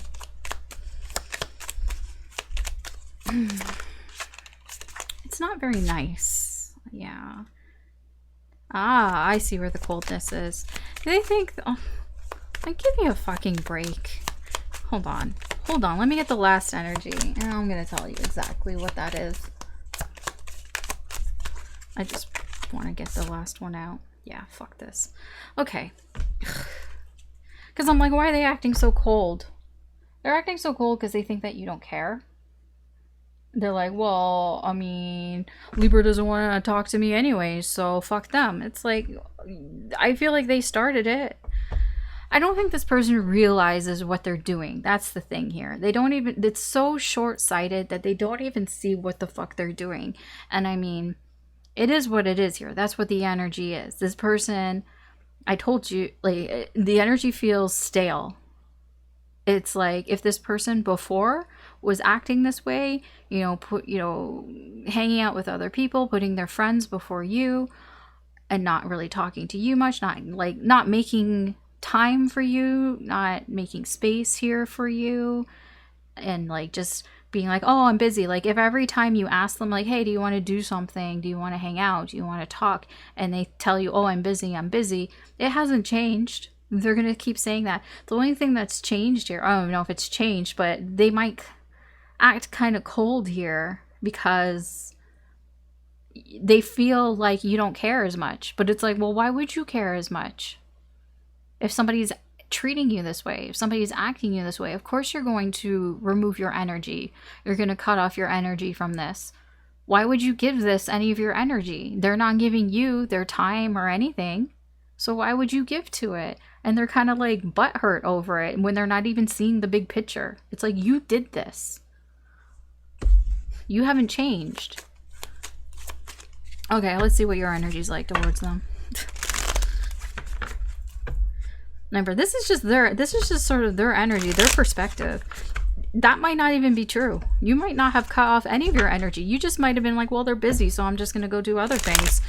It's not very nice. Yeah. Ah, I see where the coldness is. Do they think, oh, like, give me a fucking break. Hold on, let me get the last energy and I'm gonna tell you exactly what that is. I just want to get the last one out. Yeah, fuck this. Okay. Because I'm like, why are they acting so cold? They're acting so cold because they think that you don't care. They're like, well, I mean, Libra doesn't want to talk to me anyway, so fuck them. It's like, I feel like they started it. I don't think this person realizes what they're doing. That's the thing here. They don't even, it's so short-sighted that they don't even see what the fuck they're doing. And I mean, it is what it is here. That's what the energy is. This person, I told you, like, the energy feels stale. It's like if this person before was acting this way, hanging out with other people, putting their friends before you, and not really talking to you much, not making time for you, not making space here for you, and like just being like, oh, I'm busy. Like if every time you ask them like, hey, do you want to do something? Do you want to hang out? Do you want to talk? And they tell you, oh, I'm busy, it hasn't changed. They're going to keep saying that. The only thing that's changed here, I don't know if it's changed, but they might act kind of cold here because they feel like you don't care as much. But it's like, well, why would you care as much? If somebody's treating you this way, if somebody's acting you this way, of course you're going to remove your energy. You're going to cut off your energy from this. Why would you give this any of your energy? They're not giving you their time or anything. So why would you give to it? And they're kind of like butthurt over it when they're not even seeing the big picture. It's like, you did this. You haven't changed. Okay, let's see what your energy's like towards them. Remember, this is just sort of their energy, their perspective. That might not even be true. You might not have cut off any of your energy. You just might have been like, well, they're busy, so I'm just going to go do other things.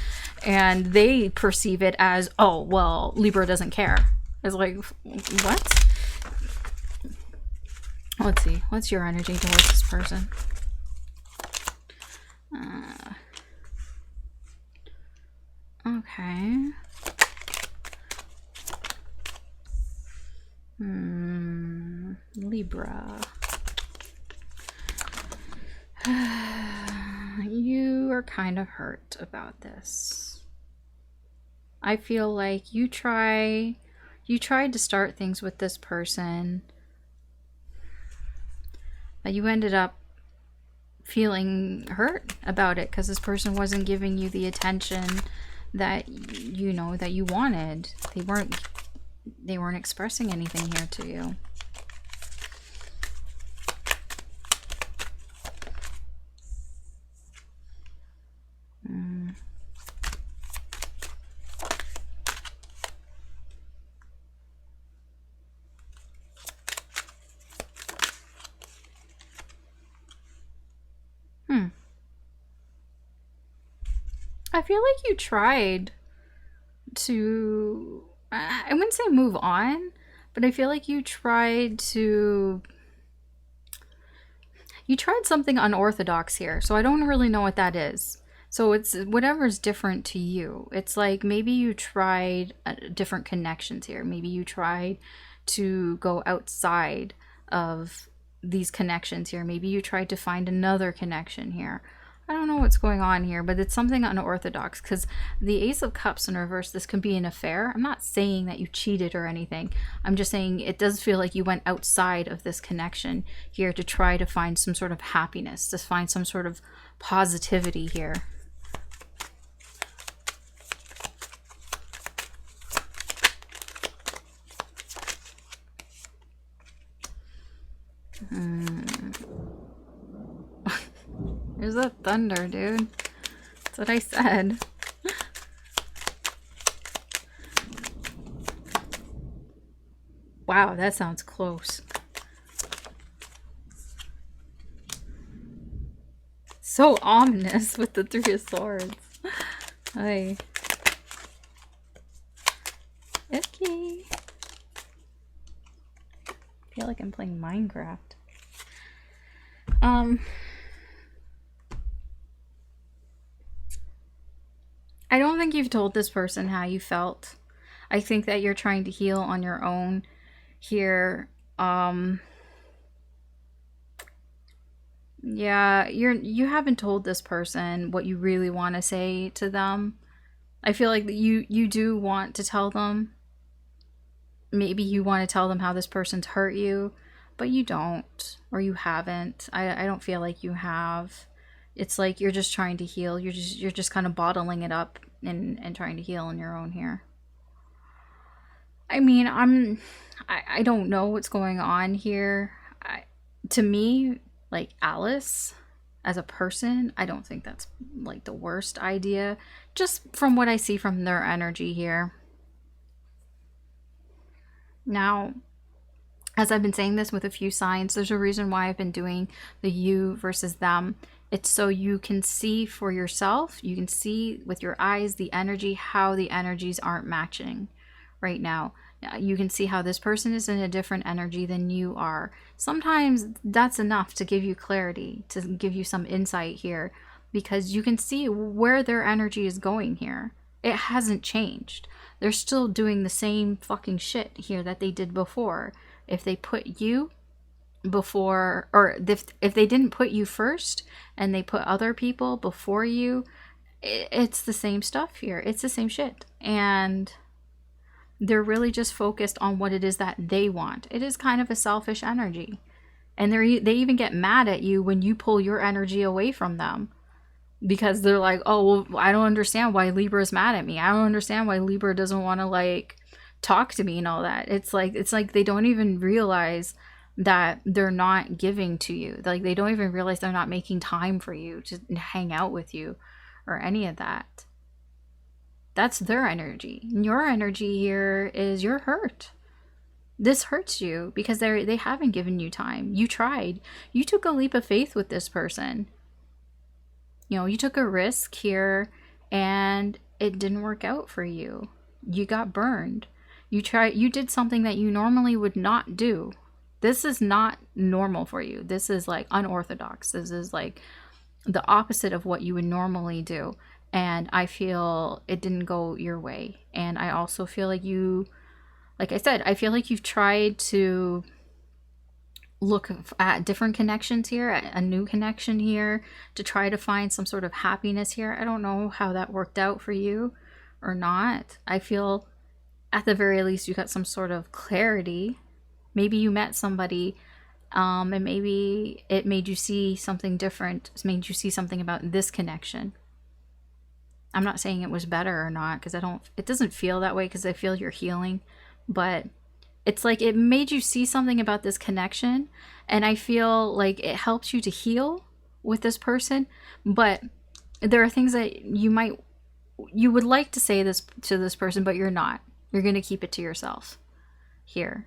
And they perceive it as, oh, well, Libra doesn't care. It's like, what? Let's see. What's your energy towards this person? Okay. Libra. You are kind of hurt about this. I feel like you tried to start things with this person, but you ended up feeling hurt about it because this person wasn't giving you the attention that that you wanted. They weren't expressing anything here to you. I feel like you tried to, I wouldn't say move on, but I feel like you tried something unorthodox here. So I don't really know what that is. So it's whatever's different to you. It's like maybe you tried different connections here. Maybe you tried to go outside of these connections here. Maybe you tried to find another connection here. I don't know what's going on here, but it's something unorthodox because the Ace of Cups in reverse, this can be an affair. I'm not saying that you cheated or anything. I'm just saying it does feel like you went outside of this connection here to try to find some sort of happiness, to find some sort of positivity here. There's that thunder, dude. That's what I said. Wow, that sounds close. So ominous with the Three of Swords. Hi. Okay. I feel like I'm playing Minecraft. I don't think you've told this person how you felt. I think that you're trying to heal on your own here. Yeah, you haven't told this person what you really want to say to them. I feel like you do want to tell them. Maybe you want to tell them how this person's hurt you, but you don't, or you haven't. I don't feel like you have. It's like you're just trying to heal. You're just kind of bottling it up and trying to heal on your own here. I mean, I don't know what's going on here. To me, like Alice as a person, I don't think that's like the worst idea, just from what I see from their energy here. Now, as I've been saying this with a few signs, there's a reason why I've been doing the you versus them. It's so you can see for yourself, you can see with your eyes the energy, how the energies aren't matching right now. You can see how this person is in a different energy than you are. Sometimes that's enough to give you clarity, to give you some insight here, because you can see where their energy is going here. It hasn't changed. They're still doing the same fucking shit here that they did before. If they put you before, or if they didn't put you first and they put other people before you, it's the same stuff here. It's the same shit. And they're really just focused on what it is that they want. It is kind of a selfish energy. And they even get mad at you when you pull your energy away from them. Because they're like, oh, well, I don't understand why Libra is mad at me. I don't understand why Libra doesn't want to like talk to me and all that. It's like they don't even realize that they're not giving to you. Like they don't even realize they're not making time for you to hang out with you or any of that. That's their energy. Your energy here is you're hurt. This hurts you because they haven't given you time. You tried. You took a leap of faith with this person. You know, you took a risk here and it didn't work out for you. You got burned. You did something that you normally would not do. This is not normal for you. This is like unorthodox. This is like the opposite of what you would normally do. And I feel it didn't go your way. And I also feel like like I said, I feel like you've tried to look at different connections here, a new connection here, to try to find some sort of happiness here. I don't know how that worked out for you or not. I feel at the very least you got some sort of clarity. Maybe you met somebody and maybe it made you see something different. It made you see something about this connection. I'm not saying it was better or not, because it doesn't feel that way, because I feel you're healing, but it's like it made you see something about this connection, and I feel like it helps you to heal with this person. But there are things that you would like to say this to this person, but you're not. You're going to keep it to yourself here.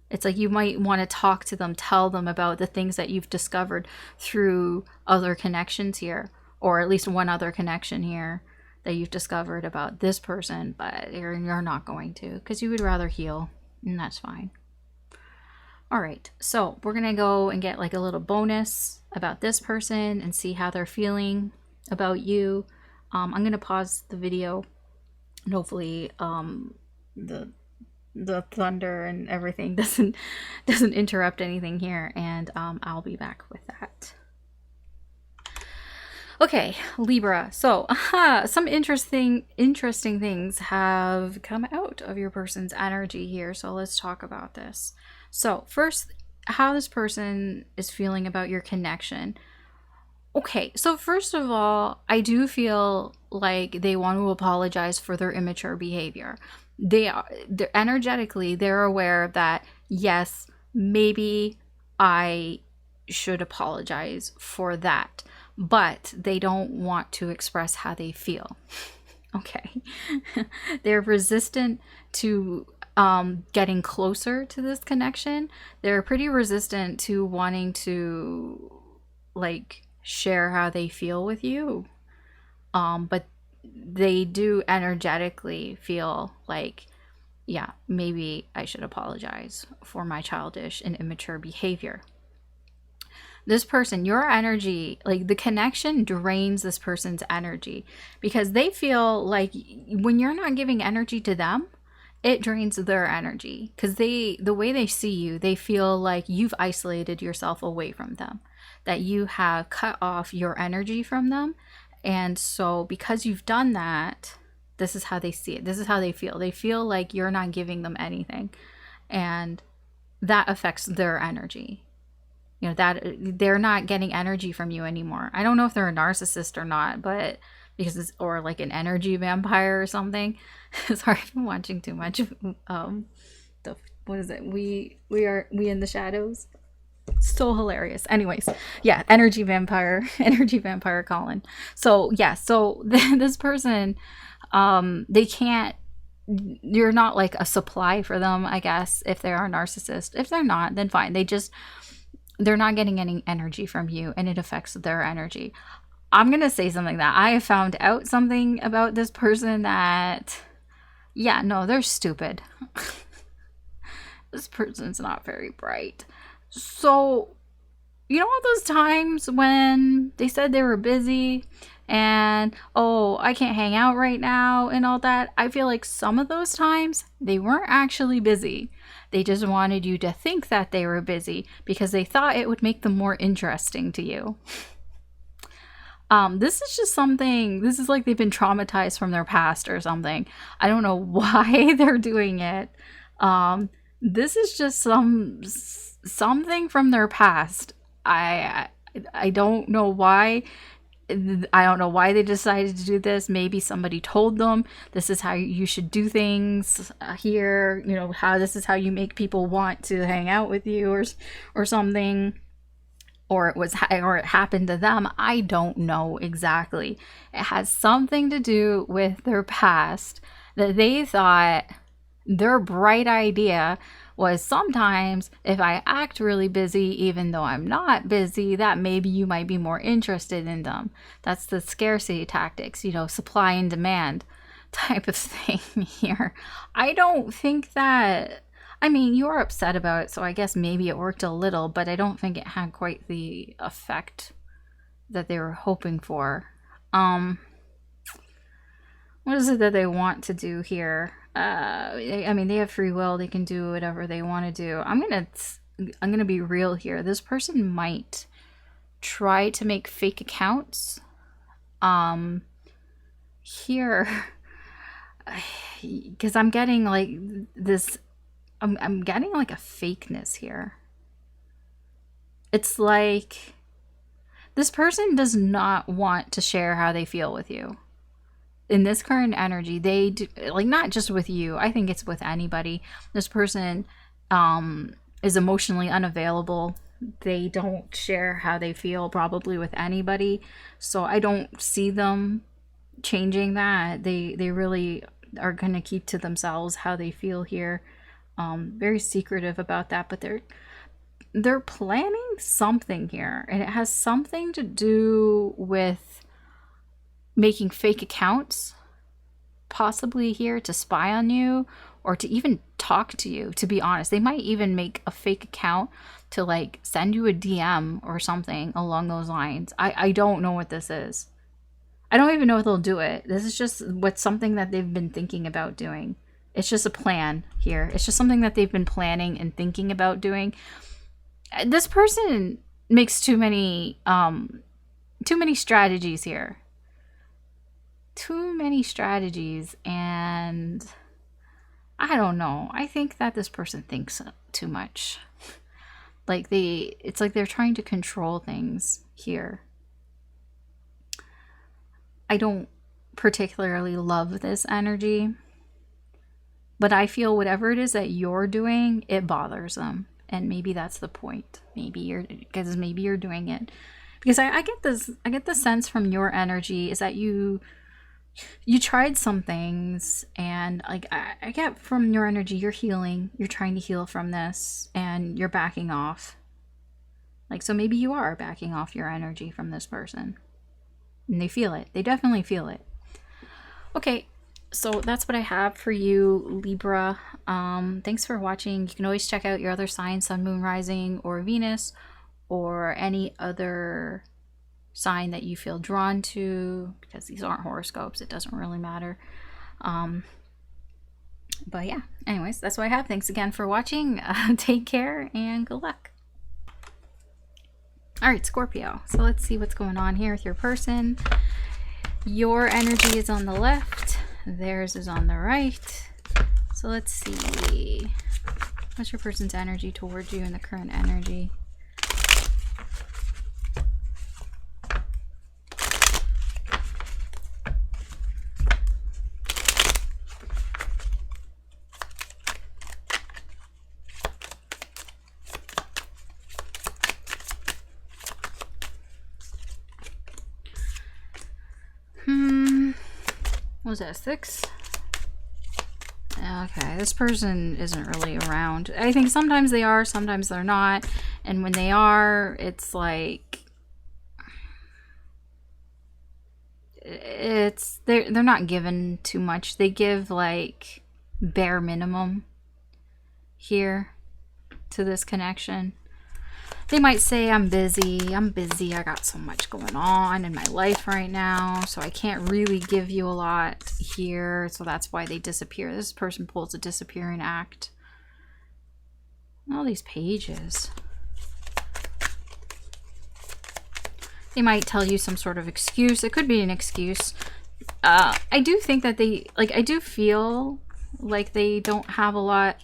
It's like you might want to talk to them, tell them about the things that you've discovered through other connections here, or at least one other connection here that you've discovered about this person, but you're not going to, because you would rather heal, and that's fine. All right, so we're gonna go and get like a little bonus about this person and see how they're feeling about you. I'm gonna pause the video, and hopefully the thunder and everything doesn't interrupt anything here, and I'll be back with that. Okay, Libra. So, some interesting things have come out of your person's energy here. So let's talk about this. So first, how this person is feeling about your connection. Okay, so first of all, I do feel like they want to apologize for their immature behavior. They're energetically, they're aware that, yes, maybe I should apologize for that, but they don't want to express how they feel. Okay. They're resistant to getting closer to this connection. They're pretty resistant to wanting to like share how they feel with you. But they do energetically feel like, yeah, maybe I should apologize for my childish and immature behavior. This person, your energy, like the connection drains this person's energy, because they feel like when you're not giving energy to them, it drains their energy, because the way they see you, they feel like you've isolated yourself away from them, that you have cut off your energy from them. And so because you've done that, this is how they see it. This is how they feel. They feel like you're not giving them anything, and that affects their energy. You know, that they're not getting energy from you anymore. I don't know if they're a narcissist or not, but because it's, or like an energy vampire or something. Sorry, I've been watching too much. The, what is it? We in the shadows. So hilarious. Anyways, yeah, energy vampire Colin. So yeah, so this person, they can't, you're not like a supply for them, I guess, if they are a narcissist. If they're not, then fine. They're not getting any energy from you, and it affects their energy. I'm gonna say something that I have found out something about this person that, yeah, no, they're stupid. This person's not very bright. So, you know all those times when they said they were busy and, oh, I can't hang out right now and all that? I feel like some of those times they weren't actually busy. They just wanted you to think that they were busy because they thought it would make them more interesting to you. This is just something, this is like they've been traumatized from their past or something. I don't know why they're doing it. This is just something from their past. I don't know why. I don't know why they decided to do this. Maybe somebody told them this is how you should do things here. You know, how this is how you make people want to hang out with you or something. Or it happened to them. I don't know exactly. It has something to do with their past, that they thought their bright idea was sometimes if I act really busy, even though I'm not busy, that maybe you might be more interested in them. That's the scarcity tactics, you know, supply and demand type of thing here. I don't think that, I mean, you are upset about it, so I guess maybe it worked a little, but I don't think it had quite the effect that they were hoping for. What is it that they want to do here? I mean, they have free will. They can do whatever they want to do. I'm gonna be real here. This person might try to make fake accounts. Here, because I'm getting like this. I'm getting like a fakeness here. It's like this person does not want to share how they feel with you. In this current energy, they do, like, not just with you, I think it's with anybody. This person is emotionally unavailable. They don't share how they feel probably with anybody, so I don't see them changing that. They really are going to keep to themselves how they feel here. Very secretive about that, but they're planning something here, and it has something to do with making fake accounts, possibly here to spy on you or to even talk to you. To be honest, they might even make a fake account to like send you a DM or something along those lines. I don't know what this is. I don't even know if they'll do it. This is just what's something that they've been thinking about doing. It's just a plan here. It's just something that they've been planning and thinking about doing. This person makes too many strategies here. Too many strategies, and I don't know. I think that this person thinks too much. Like it's like they're trying to control things here. I don't particularly love this energy, but I feel whatever it is that you're doing, it bothers them. And maybe that's the point. Maybe you're doing it because I get the sense from your energy is that you tried some things, and like I get from your energy, you're healing, you're trying to heal from this, and you're backing off. Like, so maybe you are backing off your energy from this person, and they feel it. They definitely feel it. Okay, so that's what I have for you, Libra. Thanks for watching. You can always check out your other signs, Sun, Moon, Rising, or Venus, or any other sign that you feel drawn to, because these aren't horoscopes. It doesn't really matter. But yeah, anyways, that's what I have. Thanks again for watching. Take care and good luck. All right, Scorpio. So let's see what's going on here with your person. Your energy is on the left. Theirs is on the right. So let's see. What's your person's energy towards you in the current energy? What was that, 6? Okay, this person isn't really around. I think sometimes they are, sometimes they're not. And when they are, it's like... they're not given too much. They give like bare minimum here to this connection. They might say, I'm busy, I got so much going on in my life right now, so I can't really give you a lot here, so that's why they disappear. This person pulls a disappearing act. All these pages. They might tell you some sort of excuse. It could be an excuse. I do think that they, like, I do feel like they don't have a lot,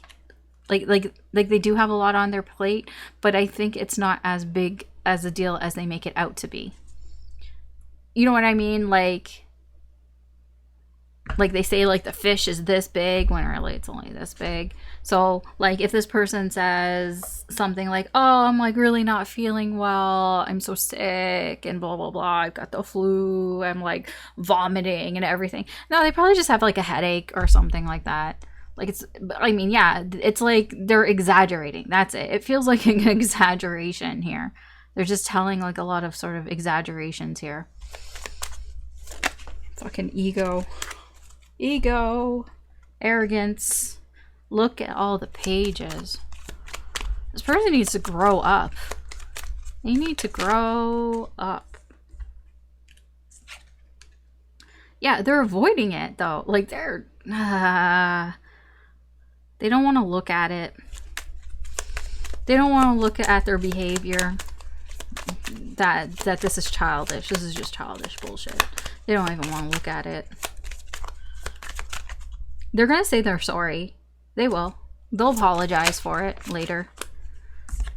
like they do have a lot on their plate, but I think it's not as big as a deal as they make it out to be. You know what I mean? Like they say like the fish is this big when really it's only this big. So like if this person says something like, oh, I'm like really not feeling well, I'm so sick and blah blah blah, I've got the flu, I'm like vomiting and everything. No, they probably just have like a headache or something like that. Like it's, I mean, yeah, it's like they're exaggerating. That's it. It feels like an exaggeration here. They're just telling like a lot of sort of exaggerations here. Fucking ego. Ego. Arrogance. Look at all the pages. This person needs to grow up. They need to grow up. Yeah, they're avoiding it though. Like they're... they don't want to look at it. They don't want to look at their behavior. That this is childish. This is just childish bullshit. They don't even want to look at it. They're going to say they're sorry. They will. They'll apologize for it later.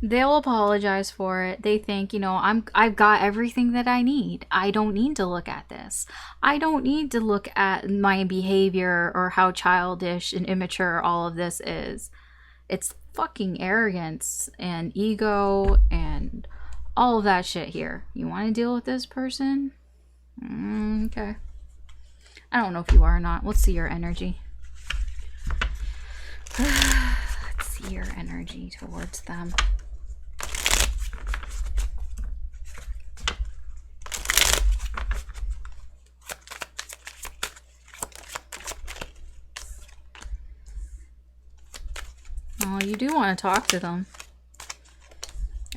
They'll apologize for it. They think, you know, I've got everything that I need. I don't need to look at this. I don't need to look at my behavior or how childish and immature all of this is. It's fucking arrogance and ego and all of that shit here. You want to deal with this person? Okay. I don't know if you are or not. Let's see your energy. Let's see your energy towards them. Oh, you do want to talk to them.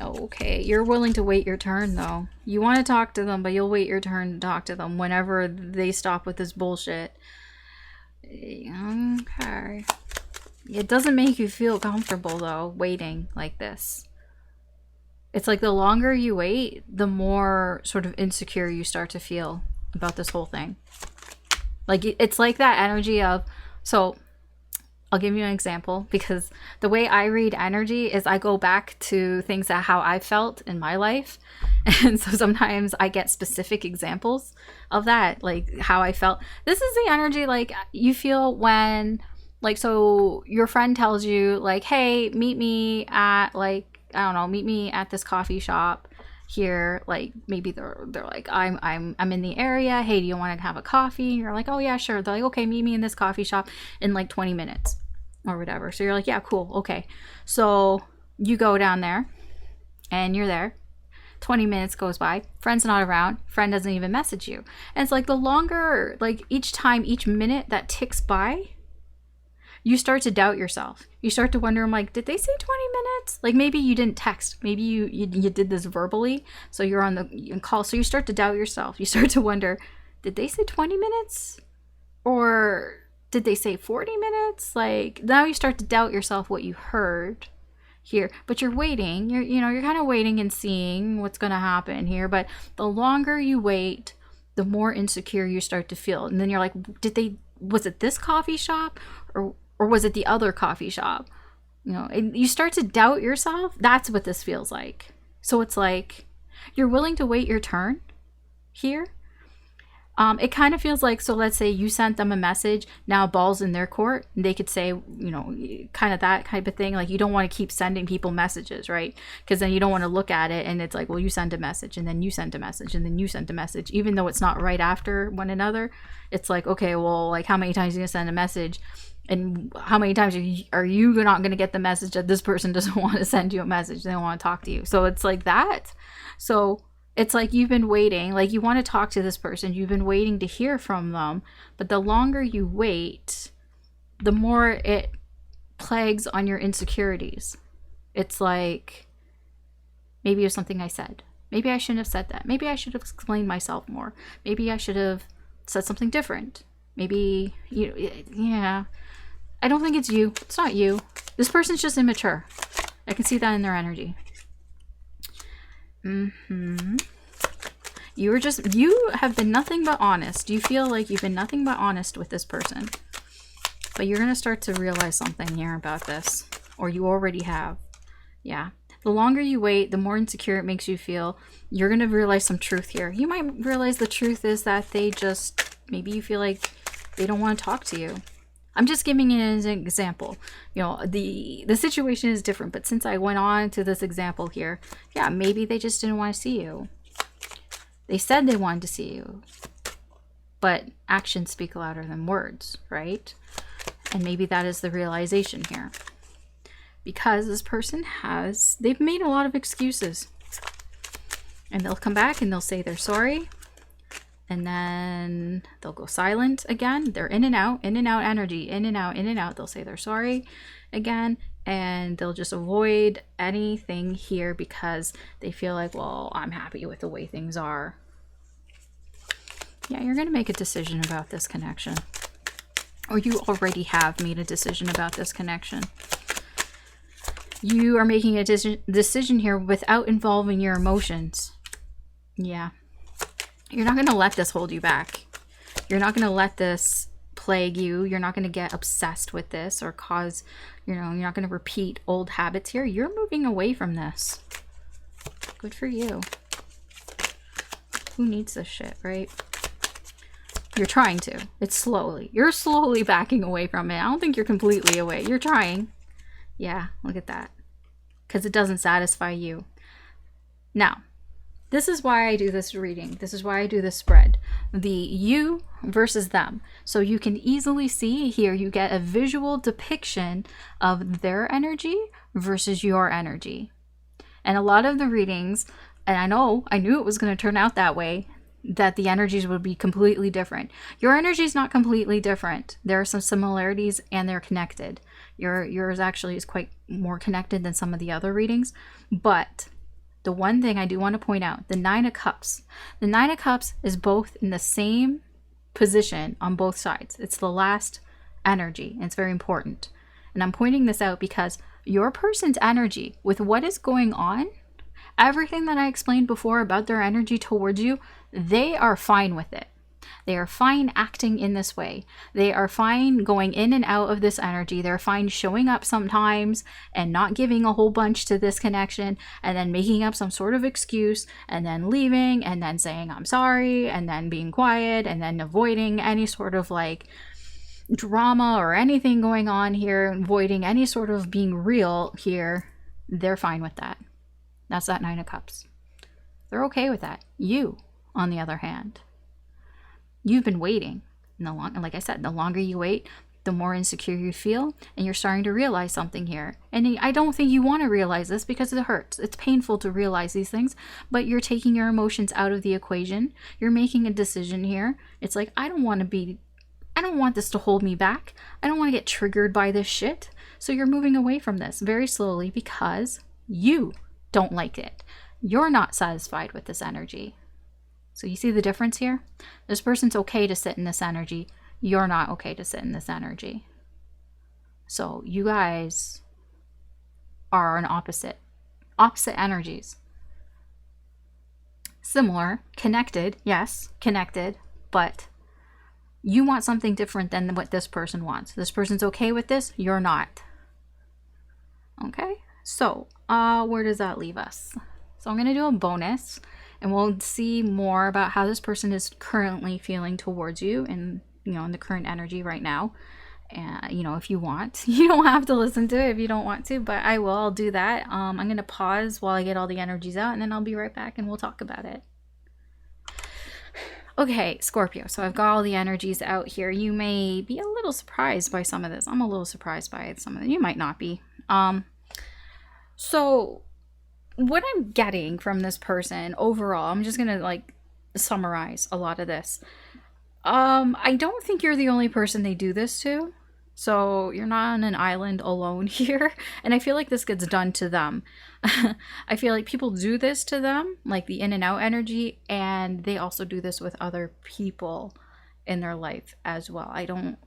Okay, you're willing to wait your turn though. You want to talk to them, but you'll wait your turn to talk to them whenever they stop with this bullshit. Okay. It doesn't make you feel comfortable though, waiting like this. It's like the longer you wait, the more sort of insecure you start to feel about this whole thing. Like it's like that energy of, so I'll give you an example, because the way I read energy is I go back to things that how I felt in my life. And so sometimes I get specific examples of that, like how I felt. This is the energy like you feel when, like, so your friend tells you like, hey, meet me at like, I don't know, meet me at this coffee shop here. Like maybe they're like, I'm in the area. Hey, do you want to have a coffee? You're like, oh yeah, sure. They're like, okay, meet me in this coffee shop in like 20 minutes. Or whatever. So you're like, yeah, cool, okay. So you go down there and you're there. 20 minutes goes by, friend's not around, friend doesn't even message you. And it's like the longer, like each time, each minute that ticks by, you start to doubt yourself. You start to wonder, I'm like, did they say 20 minutes? Like maybe you didn't text, maybe you did this verbally, so you're on the call, so you start to doubt yourself. You start to wonder, did they say 20 minutes? Or did they say 40 minutes? Like now you start to doubt yourself what you heard here, but you're waiting. You're kind of waiting and seeing what's going to happen here. But the longer you wait, the more insecure you start to feel. And then you're like, was it this coffee shop or was it the other coffee shop? You know, and you start to doubt yourself. That's what this feels like. So it's like you're willing to wait your turn here. It kind of feels like, so let's say you sent them a message, now ball's in their court. They could say, kind of that type of thing. Like, you don't want to keep sending people messages, right? Because then you don't want to look at it and it's like, well, you send a message and then you sent a message and then you sent a message, even though it's not right after one another. It's like, okay, well, like, how many times are you going to send a message? And how many times are you not going to get the message that this person doesn't want to send you a message? They don't want to talk to you. So it's like that. So it's like you've been waiting, like you want to talk to this person, you've been waiting to hear from them, but the longer you wait, the more it plagues on your insecurities. It's like, maybe it's something I said. Maybe I shouldn't have said that. Maybe I should have explained myself more. Maybe I should have said something different. Maybe, yeah. I don't think it's you. It's not you. This person's just immature. I can see that in their energy. You have been nothing but honest. You feel like you've been nothing but honest with this person. But you're going to start to realize something here about this. Or you already have. Yeah. The longer you wait, the more insecure it makes you feel. You're going to realize some truth here. You might realize the truth is that maybe you feel like they don't want to talk to you. I'm just giving it as an example. The situation is different, but since I went on to this example here, yeah, maybe they just didn't want to see you. They said they wanted to see you, but actions speak louder than words, right? And maybe that is the realization here. Because this person they've made a lot of excuses. And they'll come back and they'll say they're sorry. And then they'll go silent again. They're in and out energy, in and out. They'll say they're sorry again. And they'll just avoid anything here because they feel like, well, I'm happy with the way things are. Yeah, you're going to make a decision about this connection. Or you already have made a decision about this connection. You are making a decision here without involving your emotions. Yeah. You're not going to let this hold you back. You're not going to let this plague you. You're not going to get obsessed with this or cause, you're not going to repeat old habits here. You're moving away from this. Good for you. Who needs this shit, right? You're trying to. It's slowly. You're slowly backing away from it. I don't think you're completely away. You're trying. Yeah, look at that. Because it doesn't satisfy you. Now, this is why I do this reading. This is why I do this spread. The you versus them. So you can easily see here, you get a visual depiction of their energy versus your energy. And a lot of the readings, and I knew it was going to turn out that way, that the energies would be completely different. Your energy is not completely different. There are some similarities and they're connected. Yours actually is quite more connected than some of the other readings. But the one thing I do want to point out, the Nine of Cups. The Nine of Cups is both in the same position on both sides. It's the last energy, and it's very important. And I'm pointing this out because your person's energy, with what is going on, everything that I explained before about their energy towards you, they are fine with it. They are fine acting in this way. They are fine going in and out of this energy. They're fine showing up sometimes and not giving a whole bunch to this connection and then making up some sort of excuse and then leaving and then saying I'm sorry and then being quiet and then avoiding any sort of like drama or anything going on here, avoiding any sort of being real here. They're fine with that. That's that Nine of Cups. They're okay with that. You, on the other hand, you've been waiting. And like I said, the longer you wait, the more insecure you feel, and you're starting to realize something here. And I don't think you want to realize this because it hurts. It's painful to realize these things, but you're taking your emotions out of the equation. You're making a decision here. It's like, I don't want this to hold me back. I don't want to get triggered by this shit. So you're moving away from this very slowly because you don't like it. You're not satisfied with this energy. So you see the difference here? This person's okay to sit in this energy. You're not okay to sit in this energy. So you guys are an opposite energies. Similar, connected, yes, connected, but you want something different than what this person wants. This person's okay with this, you're not. Okay, so where does that leave us? So I'm going to do a bonus. and we'll see more about how this person is currently feeling towards you and, in the current energy right now. And, if you want, you don't have to listen to it if you don't want to, but I'll do that. I'm going to pause while I get all the energies out, and then I'll be right back and we'll talk about it. Okay, Scorpio. So I've got all the energies out here. You may be a little surprised by some of this. I'm a little surprised by some of it. You might not be. So what I'm getting from this person overall, I'm just going to summarize a lot of this. I don't think you're the only person they do this to. So you're not on an island alone here. And I feel like this gets done to them. I feel like people do this to them, like the in and out energy, and they also do this with other people in their life as well. I don't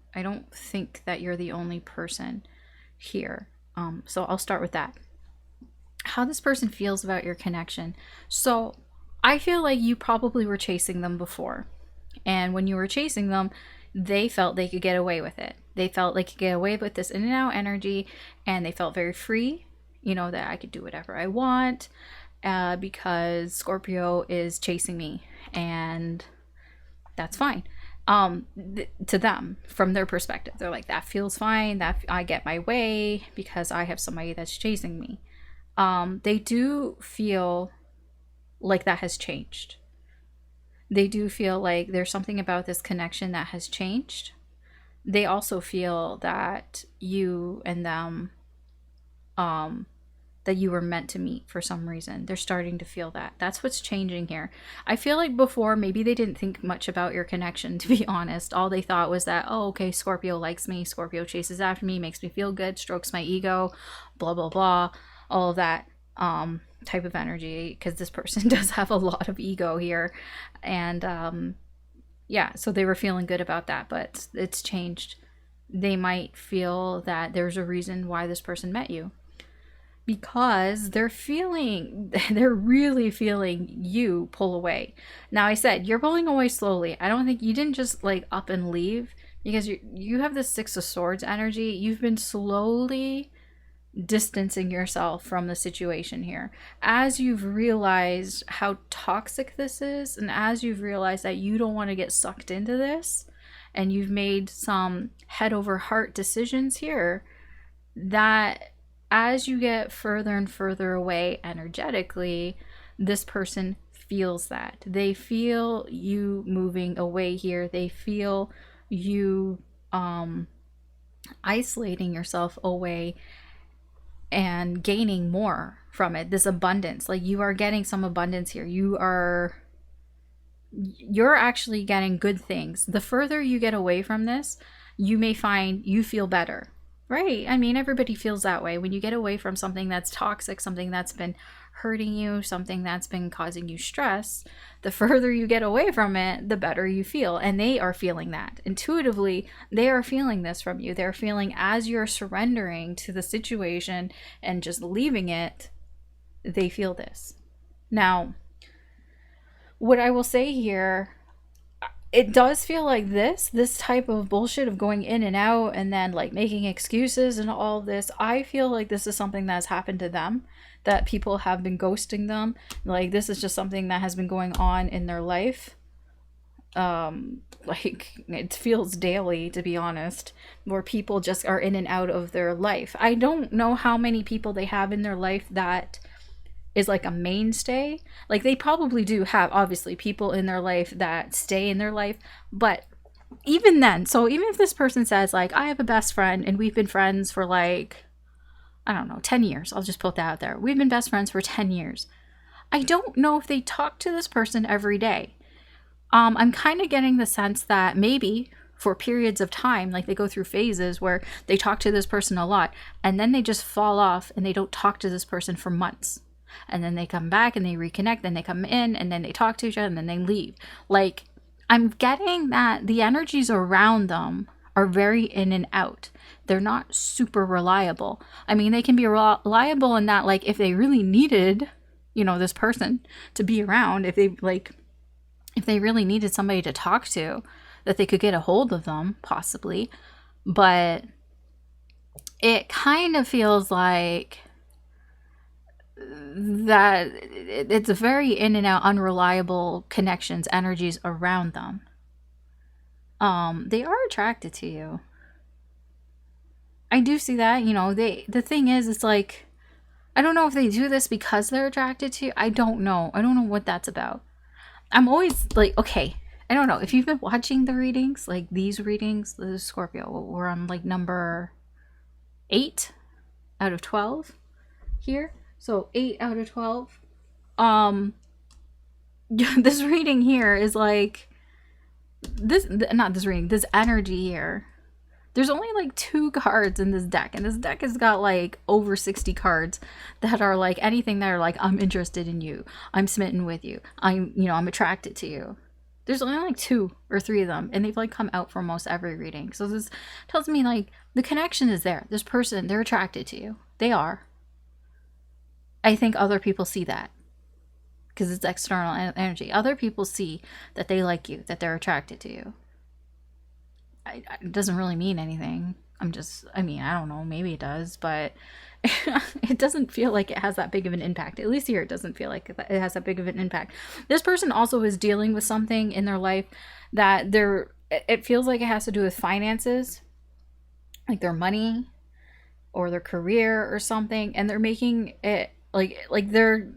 think that you're the only person here. So I'll start with that. How this person feels about your connection. So I feel like you probably were chasing them before. And when you were chasing them, they felt they could get away with it. They felt they could get away with this in and out energy, and they felt very free, that I could do whatever I want because Scorpio is chasing me, and that's fine. To them, from their perspective, they're like, that feels fine, that I get my way because I have somebody that's chasing me. They do feel like that has changed. They do feel like there's something about this connection that has changed. They also feel that you and them, that you were meant to meet for some reason. They're starting to feel that. That's what's changing here. I feel like before, maybe they didn't think much about your connection, to be honest. All they thought was that, oh, okay, Scorpio likes me. Scorpio chases after me, makes me feel good, strokes my ego, blah, blah, blah. All of that type of energy, because this person does have a lot of ego here. And yeah, so they were feeling good about that, but it's changed. They might feel that there's a reason why this person met you, because they're really feeling you pull away. Now, I said you're pulling away slowly. I don't think you didn't just up and leave, because you have the Six of Swords energy. You've been slowly distancing yourself from the situation here as you've realized how toxic this is, and as you've realized that you don't want to get sucked into this, and you've made some head over heart decisions here, that as you get further and further away energetically, this person feels that. They feel you moving away here. They feel you isolating yourself away and gaining more from it. This abundance, you are getting some abundance here. You're actually getting good things. The further you get away from this, you may find you feel better, right? I mean, everybody feels that way. When you get away from something that's toxic, something that's been hurting you, something that's been causing you stress, the further you get away from it, the better you feel. And they are feeling that. Intuitively, they are feeling this from you. They're feeling, as you're surrendering to the situation and just leaving it, they feel this. Now, what I will say here, it does feel like this type of bullshit of going in and out and then making excuses and all this. I feel like this is something that's happened to them, that people have been ghosting them. This is just something that has been going on in their life. It feels daily, to be honest, where people just are in and out of their life. I don't know how many people they have in their life that is a mainstay. They probably do have, obviously, people in their life that stay in their life, but even then, so even if this person says I have a best friend and we've been friends for I don't know, 10 years. I'll just put that out there. We've been best friends for 10 years. I don't know if they talk to this person every day. I'm kind of getting the sense that maybe for periods of time, they go through phases where they talk to this person a lot, and then they just fall off and they don't talk to this person for months. And then they come back and they reconnect, then they come in and then they talk to each other and then they leave. I'm getting that the energies around them are very in and out. They're not super reliable. I mean, they can be reliable in that, if they really needed, this person to be around, if they really needed somebody to talk to, that they could get a hold of them, possibly. But it kind of feels like that it's a very in and out, unreliable connections, energies around them. They are attracted to you. I do see that, you know, the thing is, it's like, I don't know if they do this because they're attracted to you. I don't know. I don't know what that's about. I'm always like, okay, I don't know. If you've been watching the readings, like these readings, the Scorpio, we're on like number 8 out of 12 here. So 8 out of 12. This reading here is like, not this reading, this energy here. There's only like 2 cards in this deck, and this deck has got like over 60 cards that are like anything that are like, I'm interested in you, I'm smitten with you, I'm attracted to you. There's only like 2 or 3 of them, and they've like come out for almost every reading. So this tells me like the connection is there. This person, they're attracted to you. They are. I think other people see that because it's external energy. Other people see that they like you, that they're attracted to you. It doesn't really mean anything. I don't know, maybe it does, but it doesn't feel like it has that big of an impact. At least here, it doesn't feel like it has that big of an impact. This person also is dealing with something in their life that it feels like it has to do with finances, like their money or their career or something, and they're making it like they're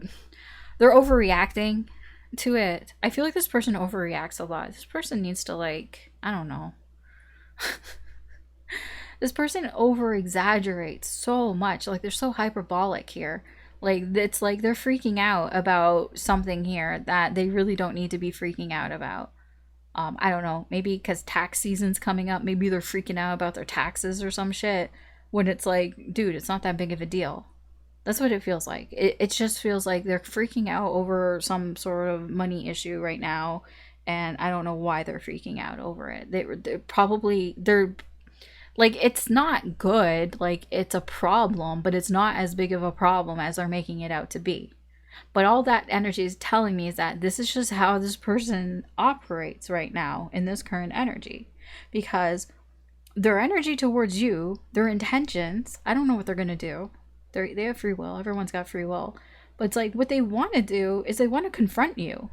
overreacting to it. I feel like this person overreacts a lot. This person needs to, like, I don't know. This person over exaggerates so much. Like, they're so hyperbolic here. Like, it's like they're freaking out about something here that they really don't need to be freaking out about. I don't know, maybe because tax season's coming up, maybe they're freaking out about their taxes or some shit, when it's like, dude, it's not that big of a deal. That's what it feels like. It just feels like they're freaking out over some sort of money issue right now, and I don't know why they're freaking out over it. They're like, it's not good, like, it's a problem, but it's not as big of a problem as they're making it out to be. But all that energy is telling me is that this is just how this person operates right now in this current energy. Because their energy towards you, their intentions, I don't know what they're going to do. They have free will. Everyone's got free will. But it's like, what they want to do is they want to confront you.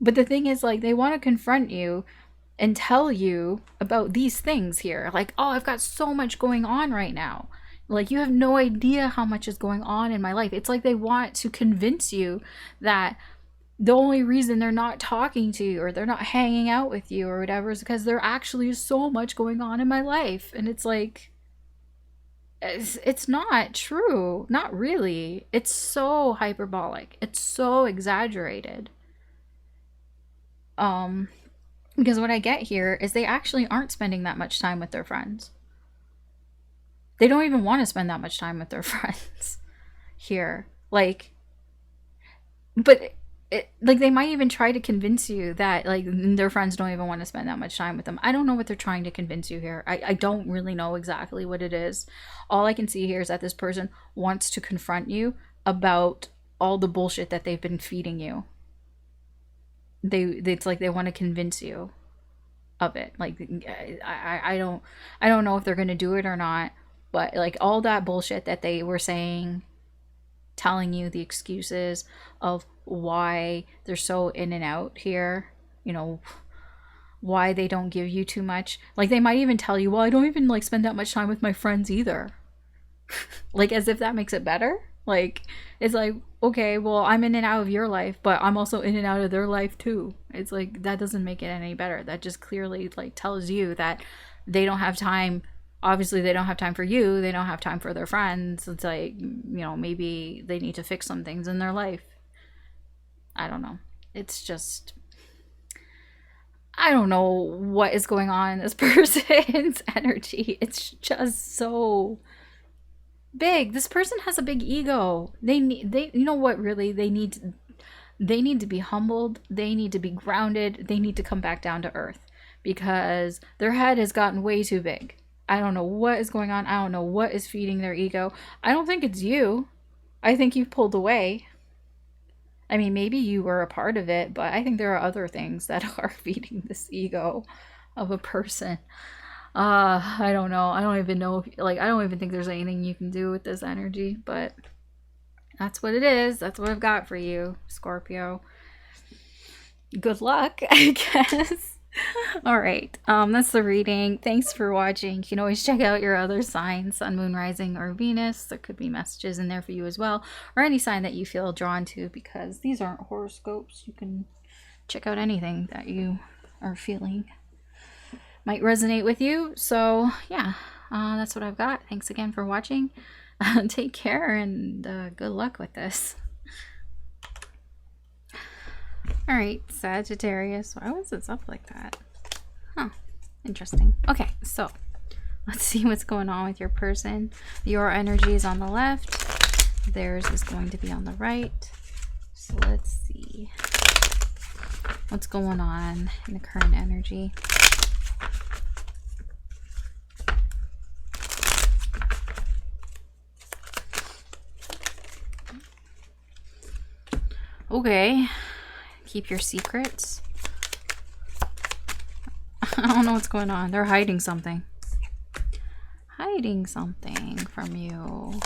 But the thing is, like, they want to confront you and tell you about these things here. Like, oh, I've got so much going on right now. Like, you have no idea how much is going on in my life. It's like they want to convince you that the only reason they're not talking to you or they're not hanging out with you or whatever is because there actually is so much going on in my life. And it's like, it's not true. Not really. It's so hyperbolic. It's so exaggerated. Because what I get here is they actually aren't spending that much time with their friends. They don't even want to spend that much time with their friends here. Like, but like, they might even try to convince you that, like, their friends don't even want to spend that much time with them. I don't know what they're trying to convince you here. I don't really know exactly what it is. All I can see here is that this person wants to confront you about all the bullshit that they've been feeding you. It's like they want to convince you of it. Like, I don't know if they're gonna do it or not, but like, all that bullshit that they were saying, telling you the excuses of why they're so in and out here, why they don't give you too much. Like, they might even tell you, well, I don't even like spend that much time with my friends either. Like, as if that makes it better. Like, it's like, okay, well, I'm in and out of your life, but I'm also in and out of their life too. It's like, that doesn't make it any better. That just clearly, like, tells you that they don't have time. Obviously, they don't have time for you. They don't have time for their friends. It's like, maybe they need to fix some things in their life. I don't know. It's just, I don't know what is going on in this person's energy. It's just so big. This person has a big ego. They you know what, really, they need to be humbled. They need to be grounded. They need to come back down to earth, because their head has gotten way too big. I don't know what is going on. I don't know what is feeding their ego. I don't think it's you. I think you've pulled away. I mean, maybe you were a part of it, but I think there are other things that are feeding this ego of a person. I don't know. I don't even know I don't even think there's anything you can do with this energy, but That's what it is. That's what I've got for you, Scorpio. Good luck, I guess. All right, that's the reading. Thanks for watching. You can always check out your other signs, Sun, Moon, Rising, or Venus. There could be messages in there for you as well, or any sign that you feel drawn to, because these aren't horoscopes. You can check out anything that you are feeling might resonate with you. So yeah, that's what I've got. Thanks again for watching. Take care, and good luck with this. All right, Sagittarius. Why was this up like that? Huh, interesting. Okay, so let's see what's going on with your person. Your energy is on the left. Theirs is going to be on the right. So let's see what's going on in the current energy. Okay. Keep your secrets. I don't know what's going on. They're hiding something. Hiding something from you.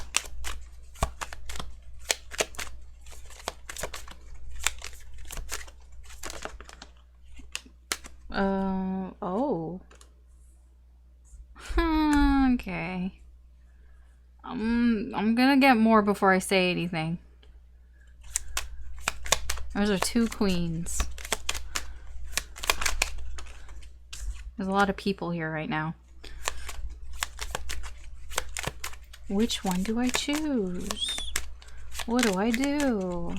Oh. Okay. I'm gonna get more before I say anything. Those are two queens. There's a lot of people here right now. Which one do I choose? What do I do?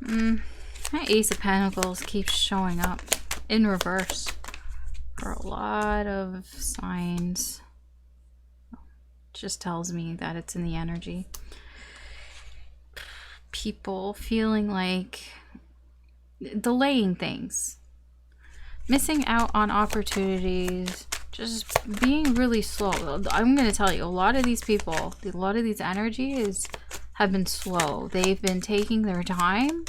My Ace of Pentacles keeps showing up in reverse for a lot of signs. Just tells me that it's in the energy. People feeling like delaying things, missing out on opportunities, just being really slow. I'm going to tell you, a lot of these people, a lot of these energies have been slow. They've been taking their time,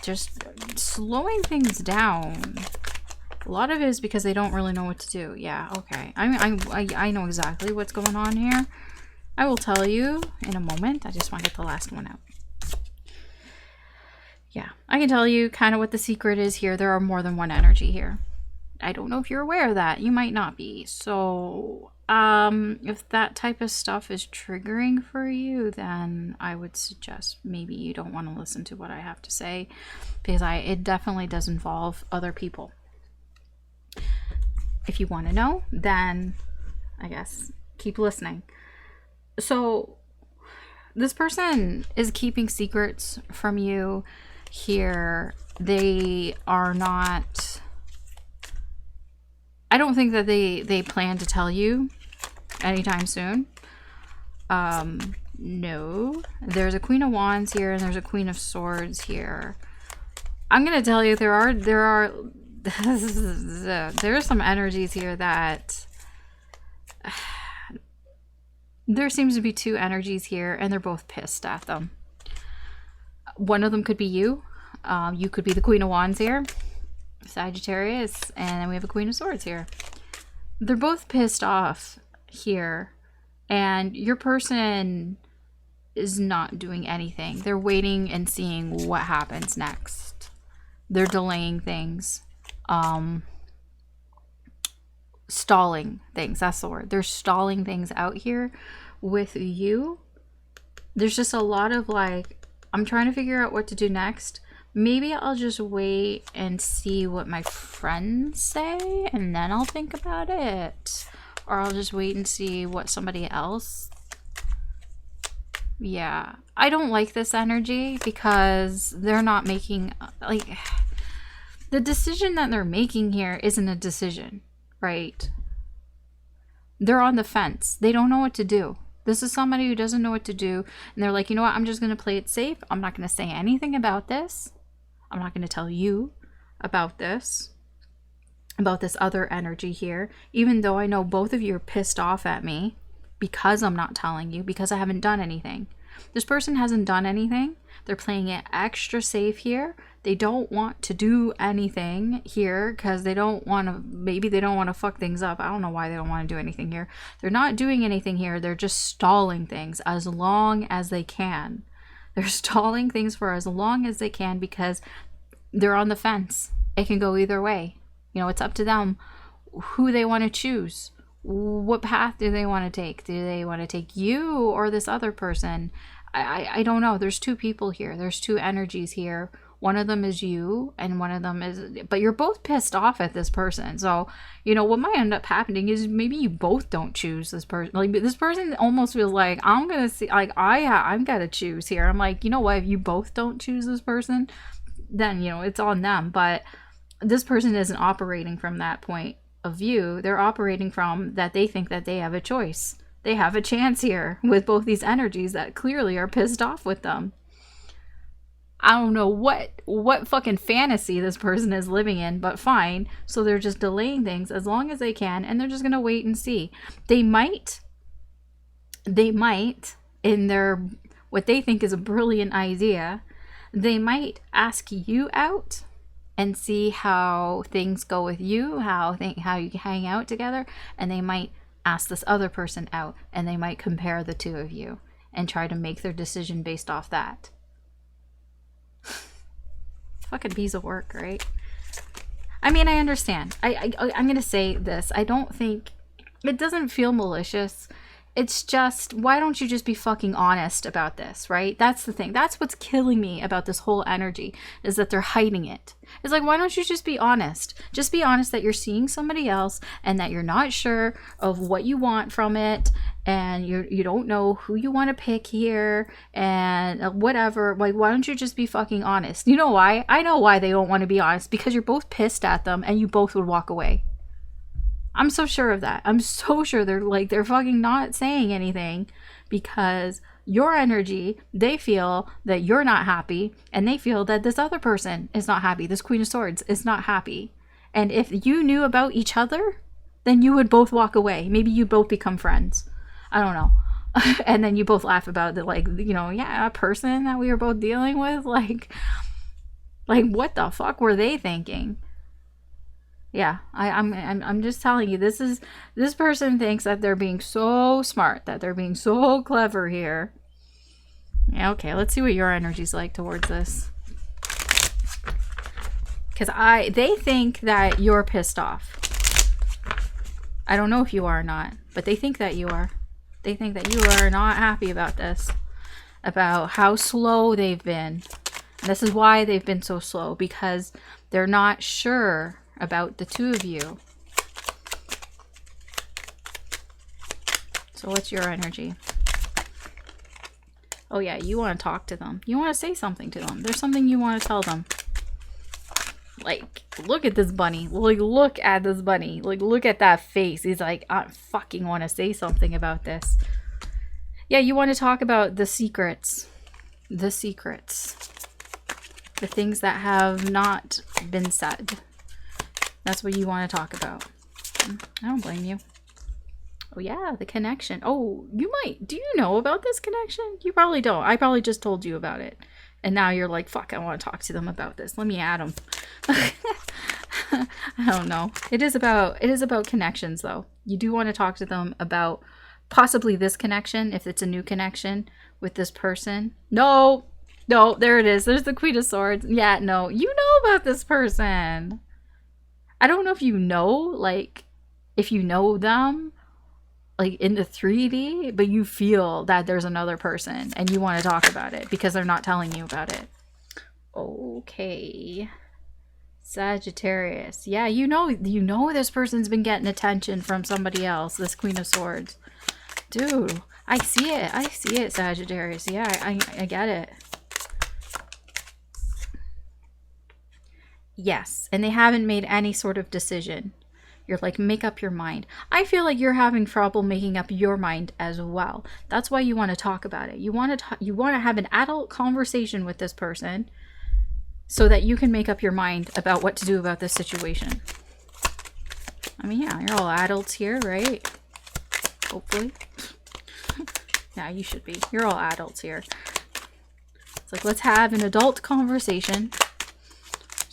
just slowing things down. A lot of it is because they don't really know what to do. Yeah, okay. I know exactly what's going on here. I will tell you in a moment. I just want to get the last one out. Yeah, I can tell you kind of what the secret is here. There are more than one energy here. I don't know if you're aware of that. You might not be. So, if that type of stuff is triggering for you, then I would suggest maybe you don't want to listen to what I have to say, because it definitely does involve other people. If you want to know, then I guess keep listening. So this person is keeping secrets from you here. They are not, I don't think that they plan to tell you anytime soon. No. There's a Queen of Wands here, and there's a Queen of Swords here. I'm gonna tell you, there are some energies here that there seems to be two energies here, and they're both pissed at them. One of them could be you. You could be the Queen of Wands here, Sagittarius, and then we have a Queen of Swords here. They're both pissed off here, and your person is not doing anything. They're waiting and seeing what happens next. They're delaying things. Stalling things. That's the word. They're stalling things out here with you. There's just a lot of like, I'm trying to figure out what to do next. Maybe I'll just wait and see what my friends say, and then I'll think about it. Or I'll just wait and see what somebody else. Yeah. I don't like this energy because they're not making, like, the decision that they're making here isn't a decision, right? They're on the fence. They don't know what to do. This is somebody who doesn't know what to do. And they're like, you know what? I'm just going to play it safe. I'm not going to say anything about this. I'm not going to tell you about this other energy here. Even though I know both of you are pissed off at me because I'm not telling you, because I haven't done anything. This person hasn't done anything. They're playing it extra safe here. They don't want to do anything here because they don't want to, maybe they don't want to fuck things up. I don't know why they don't want to do anything here. They're not doing anything here. They're just stalling things as long as they can. They're stalling things for as long as they can because they're on the fence. It can go either way. You know, it's up to them who they want to choose. What path do they want to take? Do they want to take you or this other person? I don't know. There's two people here. There's two energies here. One of them is you and one of them is, but you're both pissed off at this person. So, you know, what might end up happening is maybe you both don't choose this person. Like, this person almost feels like, I'm going to see, like, I'm got to choose here. I'm like, you know what? If you both don't choose this person, then, you know, it's on them. But this person isn't operating from that point of view. They're operating from that they think that they have a choice. They have a chance here with both these energies that clearly are pissed off with them. I don't know what fucking fantasy this person is living in, but fine. So they're just delaying things as long as they can, and they're just going to wait and see. They might, in their, what they think is a brilliant idea, they might ask you out and see how things go with you, how you hang out together, and they might ask this other person out, and they might compare the two of you and try to make their decision based off that. Fucking piece of work, right? I mean, I understand. I'm gonna say this. I don't think it doesn't feel malicious. It's just, why don't you just be fucking honest about this, right? That's the thing. That's what's killing me about this whole energy, is that they're hiding it. It's like, why don't you just be honest? Just be honest that you're seeing somebody else and that you're not sure of what you want from it, and you don't know who you want to pick here and whatever. Like, why don't you just be fucking honest? You know why? I know why they don't want to be honest, because you're both pissed at them and you both would walk away. I'm so sure of that. I'm so sure they're fucking not saying anything because your energy, they feel that you're not happy, and they feel that this other person is not happy. This Queen of Swords is not happy. And if you knew about each other, then you would both walk away. Maybe you both become friends. I don't know. And then you both laugh about it, like, you know, yeah, a person that we were both dealing with, like what the fuck were they thinking? Yeah, I'm just telling you, this person thinks that they're being so smart, that they're being so clever here. Yeah, okay, let's see what your energy's like towards this. Because they think that you're pissed off. I don't know if you are or not, but they think that you are. They think that you are not happy about this, about how slow they've been. And this is why they've been so slow, because they're not sure about the two of you. So what's your energy? Oh yeah, you want to talk to them. You want to say something to them. There's something you want to tell them. Like, look at this bunny. Like, look at this bunny. Like, look at that face. He's like, I fucking want to say something about this. Yeah, you want to talk about the secrets. The secrets. The things that have not been said. That's what you want to talk about. I don't blame you. Oh yeah, the connection. Oh, you might. Do you know about this connection? You probably don't. I probably just told you about it. And now you're like, fuck, I want to talk to them about this. Let me add them. I don't know. It is about connections, though. You do want to talk to them about possibly this connection, if it's a new connection with this person. No, there it is. There's the Queen of Swords. Yeah, no, you know about this person. I don't know if you know, like, if you know them, like, in the 3D, but you feel that there's another person and you want to talk about it because they're not telling you about it. Okay. Sagittarius. Yeah, you know this person's been getting attention from somebody else, this Queen of Swords. Dude, I see it, Sagittarius. Yeah, I get it. Yes, and they haven't made any sort of decision. You're like, make up your mind. I feel like you're having trouble making up your mind as well. That's why you want to talk about it. You want to have an adult conversation with this person so that you can make up your mind about what to do about this situation. I mean, yeah, you're all adults here, right? Hopefully. Yeah, you should be. You're all adults here. It's like, let's have an adult conversation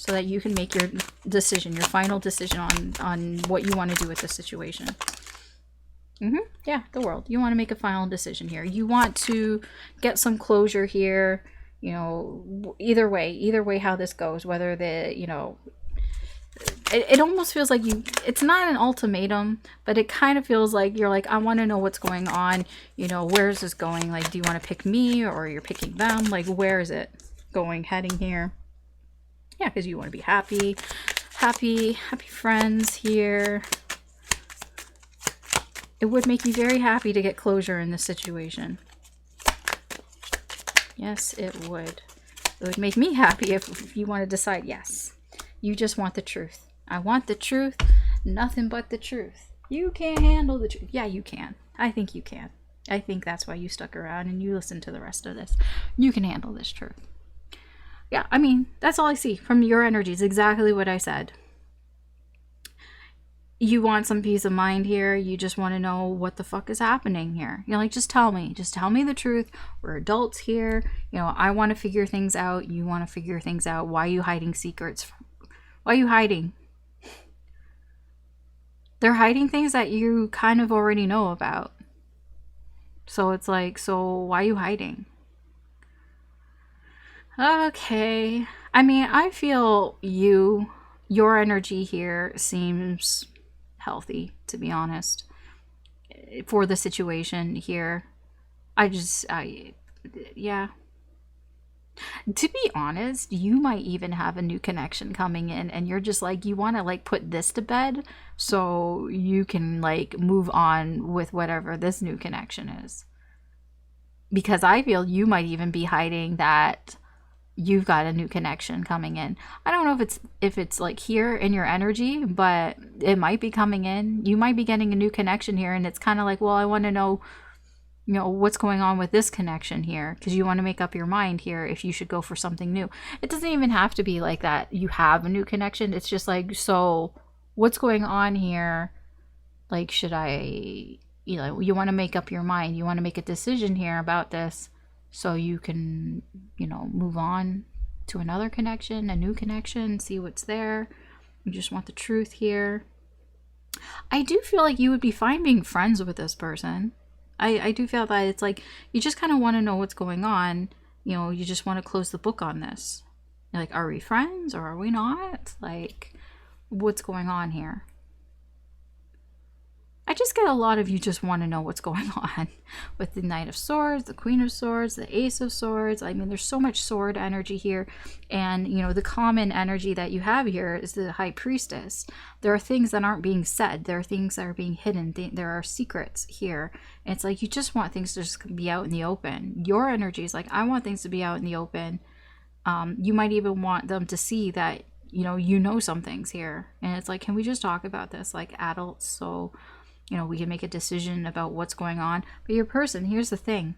so that you can make your decision, your final decision on what you want to do with the situation. Yeah, the world. You want to make a final decision here. You want to get some closure here, you know, either way how this goes, whether you know, it almost feels like it's not an ultimatum, but it kind of feels like you're like, I want to know what's going on, you know, where's this going? Like, do you want to pick me, or you're picking them? Like, where is it going, heading here? Yeah, because you want to be happy friends here. It would make me very happy to get closure in this situation. Yes, it would. It would make me happy if you want to decide, yes, you just want the truth. I want the truth, nothing but the truth. You can't handle the truth. Yeah, you can. I think you can. I think that's why you stuck around and you listened to the rest of this. You can handle this truth. Yeah, I mean, that's all I see from your energies. Exactly what I said. You want some peace of mind here. You just want to know what the fuck is happening here. You're like, just tell me the truth. We're adults here. You know, I want to figure things out. You want to figure things out. Why are you hiding secrets? Why are you hiding? They're hiding things that you kind of already know about. So it's like, so why are you hiding? Okay. I mean, I feel your energy here seems healthy, to be honest, for the situation here. Yeah. To be honest, you might even have a new connection coming in, and you're just like, you want to like put this to bed so you can like move on with whatever this new connection is. Because I feel you might even be hiding that you've got a new connection coming in. I don't know if it's like here in your energy, but it might be coming in. You might be getting a new connection here, and it's kind of like, well, I want to know, you know, what's going on with this connection here, because you want to make up your mind here if you should go for something new. It doesn't even have to be like that you have a new connection. It's just like, so what's going on here? Like, should I, you know, you want to make up your mind. You want to make a decision here about this so you can, you know, move on to another connection, a new connection, see what's there. You just want the truth here. I do feel like you would be fine being friends with this person. I do feel that it's like you just kind of want to know what's going on. You know, you just want to close the book on this. You're like, are we friends or are we not? Like, what's going on here? I just get a lot of you just want to know what's going on with the Knight of Swords, the Queen of Swords, the Ace of Swords. I mean, there's so much sword energy here. And, you know, the common energy that you have here is the High Priestess. There are things that aren't being said. There are things that are being hidden. There are secrets here. And it's like you just want things to just be out in the open. Your energy is like, I want things to be out in the open. You might even want them to see that, you know some things here. And it's like, can we just talk about this like adults? So, you know, we can make a decision about what's going on. But your person, here's the thing.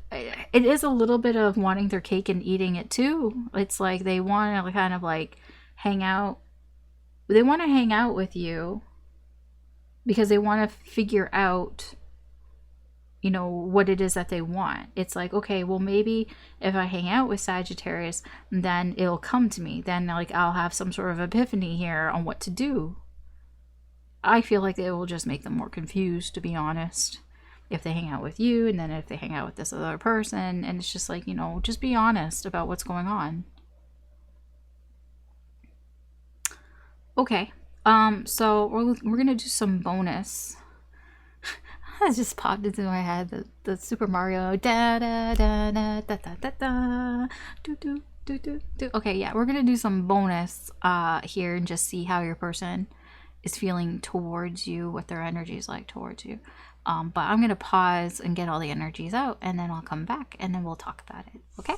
It is a little bit of wanting their cake and eating it too. It's like they want to kind of like hang out. They want to hang out with you because they want to figure out, you know, what it is that they want. It's like, okay, well, maybe if I hang out with Sagittarius, then it'll come to me. Then like I'll have some sort of epiphany here on what to do. I feel like it will just make them more confused, to be honest, if they hang out with you, and then if they hang out with this other person, and it's just like, you know, just be honest about what's going on. Okay, so we're gonna do some bonus. That just popped into my head, the Super Mario da da da da da da da da do do do do do. Okay, yeah, we're gonna do some bonus here and just see how your person is feeling towards you, what their energy is like towards you. But I'm going to pause and get all the energies out, and then I'll come back, and then we'll talk about it, okay?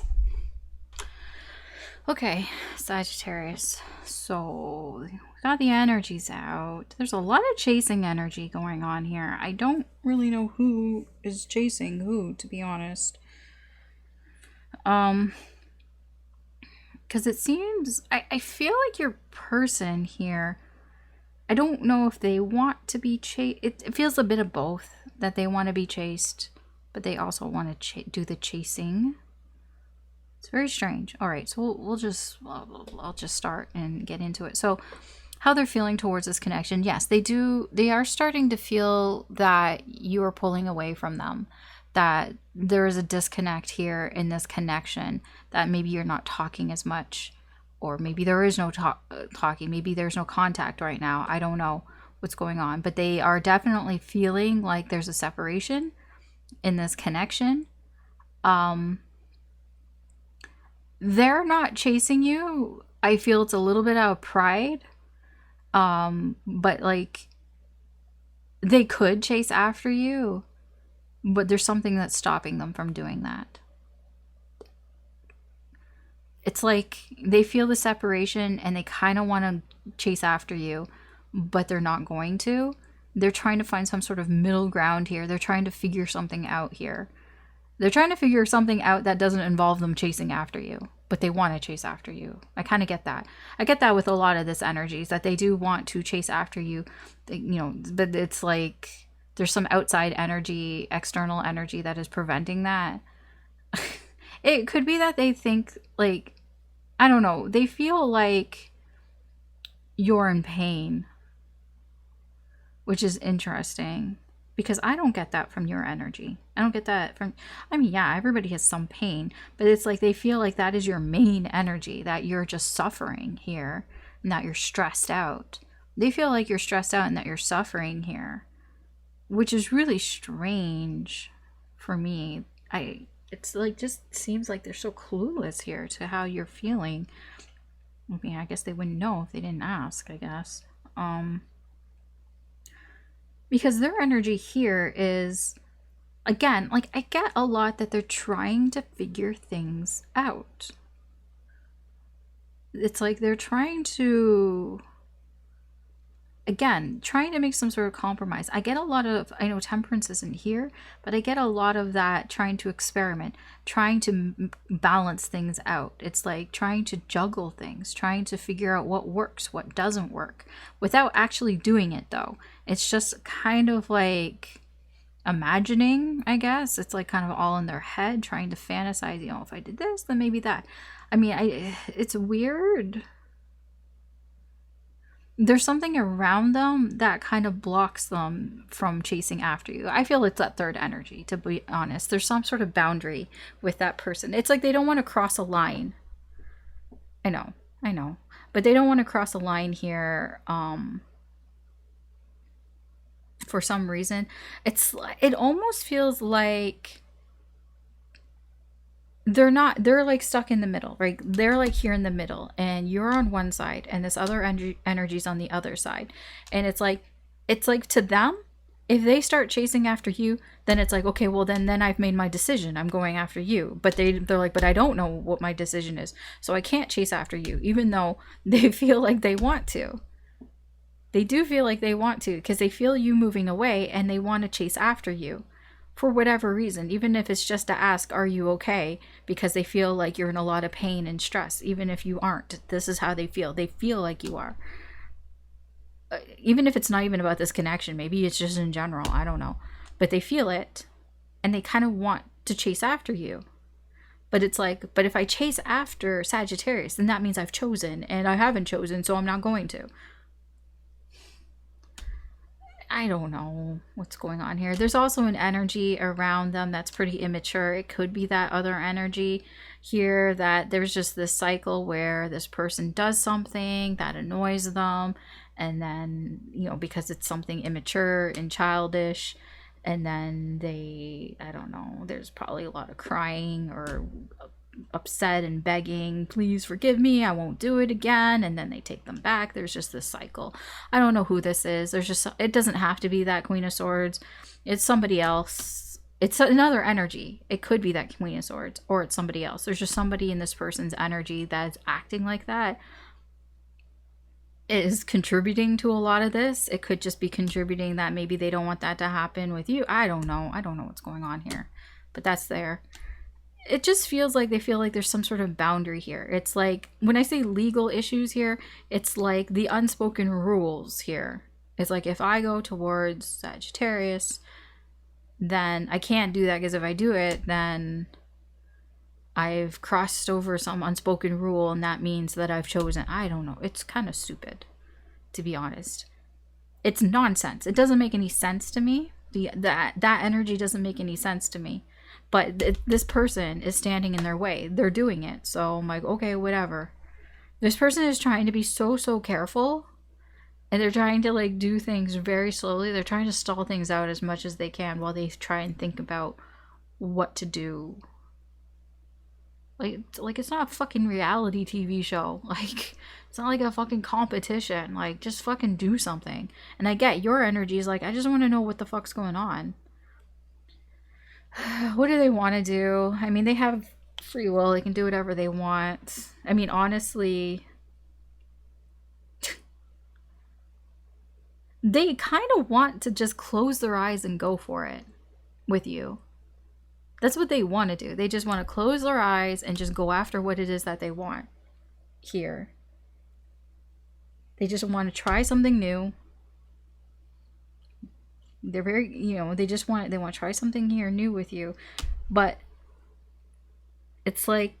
Okay, Sagittarius. So, we got the energies out. There's a lot of chasing energy going on here. I don't really know who is chasing who, to be honest. Because it seems... I feel like your person here... I don't know if they want to be chased. It feels a bit of both, that they want to be chased, but they also want to do the chasing. It's very strange. All right, so I'll just start and get into it. So how they're feeling towards this connection. Yes, they are starting to feel that you are pulling away from them, that there is a disconnect here in this connection, that maybe you're not talking as much, or maybe there is no talking, maybe there's no contact right now. I don't know what's going on, but they are definitely feeling like there's a separation in this connection. They're not chasing you. I feel it's a little bit out of pride. But like, they could chase after you, but there's something that's stopping them from doing that. It's like they feel the separation and they kind of want to chase after you, but they're not going to. They're trying to find some sort of middle ground here. They're trying to figure something out here. They're trying to figure something out that doesn't involve them chasing after you, but they want to chase after you. I kind of get that. I get that with a lot of this energy, is that they do want to chase after you, but it's like there's some outside energy, external energy that is preventing that. It could be that they think, like, I don't know, they feel like you're in pain, which is interesting. Because I don't get that from your energy. I don't get that from, I mean, yeah, everybody has some pain, but it's like they feel like that is your main energy, that you're just suffering here and that you're stressed out. They feel like you're stressed out and that you're suffering here, which is really strange for me. It's like, just seems like they're so clueless here to how you're feeling. I mean, I guess they wouldn't know if they didn't ask, I guess. Because their energy here is, again, like, I get a lot that they're trying to figure things out. It's like they're trying to, again, trying to make some sort of compromise. I get a lot of, I know temperance isn't here, but I get a lot of that trying to experiment, trying to balance things out. It's like trying to juggle things, trying to figure out what works, what doesn't work, without actually doing it, though. It's just kind of like imagining, I guess. It's like kind of all in their head, trying to fantasize, if I did this, then maybe that. I mean, it's weird. There's something around them that kind of blocks them from chasing after you. I feel it's that third energy, to be honest. There's some sort of boundary with that person. It's like they don't want to cross a line. I know. But they don't want to cross a line here, for some reason. It almost feels like they're like stuck in the middle, right? They're like here in the middle, and you're on one side and this other energy's on the other side. And it's like to them, if they start chasing after you, then it's like, okay, well then I've made my decision, I'm going after you. But they're like, but I don't know what my decision is, so I can't chase after you, even though they feel like they want to. They do feel like they want to, because they feel you moving away and they want to chase after you for whatever reason, even if it's just to ask, are you okay? Because they feel like you're in a lot of pain and stress, even if you aren't. This is how they feel. They feel like you are. Even if it's not even about this connection, maybe it's just in general, I don't know. But they feel it, and they kind of want to chase after you. But it's like, but if I chase after Sagittarius, then that means I've chosen, and I haven't chosen, so I'm not going to. I don't know what's going on here. There's also an energy around them that's pretty immature. It could be that other energy here, that there's just this cycle where this person does something that annoys them, and then, because it's something immature and childish, and then I don't know, there's probably a lot of crying or upset and begging, please forgive me, I won't do it again, and then they take them back. There's just this cycle. I don't know who this is. It doesn't have to be that Queen of Swords. It's somebody else. It's another energy. It could be that Queen of Swords, or it's somebody else. There's just somebody in this person's energy that's acting like that, is contributing to a lot of this. It could just be contributing that maybe they don't want that to happen with you. I don't know what's going on here, but that's there. It just feels like they feel like there's some sort of boundary here. It's like, when I say legal issues here, it's like the unspoken rules here. It's like, if I go towards Sagittarius, then I can't do that, because if I do it, then I've crossed over some unspoken rule and that means that I've chosen. I don't know. It's kind of stupid, to be honest. It's nonsense. It doesn't make any sense to me. That energy doesn't make any sense to me. But this person is standing in their way. They're doing it. So I'm like, okay, whatever. This person is trying to be so careful. And they're trying to like do things very slowly. They're trying to stall things out as much as they can while they try and think about what to do. Like it's not a fucking reality TV show. Like, it's not like a fucking competition. Like, just fucking do something. And I get your energy is like, I just want to know what the fuck's going on. What do they want to do? I mean, they have free will. They can do whatever they want. I mean, honestly, they kind of want to just close their eyes and go for it with you. That's what they want to do. They just want to close their eyes and just go after what it is that they want here. They just want to try something new. They're very, they want to try something here new with you. But it's like,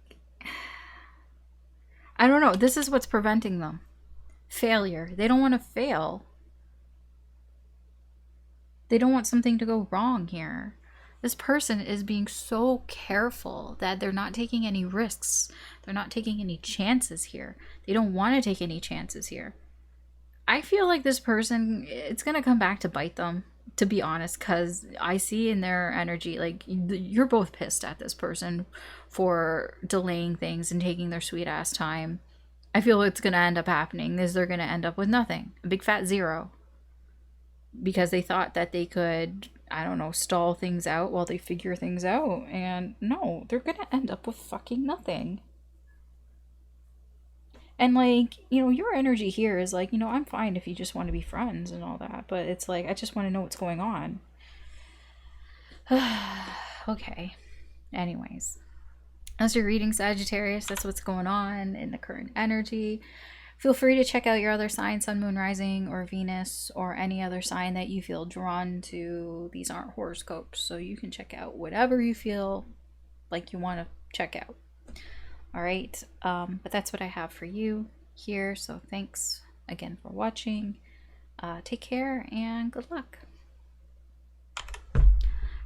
I don't know. This is what's preventing them. Failure. They don't want to fail. They don't want something to go wrong here. This person is being so careful that they're not taking any risks. They're not taking any chances here. They don't want to take any chances here. I feel like this person, it's going to come back to bite them, to be honest, because I see in their energy, like, you're both pissed at this person for delaying things and taking their sweet ass time. I feel what's going to end up happening is they're going to end up with nothing. A big fat zero. Because they thought that they could, I don't know, stall things out while they figure things out. And no, they're going to end up with fucking nothing. And like, your energy here is like, I'm fine if you just want to be friends and all that. But it's like, I just want to know what's going on. Okay. Anyways. As you're reading Sagittarius, that's what's going on in the current energy. Feel free to check out your other sign, Sun, Moon, Rising, or Venus, or any other sign that you feel drawn to. These aren't horoscopes, so you can check out whatever you feel like you want to check out. All right, but that's what I have for you here, so thanks again for watching. Take care, and good luck. All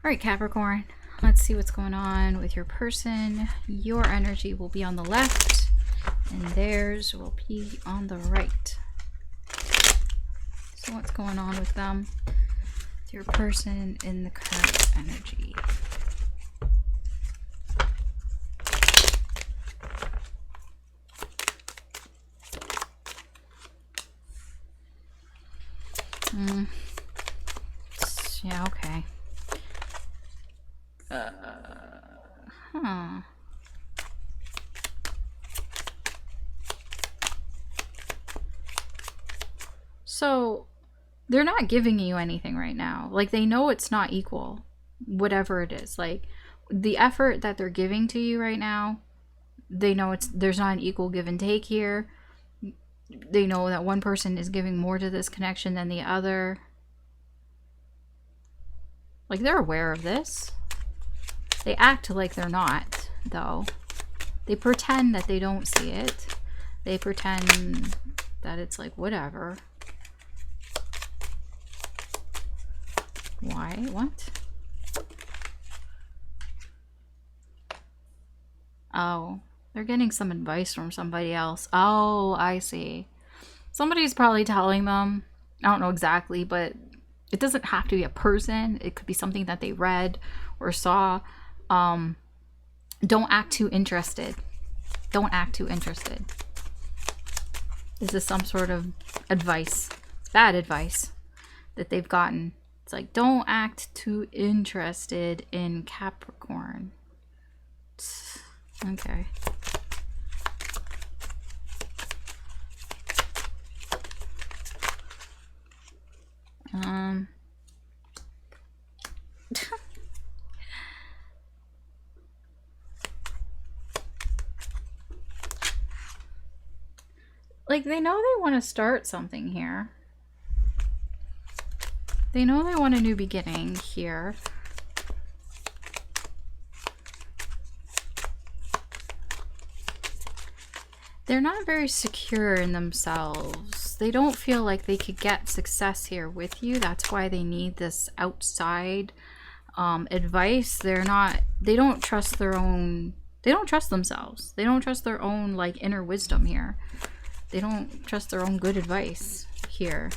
right, Capricorn, let's see what's going on with your person. Your energy will be on the left. And theirs will be on the right. So what's going on with them? With your person in the current energy. Yeah, okay. So, they're not giving you anything right now. Like, they know it's not equal, whatever it is. Like, the effort that they're giving to you right now, they know there's not an equal give and take here. They know that one person is giving more to this connection than the other. Like, they're aware of this. They act like they're not, though. They pretend that they don't see it. They pretend that it's like, whatever. Why? What? Oh, they're getting some advice from somebody else. Oh, I see. Somebody's probably telling them. I don't know exactly, but it doesn't have to be a person. It could be something that they read or saw. Don't act too interested. Don't act too interested. This is some sort of advice. Bad advice that they've gotten. It's like, don't act too interested in Capricorn. Okay. Like, they know they want to start something here. They know they want a new beginning here. They're not very secure in themselves. They don't feel like they could get success here with you. That's why they need this outside advice. They don't trust their own, they don't trust themselves. They don't trust their own like inner wisdom here. They don't trust their own good advice here.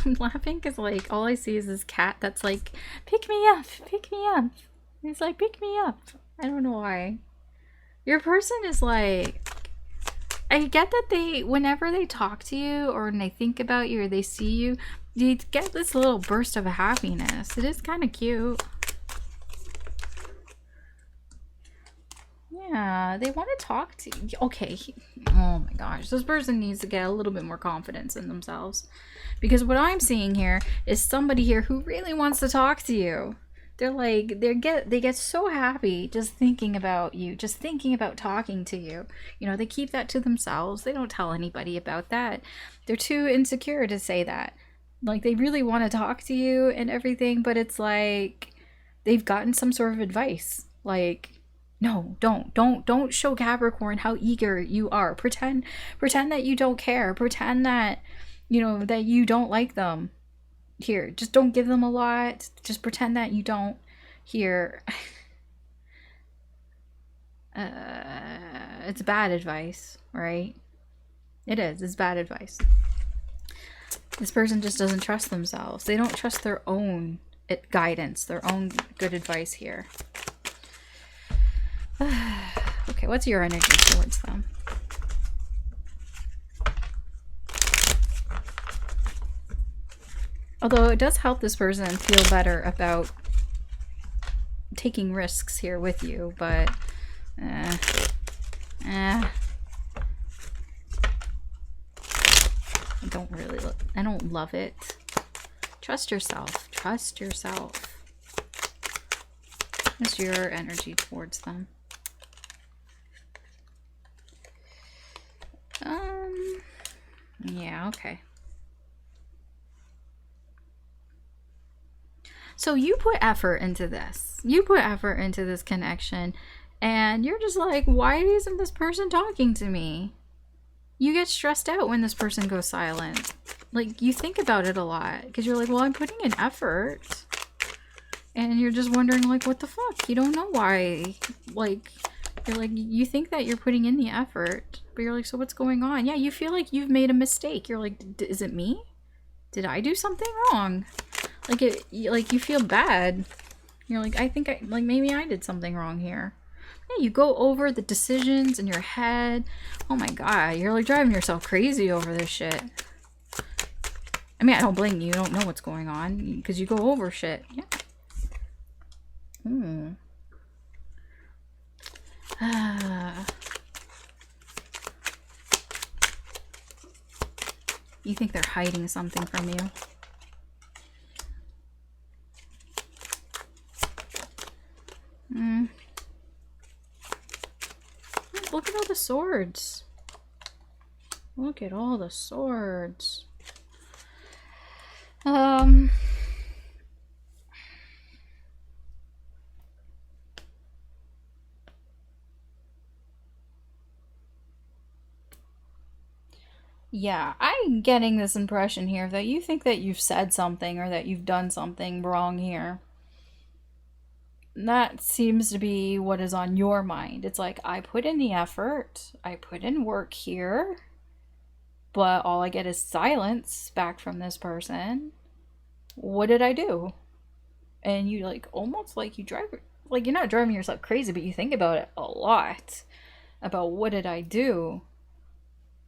I'm laughing because like all I see is this cat that's like, pick me up, pick me up. He's like, pick me up. I don't know why. Your person is like, I get that they, whenever they talk to you or when they think about you or they see you, you get this little burst of happiness. It is kind of cute. Yeah, they want to talk to you. Okay. Oh my gosh. This person needs to get a little bit more confidence in themselves. Because what I'm seeing here is somebody here who really wants to talk to you. They're like, they get so happy just thinking about you, just thinking about talking to you. You know, they keep that to themselves. They don't tell anybody about that. They're too insecure to say that. Like, they really want to talk to you and everything, but it's like they've gotten some sort of advice. Like, no, don't show Capricorn how eager you are. Pretend that you don't care. Pretend that, you know, that you don't like them. Here, just don't give them a lot. Just pretend that you don't. Here. It's bad advice, right? It is. It's bad advice. This person just doesn't trust themselves. They don't trust their own guidance, their own good advice here. Okay, what's your energy towards them? Although it does help this person feel better about taking risks here with you, but I don't love it. Trust yourself. Trust yourself. What's your energy towards them? Yeah, okay. So you put effort into this. You put effort into this connection, and you're just like, why isn't this person talking to me? You get stressed out when this person goes silent. Like, you think about it a lot because you're like, well, I'm putting in effort. And you're just wondering, like, what the fuck? You don't know why. Like, you're like, you think that you're putting in the effort, but you're like, so what's going on? Yeah, you feel like you've made a mistake. You're like, is it me? Did I do something wrong? Like, you feel bad. You're like, like, maybe I did something wrong here. Yeah, you go over the decisions in your head. Oh my god, you're like driving yourself crazy over this shit. I mean, I don't blame you. You don't know what's going on because you go over shit. Yeah. You think they're hiding something from you? Look at all the swords. Look at all the swords. Yeah, I'm getting this impression here that you think that you've said something or that you've done something wrong here. That seems to be what is on your mind. It's like, I put in the effort, I put in work here, but all I get is silence back from this person. What did I do? And you like, almost like you drive, like you're not driving yourself crazy, but you think about it a lot. About what did I do?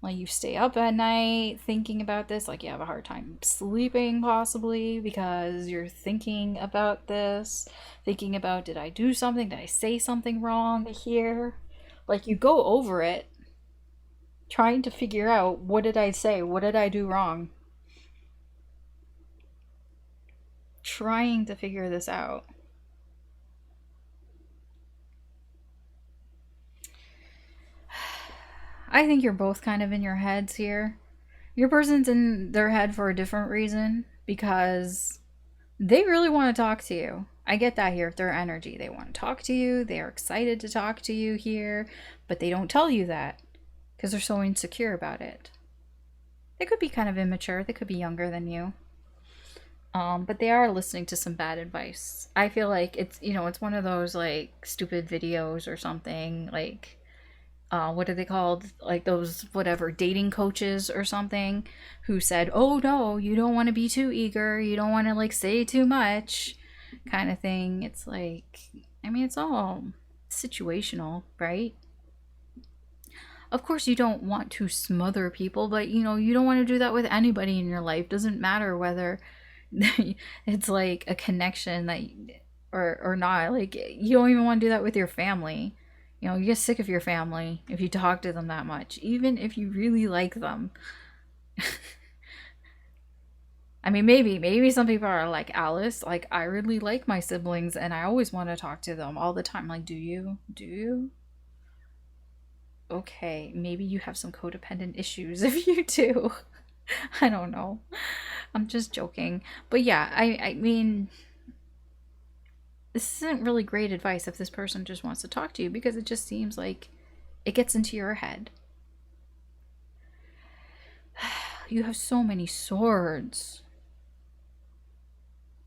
Like, you stay up at night thinking about this, like you have a hard time sleeping possibly because you're thinking about this, thinking about, did I do something? Did I say something wrong here? Like, you go over it trying to figure out, what did I say? What did I do wrong? Trying to figure this out. I think you're both kind of in your heads here. Your person's in their head for a different reason because They really want to talk to you. I get that here. Their energy. They want to talk to you. They are excited to talk to you here, but they don't tell you that because they're so insecure about it. They could be kind of immature. They could be younger than you. But they are listening to some bad advice. I feel like it's, you know, it's one of those like stupid videos or something, like what are they called? Like those whatever dating coaches or something who said, "Oh no, you don't want to be too eager. You don't want to like say too much," kind of thing. It's like, I mean, it's all situational, right? Of course, you don't want to smother people, but you know, you don't want to do that with anybody in your life. Doesn't matter whether it's like a connection that or not. Like, you don't even want to do that with your family. You know, you get sick of your family if you talk to them that much, even if you really like them. I mean, maybe some people are like Alice, like, I really like my siblings and I always want to talk to them all the time. Like, do you? Do you? Okay, maybe you have some codependent issues if you do. I don't know. I'm just joking. But yeah, I mean, this isn't really great advice if this person just wants to talk to you, because it just seems like it gets into your head. You have so many swords.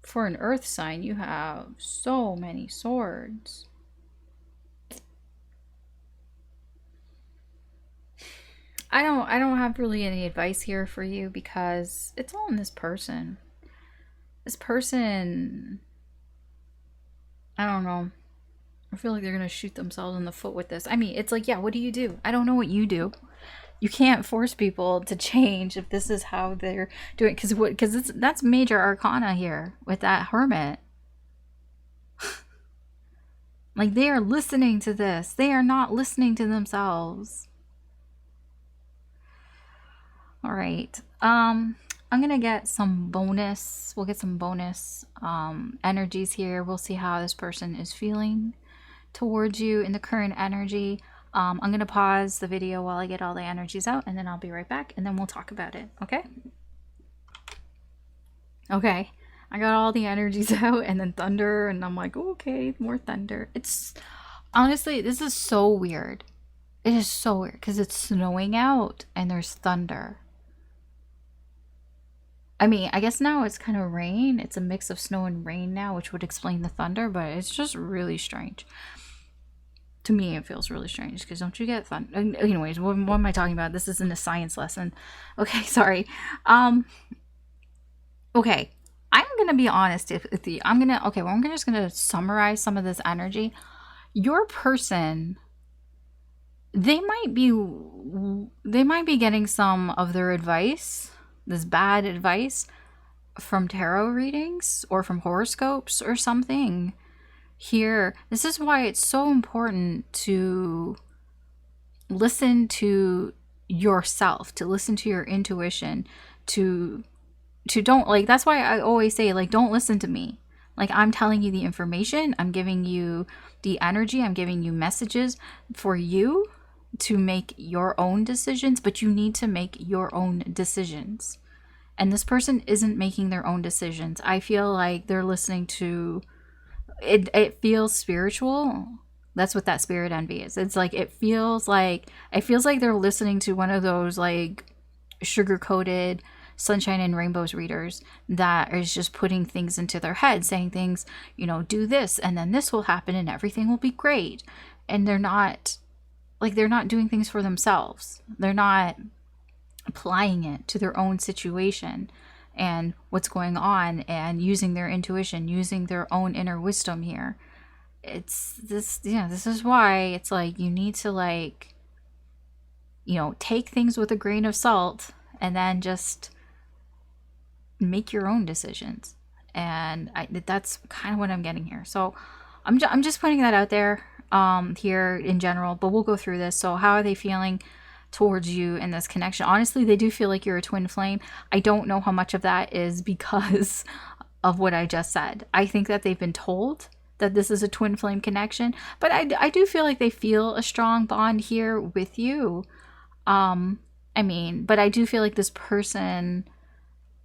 For an earth sign, you have so many swords. I don't have really any advice here for you because it's all in this person. This person, I don't know. I feel like they're going to shoot themselves in the foot with this. I mean, it's like, yeah, what do you do? I don't know what you do. You can't force people to change if this is how they're doing, because that's major arcana here with that hermit. Like, they are listening to this. They are not listening to themselves. All right. I'm gonna get some bonus. We'll get some bonus energies here. We'll see how this person is feeling towards you in the current energy. I'm gonna pause the video while I get all the energies out, and then I'll be right back, and then we'll talk about it. Okay? Okay. I got all the energies out, and then thunder, and I'm like, okay, more thunder. It's honestly, this is so weird. It is so weird because it's snowing out and there's thunder. I mean, I guess now it's kind of rain. It's a mix of snow and rain now, which would explain the thunder, but it's just really strange. To me, it feels really strange because don't you get thunder? Anyways, what am I talking about? This isn't a science lesson. Okay, sorry. Okay, I'm gonna be honest with you. I'm just gonna summarize some of this energy. Your person, they might be getting some of their advice, this bad advice, from tarot readings or from horoscopes or something. Here, this is why it's so important to listen to yourself, to listen to your intuition, to don't, like, that's why I always say, like, don't listen to me. Like, I'm telling you the information, I'm giving you the energy, I'm giving you messages for you to make your own decisions, but you need to make your own decisions. And this person isn't making their own decisions. I feel like they're listening to it feels spiritual. That's what that spirit envy is. It's like it feels like they're listening to one of those like sugar-coated sunshine and rainbows readers that is just putting things into their head, saying things, you know, do this and then this will happen and everything will be great. And they're not doing things for themselves. They're not applying it to their own situation and what's going on and using their intuition, using their own inner wisdom here. It's this, this is why it's like you need to, like, take things with a grain of salt and then just make your own decisions. And that's kind of what I'm getting here. So I'm just putting that out there here in general, but we'll go through this. So how are they feeling towards you in this connection? Honestly, they do feel like you're a twin flame. I don't know how much of that is because of what I just said. I think that they've been told that this is a twin flame connection, but I do feel like they feel a strong bond here with you. But I do feel like this person,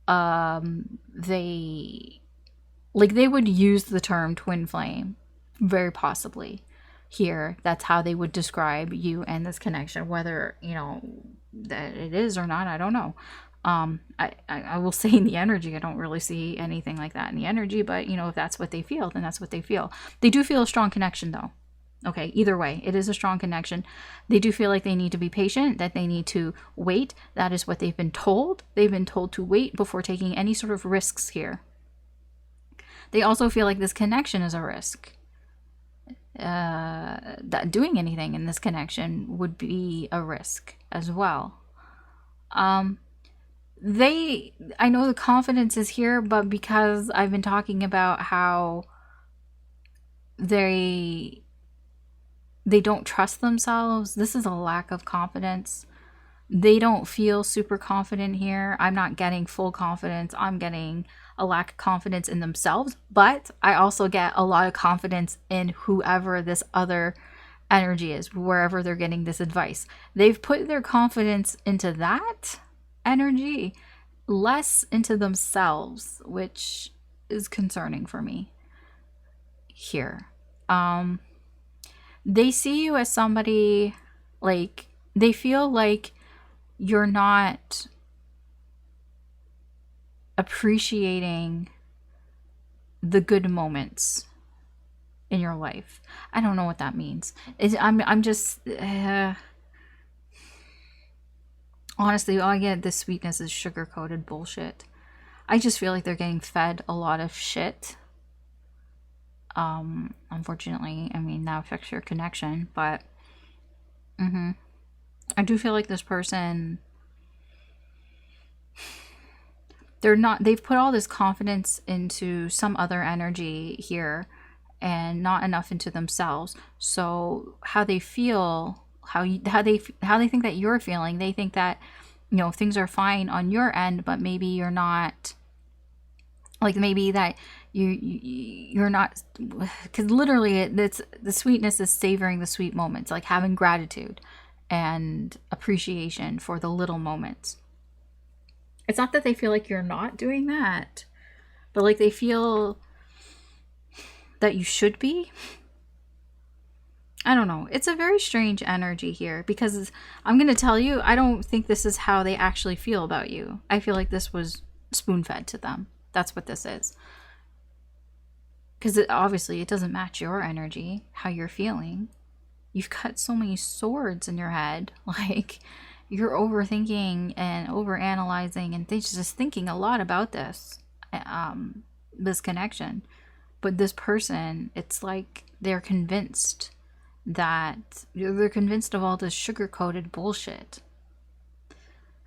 they Like, they would use the term twin flame, very possibly. Here, that's how they would describe you and this connection. Whether, you know, that it is or not, I don't know. I will say in the energy, I don't really see anything like that in the energy, but, you know, if that's what they feel, then that's what they feel. They do feel a strong connection, though. Okay, either way, it is a strong connection. They do feel like they need to be patient, that they need to wait. That is what they've been told. They've been told to wait before taking any sort of risks here. They also feel like this connection is a risk. That doing anything in this connection would be a risk as well. I know the confidence is here, but because I've been talking about how they don't trust themselves, this is a lack of confidence. They don't feel super confident here. I'm not getting full confidence. I'm getting a lack of confidence in themselves, but I also get a lot of confidence in whoever this other energy is, wherever they're getting this advice. They've put their confidence into that energy, less into themselves, which is concerning for me here. They see you as somebody, like, they feel like you're not appreciating the good moments in your life. I don't know what that means. I'm just honestly, all I get this sweetness is sugar-coated bullshit. I just feel like they're getting fed a lot of shit. Unfortunately, I mean, that affects your connection, but I do feel like this person, they've put all this confidence into some other energy here and not enough into themselves. So how they feel, how they think that you're feeling, they think that, you know, things are fine on your end, but maybe you're not. Like, maybe that you're not, because literally the sweetness is savoring the sweet moments, like having gratitude and appreciation for the little moments. It's not that they feel like you're not doing that, but like they feel that you should be. I don't know. It's a very strange energy here, because I'm going to tell you, I don't think this is how they actually feel about you. I feel like this was spoon-fed to them. That's what this is. Because obviously it doesn't match your energy, how you're feeling. You've cut so many swords in your head. Like, you're overthinking and overanalyzing and just thinking a lot about this connection. But this person, it's like they're convinced of all this sugar-coated bullshit.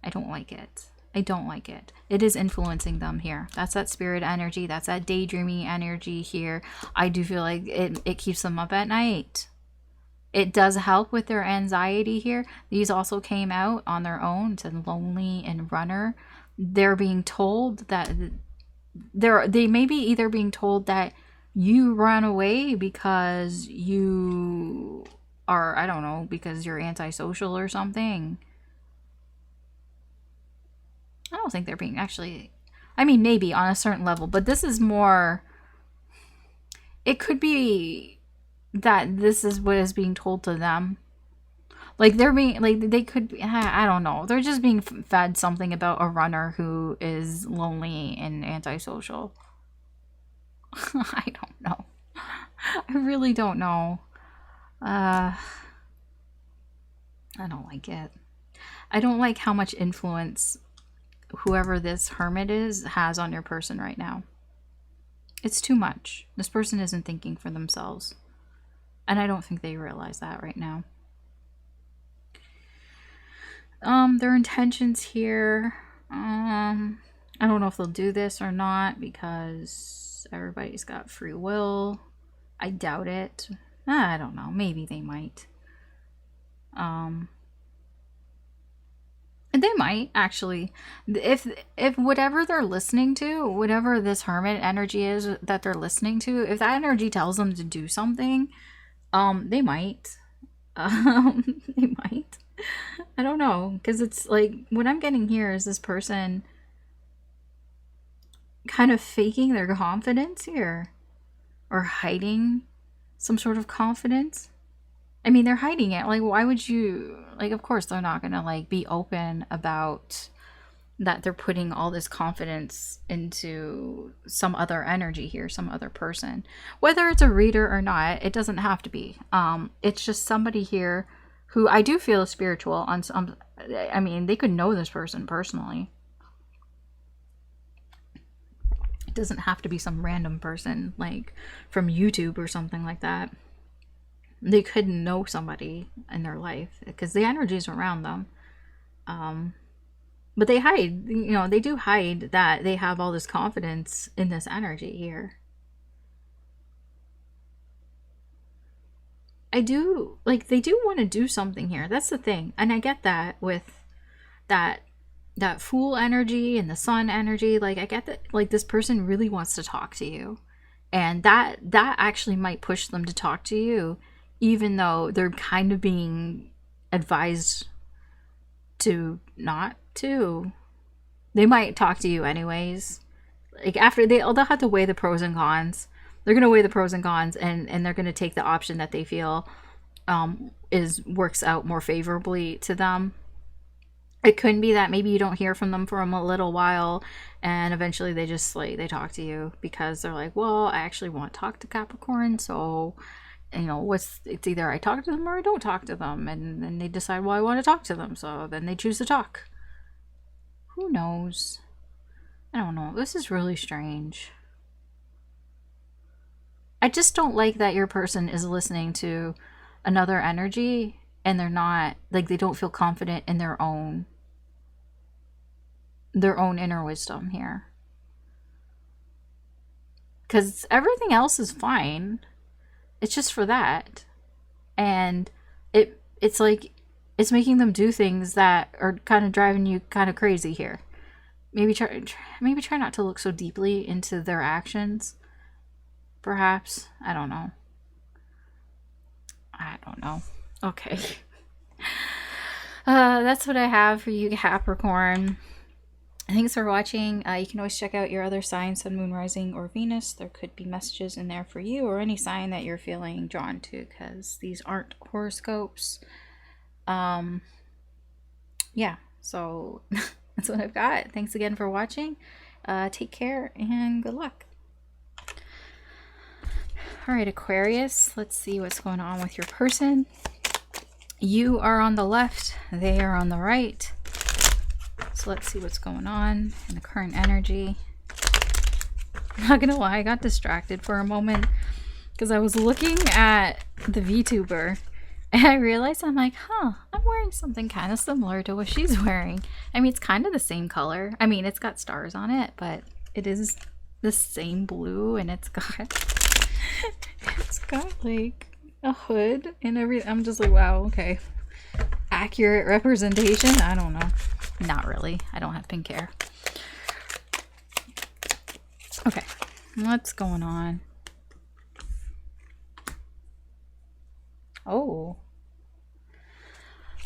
I don't like it. It is influencing them here. That's that spirit energy. That's that daydreaming energy here. I do feel like it keeps them up at night. It does help with their anxiety here. These also came out on their own. It's lonely and runner. They're being told that they may be either being told that you run away because you are, I don't know, because you're antisocial or something. I don't think they're being actually, I mean, maybe on a certain level, but this is more, it could be that this is what is being told to them. Like, they're being, like, they could be, I don't know. They're just being fed something about a runner who is lonely and antisocial. I don't know. I really don't know. I don't like it. I don't like how much influence whoever this hermit has on your person right now. It's too much. This person isn't thinking for themselves. And I don't think they realize that right now. Their intentions here, I don't know if they'll do this or not, because everybody's got free will. I doubt it. I don't know. Maybe they might. They might, actually. If whatever they're listening to, whatever this hermit energy is that they're listening to, if that energy tells them to do something, they might. They might. I don't know, because it's like, what I'm getting here is this person, kind of faking their confidence here, or hiding some sort of confidence. I mean, they're hiding it. Like, why would you, like, of course they're not gonna like be open about that they're putting all this confidence into some other energy here, some other person. Whether it's a reader or not, it doesn't have to be. It's just somebody here who I do feel is spiritual on some. I mean, they could know this person personally. It doesn't have to be some random person like from YouTube or something like that. They could know somebody in their life because the energy is around them. But they hide, you know, they do hide that they have all this confidence in this energy here. I do, like, they do want to do something here. That's the thing. And I get that with that Fool energy and the Sun energy. Like, I get that, like, this person really wants to talk to you. And that actually might push them to talk to you, even though they're kind of being advised to not to. They might talk to you anyways. Like, after they'll have to weigh the pros and cons. They're going to weigh the pros and cons, and they're going to take the option that they feel works out more favorably to them. It could be that maybe you don't hear from them for a little while, and eventually they just like they talk to you because they're like, well, I actually want to talk to Capricorn, so you know, it's either I talk to them or I don't talk to them, and then they decide, well, I want to talk to them, so then they choose to talk. Who knows? I don't know. This is really strange. I just don't like that your person is listening to another energy and they're not, like, they don't feel confident in their own inner wisdom here. Because everything else is fine. It's just for that. And it's like, it's making them do things that are kind of driving you kind of crazy here. Maybe try not to look so deeply into their actions. Perhaps. I don't know. Okay. That's what I have for you, Capricorn. Thanks for watching. You can always check out your other signs, Sun, Moon, Rising, or Venus. There could be messages in there for you or any sign that you're feeling drawn to, because these aren't horoscopes. Yeah, so that's what I've got. Thanks again for watching. Take care and good luck. All right, Aquarius, let's see what's going on with your person. You are on the left, they are on the right. So let's see what's going on in the current energy. I'm not gonna lie, I got distracted for a moment because I was looking at the VTuber and I realized, I'm like, I'm wearing something kind of similar to what she's wearing. I mean, it's kind of the same color. I mean, it's got stars on it, but it is the same blue, and it's got like a hood and everything. I'm just like, wow, okay. Accurate representation? I don't know. Not really. I don't have pink hair. Okay, what's going on? Oh.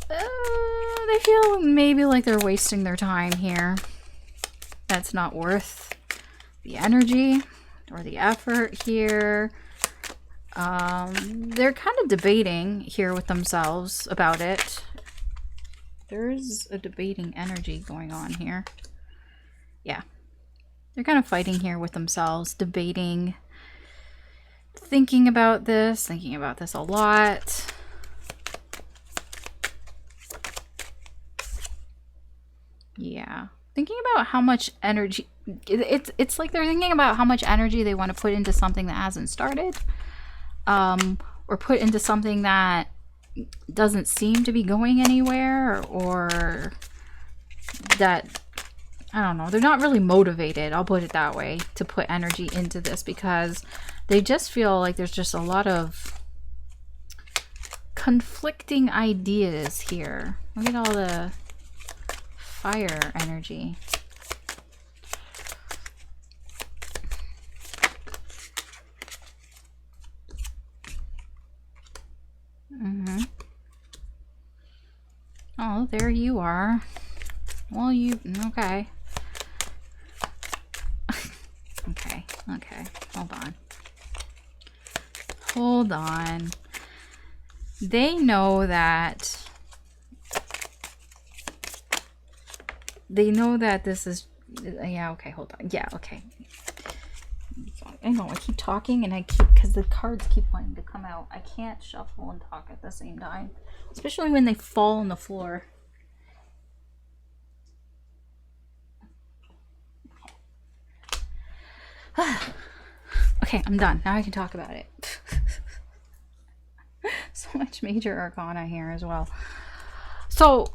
They feel maybe like they're wasting their time here. That's not worth the energy or the effort here. They're kind of debating here with themselves about it. There's a debating energy going on here. Yeah. They're kind of fighting here with themselves, debating, thinking about this a lot. Yeah. Thinking about how much energy, it's like they're thinking about how much energy they want to put into something that hasn't started. Or put into something that doesn't seem to be going anywhere, or that, I don't know, they're not really motivated, I'll put it that way, to put energy into this, because they just feel like there's just a lot of conflicting ideas here. Look at all the fire energy. Oh, there you are. Well, okay. Okay, hold on. Hold on. They know that... They know that this is... Yeah, okay, hold on. Yeah, okay. I know, I keep talking and I keep... Because the cards keep wanting to come out. I can't shuffle and talk at the same time. Especially when they fall on the floor. Okay, I'm done. Now I can talk about it. So much major arcana here as well. So,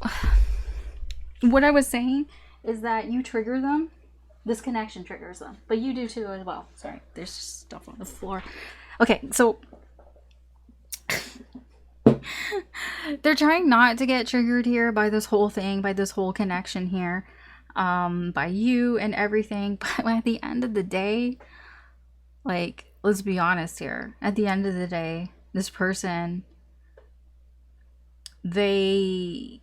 what I was saying is that you trigger them. This connection triggers them. But you do too as well. Sorry, there's stuff on the floor. Okay, so... They're trying not to get triggered here by this whole thing, by this whole connection here. By you and everything. But at the end of the day... Like, let's be honest here. At the end of the day, this person, there's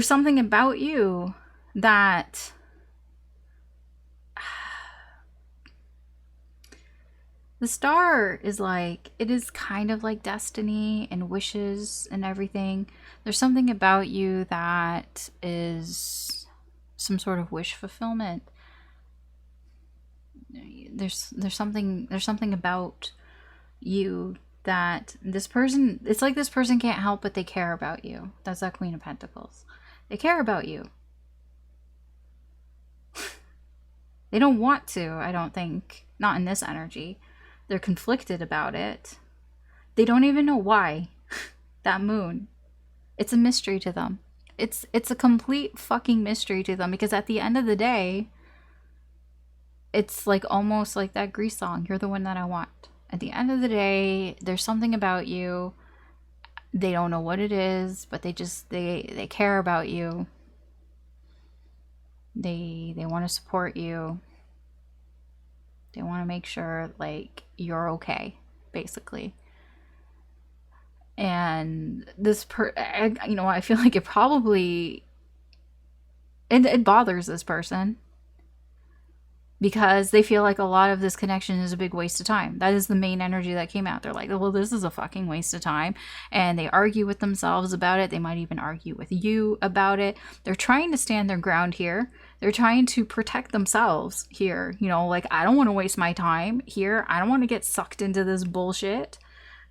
something about you that the star is like, it is kind of like destiny and wishes and everything. There's something about you that is some sort of wish fulfillment. There's something about you that this person, it's like this person can't help but they care about you. That's that Queen of Pentacles. They care about you. They don't want to, I don't think. Not in this energy. They're conflicted about it. They don't even know why. That moon. It's a mystery to them. It's a complete fucking mystery to them, because at the end of the day, it's like almost like that Grease song, you're the one that I want. At the end of the day, there's something about you. They don't know what it is, but they care about you. They want to support you. They want to make sure like you're okay, basically. And this you know, I feel like it probably it bothers this person, because they feel like a lot of this connection is a big waste of time. That is the main energy that came out. They're like, well, this is a fucking waste of time. And they argue with themselves about it. They might even argue with you about it. They're trying to stand their ground here. They're trying to protect themselves here. You know, like, I don't want to waste my time here. I don't want to get sucked into this bullshit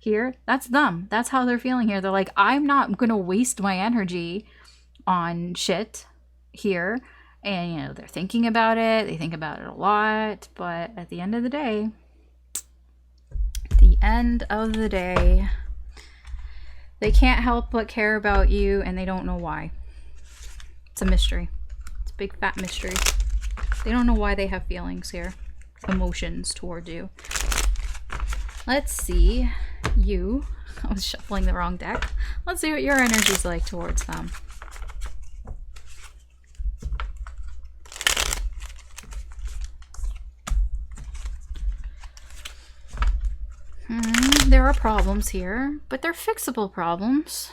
here. That's them. That's how they're feeling here. They're like, I'm not going to waste my energy on shit here. And, you know, they're thinking about it. They think about it a lot. But at the end of the day, they can't help but care about you, and they don't know why. It's a mystery. It's a big fat mystery. They don't know why they have feelings here. Emotions towards you. Let's see you. I was shuffling the wrong deck. Let's see what your energy's like towards them. There are problems here, but they're fixable problems.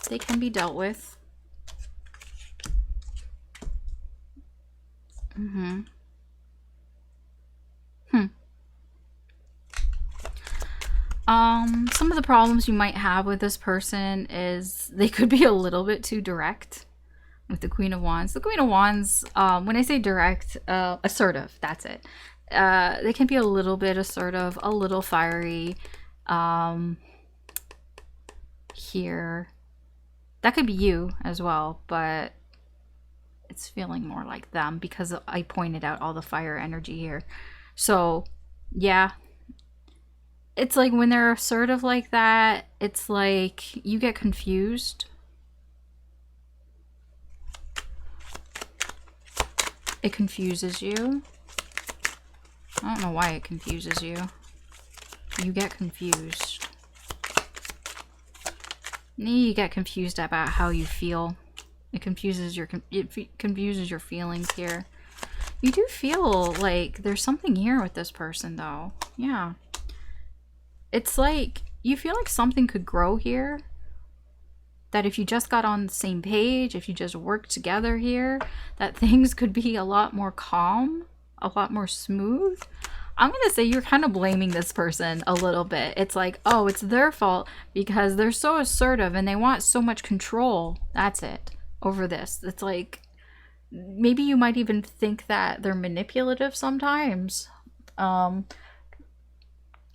They can be dealt with. Some of the problems you might have with this person is they could be a little bit too direct with the Queen of Wands. The Queen of Wands, when I say direct, assertive, that's it. They can be a little bit assertive, a little fiery. Here, that could be you as well, but it's feeling more like them because I pointed out all the fire energy here. So yeah, it's like when they're assertive like that, it's like you get confused. It confuses you. I don't know why it confuses you. You get confused. You get confused about how you feel. It confuses your feelings here. You do feel like there's something here with this person, though. Yeah. It's like you feel like something could grow here. That if you just got on the same page, if you just worked together here, that things could be a lot more calm, a lot more smooth. I'm going to say you're kind of blaming this person a little bit. It's like, oh, it's their fault because they're so assertive and they want so much control. That's it. Over this. It's like, maybe you might even think that they're manipulative sometimes. And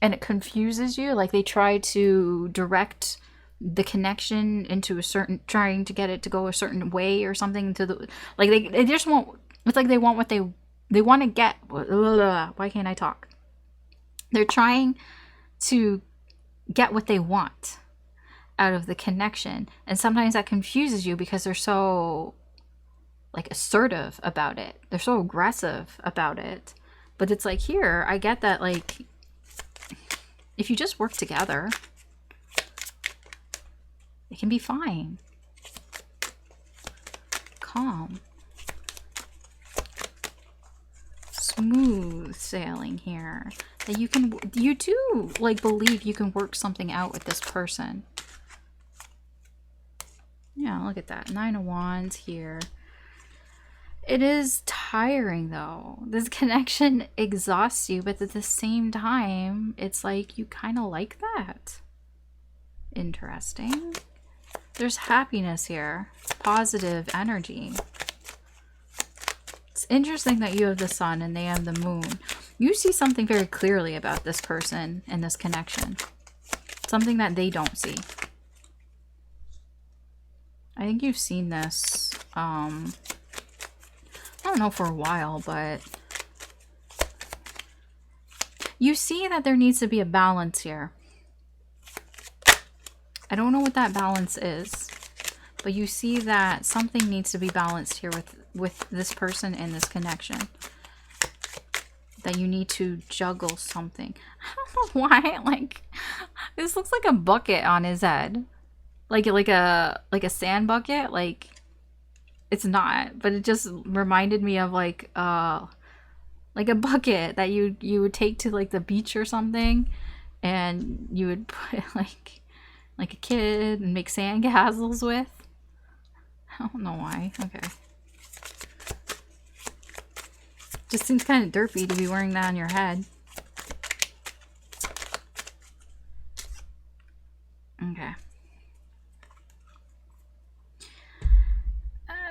it confuses you. Like they try to direct the connection into a certain, trying to get it to go a certain way or something to the, like they just want, it's like they want what they want to get. Why can't I talk? They're trying to get what they want out of the connection. And sometimes that confuses you because they're so like assertive about it. They're so aggressive about it. But it's like here, I get that like if you just work together, it can be fine. Calm. Smooth sailing here. That you do like believe you can work something out with this person. Yeah, look at that. 9 of Wands here. It is tiring though. This connection exhausts you, but at the same time, it's like you kind of like that. Interesting. There's happiness here. Positive energy. It's interesting that you have the sun and they have the moon. You see something very clearly about this person and this connection. Something that they don't see. I think you've seen this, I don't know, for a while, but you see that there needs to be a balance here. I don't know what that balance is, but you see that something needs to be balanced here with this person and this connection. That you need to juggle something. I don't know why, like, this looks like a bucket on his head. Like a sand bucket. Like, it's not, but it just reminded me of like a bucket that you would take to like the beach or something, and you would put like a kid and make sand castles with. I don't know why. Okay. Just seems kind of derpy to be wearing that on your head. Okay.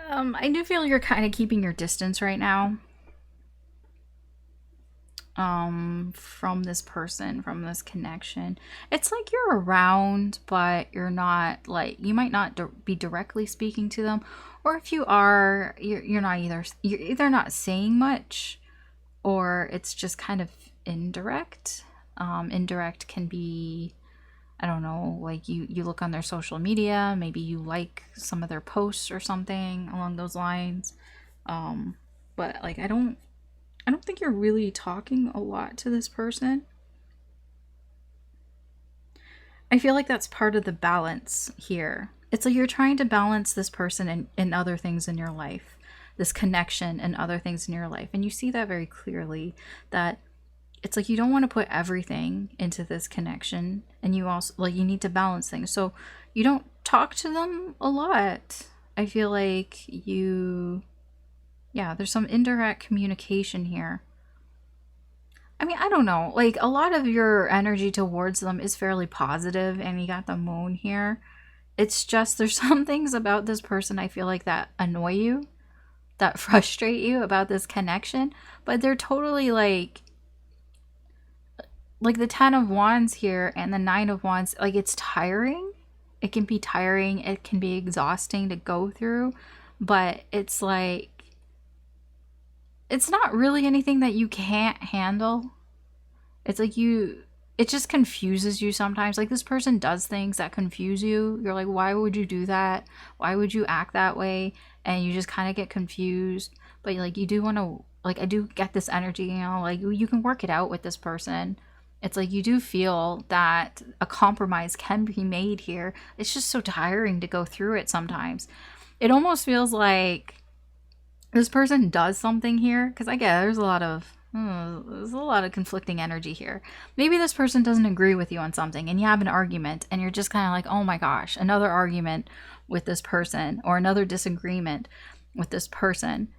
I do feel you're kind of keeping your distance right now. From this person, from this connection. It's like you're around, but you're not, like, you might not be directly speaking to them, or if you are, you're either not saying much, or it's just kind of indirect. Indirect can be, I don't know, like you look on their social media, maybe you like some of their posts or something along those lines. But like I don't think you're really talking a lot to this person. I feel like that's part of the balance here. It's like you're trying to balance this person and other things in your life, this connection and other things in your life. And you see that very clearly, that it's like you don't want to put everything into this connection, and you also, like, you need to balance things. So you don't talk to them a lot. I feel like there's some indirect communication here. I mean, I don't know. Like, a lot of your energy towards them is fairly positive, and you got the moon here. It's just there's some things about this person I feel like that annoy you, that frustrate you about this connection, but they're totally like the 10 of Wands here and the 9 of Wands, like, it's tiring. It can be tiring. It can be exhausting to go through, but it's like, it's not really anything that you can't handle. It's like it just confuses you sometimes. Like, this person does things that confuse you. You're like, why would you do that? Why would you act that way? And you just kind of get confused. But like, you do want to, like, I do get this energy, you know, like you can work it out with this person. It's like you do feel that a compromise can be made here. It's just so tiring to go through it sometimes. It almost feels like this person does something here, because I get there's a lot of conflicting energy here. Maybe this person doesn't agree with you on something and you have an argument and you're just kind of like, oh my gosh, another argument with this person or another disagreement with this person.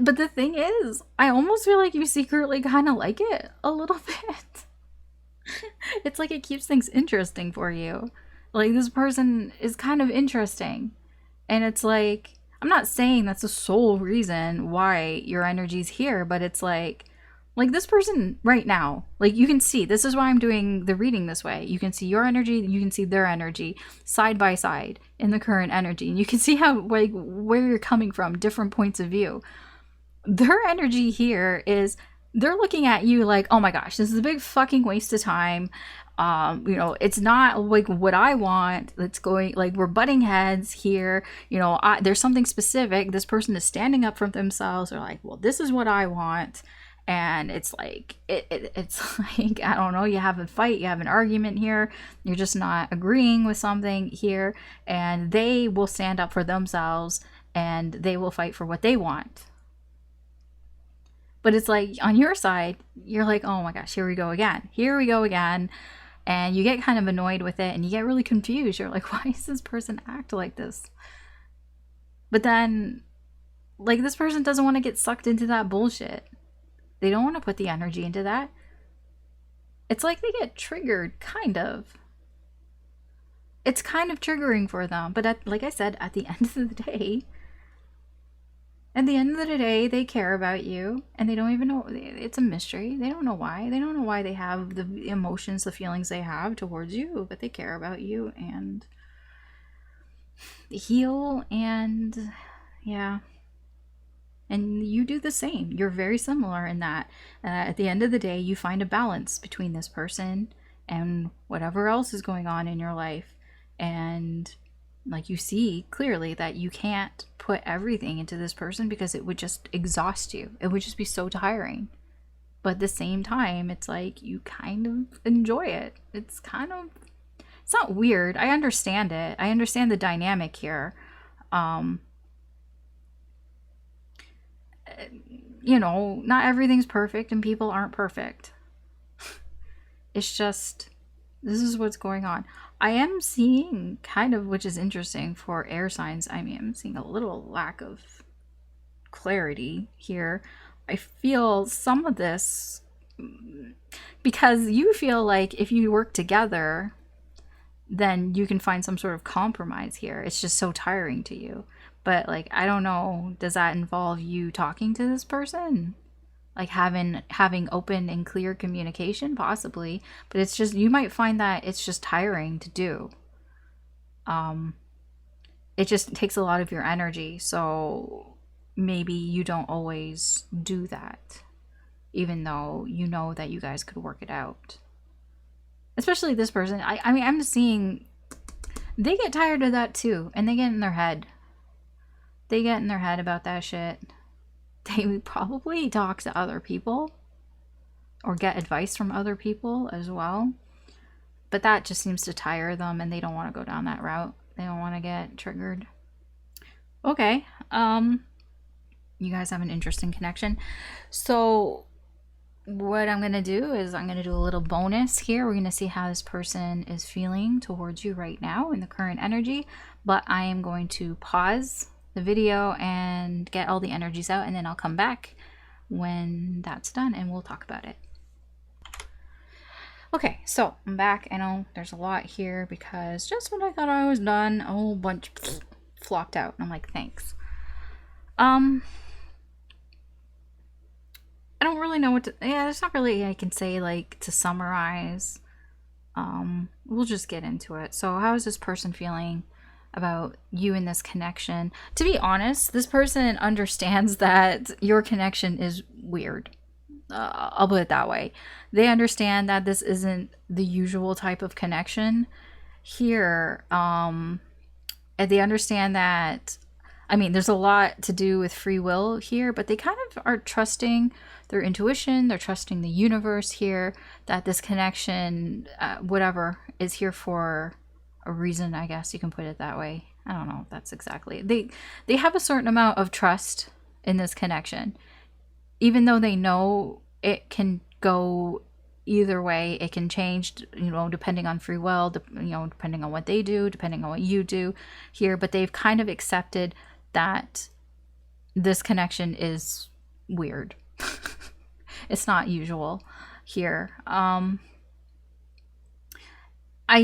But the thing is, I almost feel like you secretly kind of like it a little bit. It's like it keeps things interesting for you. Like, this person is kind of interesting. And it's like, I'm not saying that's the sole reason why your energy's here, but it's like this person right now, like, you can see, this is why I'm doing the reading this way. You can see your energy, you can see their energy side by side in the current energy. And you can see how, like, where you're coming from, different points of view. Their energy here is they're looking at you like, oh my gosh, this is a big fucking waste of time. It's not like what I want. It's going, like, we're butting heads here. There's something specific. This person is standing up for themselves. They're like, well, this is what I want. And it's like, it's like, I don't know, you have a fight, you have an argument here. You're just not agreeing with something here. And they will stand up for themselves and they will fight for what they want. But it's like, on your side, you're like, oh my gosh, here we go again. Here we go again. And you get kind of annoyed with it and you get really confused. You're like, why does this person act like this? But then, like, this person doesn't want to get sucked into that bullshit. They don't want to put the energy into that. It's like they get triggered, kind of. It's kind of triggering for them. But like I said, at the end of the day, they care about you, and they don't even know. It's a mystery. They don't know why. They don't know why they have the emotions, the feelings they have towards you, but they care about you and heal, and yeah. And you do the same. You're very similar in that. At the end of the day, you find a balance between this person and whatever else is going on in your life. And like, you see clearly that you can't put everything into this person because it would just exhaust you. It would just be so tiring. But at the same time, it's like you kind of enjoy it. It's not weird. I understand it. I understand the dynamic here. Not everything's perfect and people aren't perfect. It's just, this is what's going on. I am seeing kind of, which is interesting for air signs, I'm seeing a little lack of clarity here. I feel some of this, because you feel like if you work together, then you can find some sort of compromise here. It's just so tiring to you. But, like, I don't know, does that involve you talking to this person? Like, having open and clear communication? Possibly. But it's just, you might find that it's just tiring to do. It just takes a lot of your energy. So maybe you don't always do that, even though you know that you guys could work it out. Especially this person. I mean, I'm seeing, they get tired of that too. And they get in their head. They get in their head about that shit. They probably talk to other people or get advice from other people as well. But that just seems to tire them and they don't want to go down that route. They don't want to get triggered. Okay. You guys have an interesting connection. So what I'm going to do is I'm going to do a little bonus here. We're going to see how this person is feeling towards you right now in the current energy. But I am going to pause the video and get all the energies out, and then I'll come back when that's done and we'll talk about it. Okay, so I'm back. I know there's a lot here because just when I thought I was done, a whole bunch flopped out. And I'm like, thanks. I don't really know what to, there's not really I can say, like, to summarize. We'll just get into it. So how is this person feeling about you in this connection? To be honest, this person understands that your connection is weird. I'll put it that way. They understand that this isn't the usual type of connection here. And they understand that, I mean, there's a lot to do with free will here, but they kind of are trusting their intuition. They're trusting the universe here, that this connection, whatever, is here for a reason, I guess you can put it that way. I don't know if that's exactly. They have a certain amount of trust in this connection. Even though they know it can go either way, it can change, depending on free will, depending on what they do, depending on what you do here, but they've kind of accepted that this connection is weird. It's not usual here. I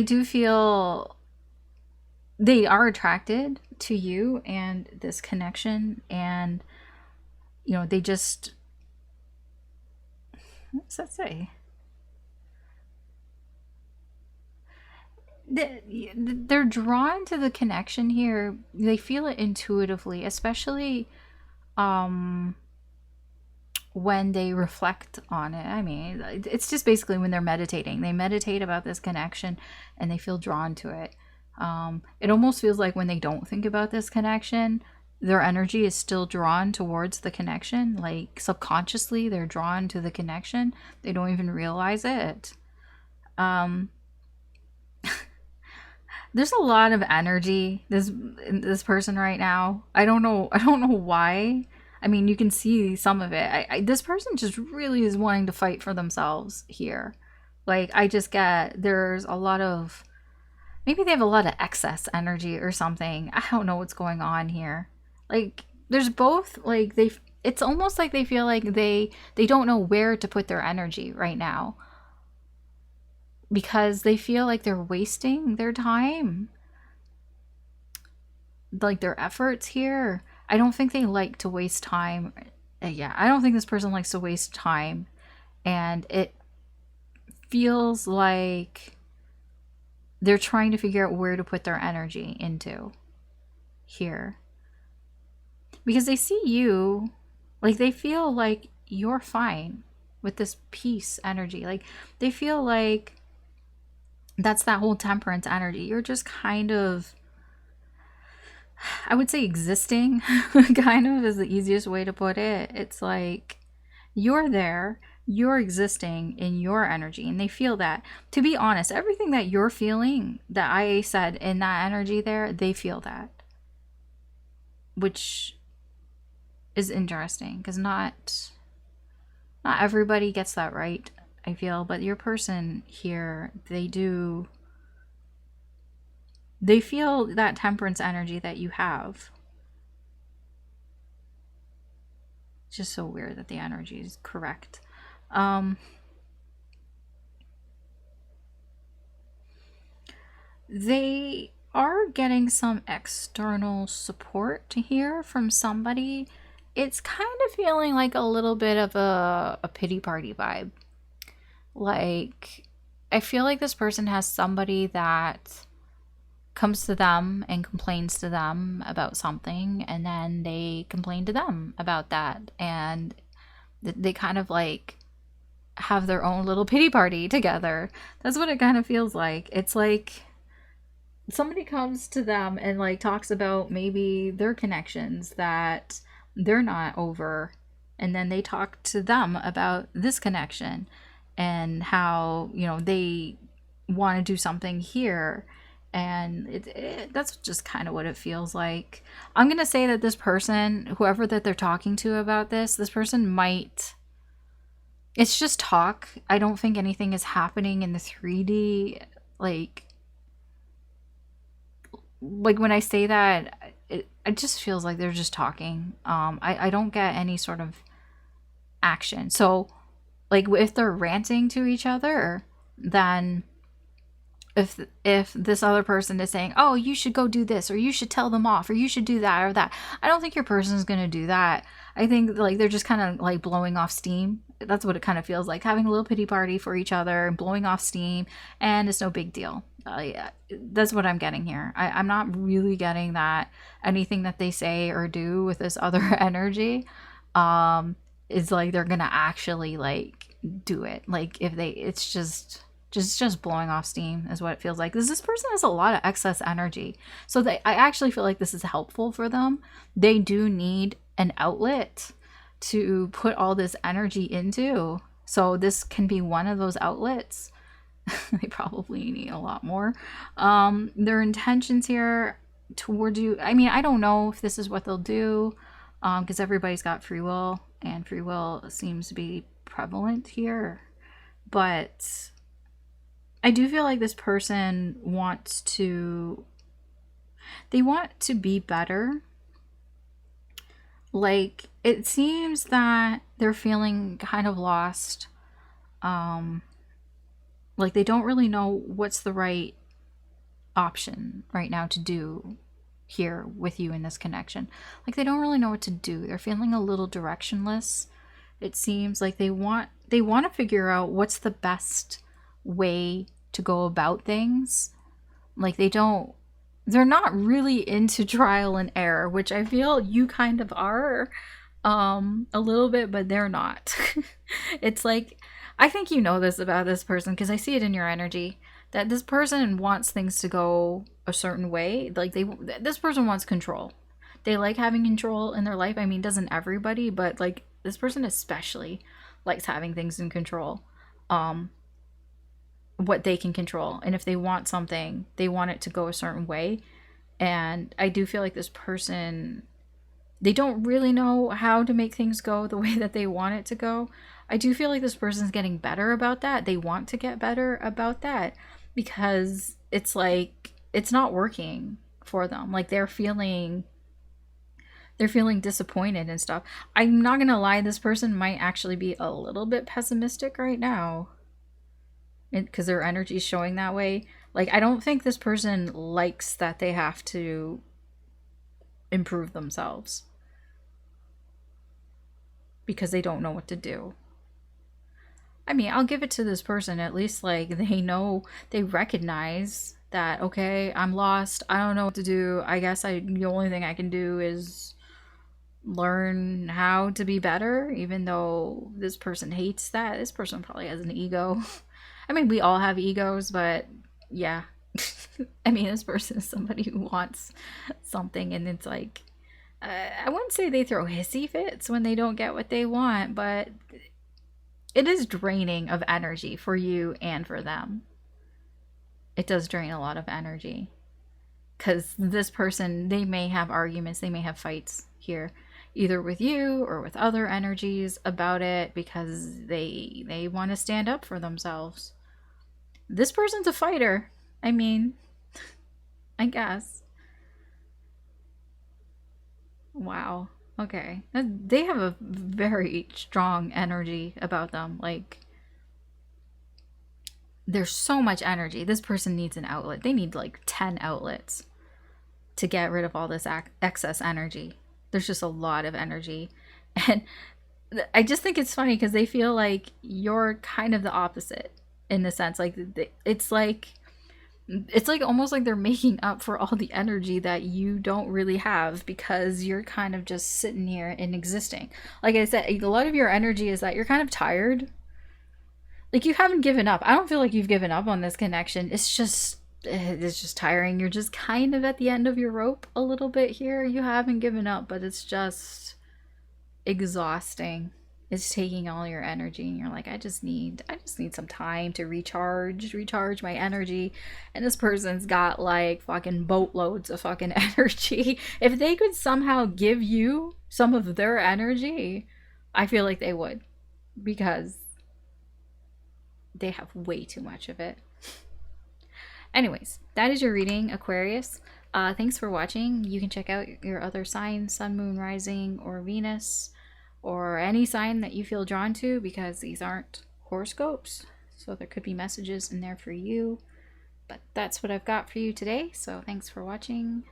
do feel they are attracted to you and this connection, and they just, what does that say? They're drawn to the connection here. They feel it intuitively, especially when they reflect on it. I mean, it's just basically when they're meditating. They meditate about this connection and they feel drawn to it. It almost feels like when they don't think about this connection, their energy is still drawn towards the connection. Like subconsciously, they're drawn to the connection. They don't even realize it. There's a lot of energy this person right now. I don't know why. I mean, you can see some of it. This person just really is wanting to fight for themselves here. Like, I just get, there's a lot of, maybe they have a lot of excess energy or something. I don't know what's going on here. Like, there's both, like, it's almost like they feel like they don't know where to put their energy right now, because they feel like they're wasting their time, like their efforts here. I don't think they like to waste time. Yeah, I don't think this person likes to waste time. And it feels like they're trying to figure out where to put their energy into here. Because they see you, like they feel like you're fine with this peace energy. Like they feel like that's that whole temperance energy. You're just kind of, I would say existing, kind of is the easiest way to put it. It's like you're there, you're existing in your energy, and they feel that. To be honest, everything that you're feeling, that I said in that energy there, they feel that. Which is interesting, because not everybody gets that right, I feel. But your person here, they feel that temperance energy that you have. It's just so weird that the energy is correct. They are getting some external support here from somebody. It's kind of feeling like a little bit of a pity party vibe. Like, I feel like this person has somebody that comes to them and complains to them about something, and then they complain to them about that, and they kind of like have their own little pity party together. That's what it kind of feels like. It's like somebody comes to them and like talks about maybe their connections that they're not over, and then they talk to them about this connection and how they want to do something here. And that's just kind of what it feels like. I'm gonna say that this person, whoever that they're talking to about this person might, it's just talk. I don't think anything is happening in the 3D. Like when I say that, it just feels like they're just talking. I don't get any sort of action. So like if they're ranting to each other, then if this other person is saying, oh, you should go do this, or you should tell them off, or you should do that or that, I don't think your person is going to do that. I think like they're just kind of like blowing off steam. That's what it kind of feels like, having a little pity party for each other and blowing off steam, and it's no big deal. Yeah, that's what I'm getting here. I'm not really getting that anything that they say or do with this other energy is like they're gonna actually like do it. Like if they, it's just blowing off steam is what it feels like. This person has a lot of excess energy, so I actually feel like this is helpful for them. They do need an outlet to put all this energy into, so this can be one of those outlets. They probably need a lot more. Their intentions here towards you, I mean, I don't know if this is what they'll do, because everybody's got free will, and free will seems to be prevalent here. But I do feel like this person wants to, they want to be better. Like, it seems that they're feeling kind of lost. Like, they don't really know what's the right option right now to do here with you in this connection. Like, they don't really know what to do. They're feeling a little directionless. It seems like they want to figure out what's the best way to go about things. Like, they're not really into trial and error, which I feel you kind of are a little bit, but they're not. It's like, I think you know this about this person because I see it in your energy, that this person wants things to go a certain way. Like, this person wants control. They like having control in their life. I mean, doesn't everybody, but like, this person especially likes having things in control. What they can control. And if they want something, they want it to go a certain way. And I do feel like this person, they don't really know how to make things go the way that they want it to go. I do feel like this person's getting better about that. They want to get better about that because it's like, it's not working for them. Like, they're feeling disappointed and stuff. I'm not gonna lie, this person might actually be a little bit pessimistic right now because their energy is showing that way. Like, I don't think this person likes that they have to improve themselves because they don't know what to do. I mean, I'll give it to this person. At least, like, they know, they recognize that, okay, I'm lost. I don't know what to do. I guess the only thing I can do is learn how to be better, even though this person hates that. This person probably has an ego. I mean, we all have egos, but yeah. I mean, this person is somebody who wants something, and it's like, I wouldn't say they throw hissy fits when they don't get what they want, but it is draining of energy for you and for them. It does drain a lot of energy. Because this person, they may have arguments, they may have fights here, either with you or with other energies about it, because they want to stand up for themselves. This person's a fighter. I mean, I guess. Wow. Okay. They have a very strong energy about them. Like, there's so much energy. This person needs an outlet. They need like 10 outlets to get rid of all this excess energy. There's just a lot of energy. And I just think it's funny because they feel like you're kind of the opposite in a sense. Like, it's like almost like they're making up for all the energy that you don't really have because you're kind of just sitting here and existing. Like I said, a lot of your energy is that you're kind of tired. Like, you haven't given up. I don't feel like you've given up on this connection. It's just tiring. You're just kind of at the end of your rope a little bit here. You haven't given up, but it's just exhausting. It's taking all your energy, and you're like, I just need some time to recharge my energy. And this person's got like fucking boatloads of fucking energy. If they could somehow give you some of their energy, I feel like they would, because they have way too much of it. Anyways, that is your reading, Aquarius. Thanks for watching. You can check out your other signs, Sun, Moon, Rising, or Venus, or any sign that you feel drawn to, because these aren't horoscopes. So there could be messages in there for you. But that's what I've got for you today. So thanks for watching.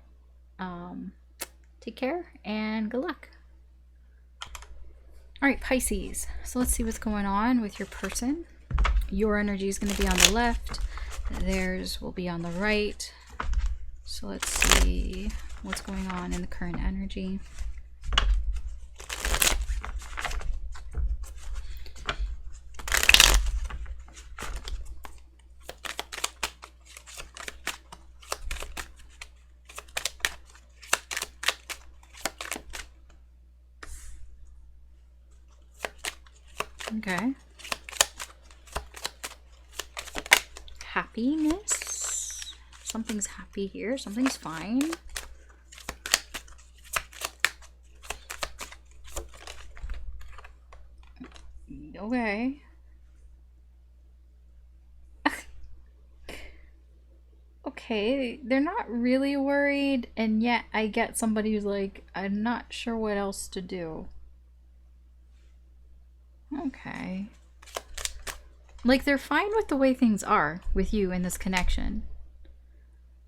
Take care and good luck. Alright, Pisces. So let's see what's going on with your person. Your energy is going to be on the left. Theirs will be on the right. So let's see what's going on in the current energy. Okay. Happiness. Something's happy here. Something's fine. Okay. okay, they're not really worried, and yet I get somebody who's like, I'm not sure what else to do. Okay. Like, they're fine with the way things are with you in this connection.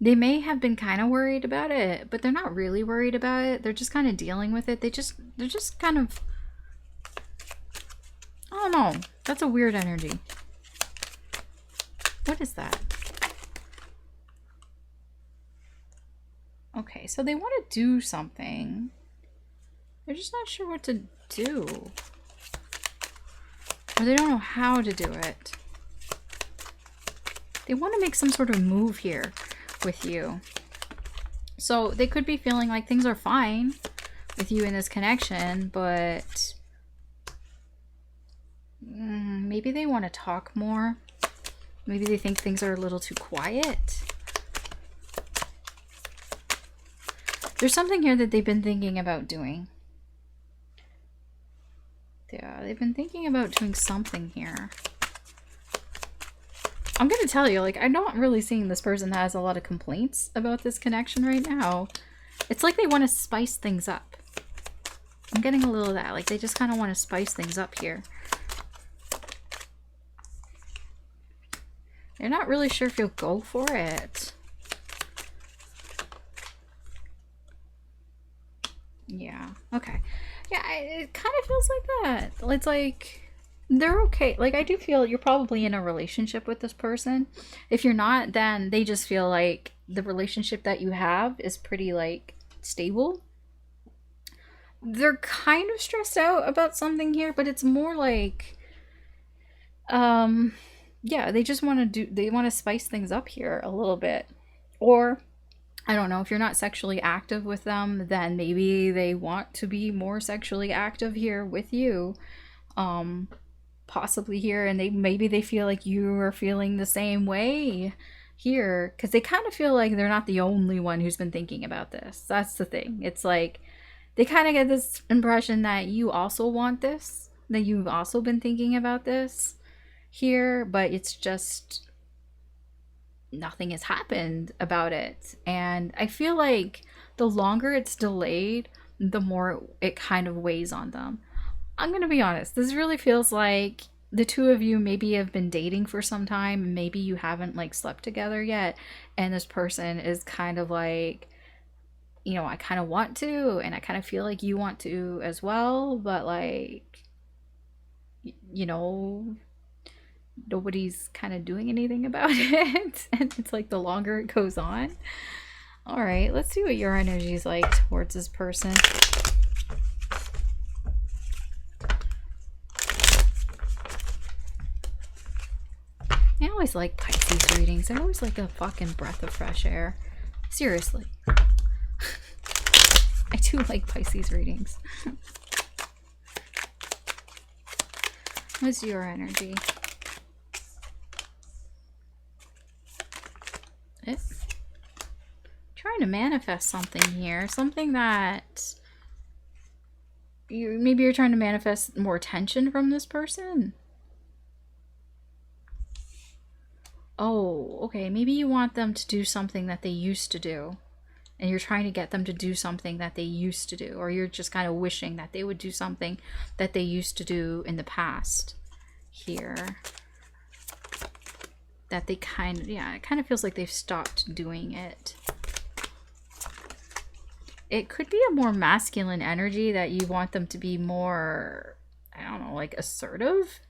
They may have been kind of worried about it, but they're not really worried about it. They're just kind of dealing with it. They're just kind of, I don't know. That's a weird energy. What is that? Okay, so they want to do something. They're just not sure what to do. Or they don't know how to do it. They want to make some sort of move here with you. So they could be feeling like things are fine with you in this connection, but maybe they want to talk more. Maybe they think things are a little too quiet. There's something here that they've been thinking about doing. Yeah, they've been thinking about doing something here. I'm gonna tell you, like, I'm not really seeing this person that has a lot of complaints about this connection right now. It's like they want to spice things up. I'm getting a little of that. Like, they just kind of want to spice things up here. They're not really sure if you'll go for it. Yeah, okay. Yeah, it kind of feels like that. It's like, they're okay. Like, I do feel you're probably in a relationship with this person. If you're not, then they just feel like the relationship that you have is pretty, like, stable. They're kind of stressed out about something here, but it's more like, yeah, they just want to spice things up here a little bit. Or, I don't know, if you're not sexually active with them, then maybe they want to be more sexually active here with you. Possibly here, and maybe they feel like you are feeling the same way here, because they kind of feel like they're not the only one who's been thinking about this. That's the thing. It's like, they kind of get this impression that you also want this, that you've also been thinking about this here, but it's just nothing has happened about it. And I feel like the longer it's delayed, the more it kind of weighs on them. I'm gonna be honest, this really feels like the two of you maybe have been dating for some time, and maybe you haven't, like, slept together yet, and this person is kind of like, you know, I kind of want to, and I kind of feel like you want to as well, but, like, you know, nobody's kind of doing anything about it. And it's like, the longer it goes on. All right, let's see what your energy is like towards this person. I always like Pisces readings. They're always like a fucking breath of fresh air. Seriously. I do like Pisces readings. What's your energy? Trying to manifest something here. Something that maybe you're trying to manifest more attention from this person. Oh, okay. Maybe you want them to do something that they used to do. And you're trying to get them to do something that they used to do. Or you're just kind of wishing that they would do something that they used to do in the past. Here. That they kind of, yeah, it kind of feels like they've stopped doing it. It could be a more masculine energy that you want them to be more, I don't know, like assertive.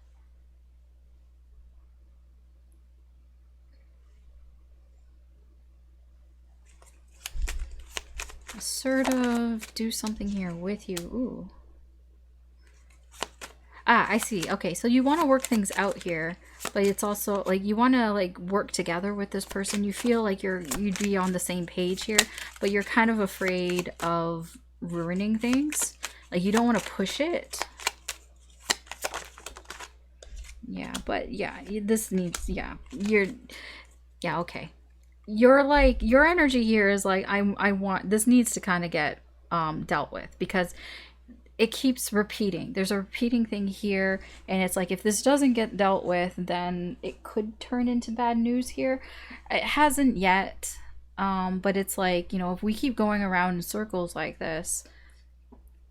Assertive, do something here with you. Ooh. Ah, I see. Okay, so you want to work things out here, but it's also like you want to like work together with this person. You feel like you'd be on the same page here, but you're kind of afraid of ruining things. Like you don't want to push it. Yeah, but yeah, this needs, yeah, yeah, okay. You're like, your energy here is like, I want, this needs to kind of get dealt with, because it keeps repeating. There's a repeating thing here, and it's like if this doesn't get dealt with, then it could turn into bad news here. It hasn't yet, but it's like, you know, if we keep going around in circles like this,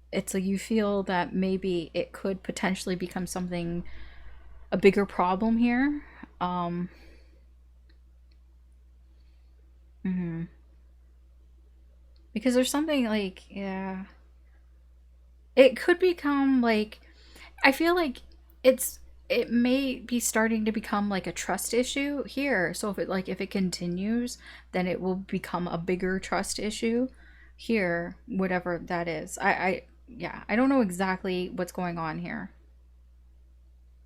it's like you feel that maybe it could potentially become something, a bigger problem here. Because there's something like, yeah, it could become like, I feel like it may be starting to become like a trust issue here. So if it continues, then it will become a bigger trust issue here, whatever that is. Yeah, I don't know exactly what's going on here,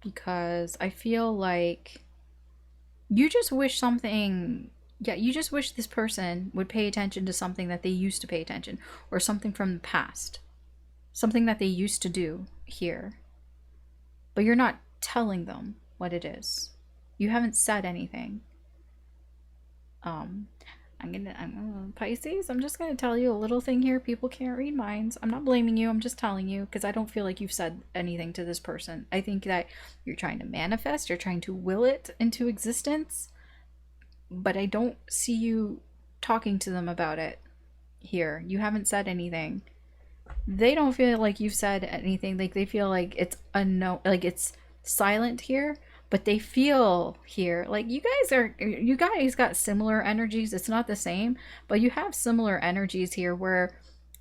because I feel like you just wish something, yeah, you just wish this person would pay attention to something that they used to pay attention, or something from the past, something that they used to do here. But you're not telling them what it is. You haven't said anything. Pisces, I'm just gonna tell you a little thing here. People can't read minds. I'm not blaming you. I'm just telling you because I don't feel like you've said anything to this person. I think that you're trying to manifest, you're trying to will it into existence, but I don't see you talking to them about it here. You haven't said anything. They don't feel like you've said anything. Like they feel like it's a no, like it's silent here, but they feel here like you guys got similar energies. It's not the same, but you have similar energies here where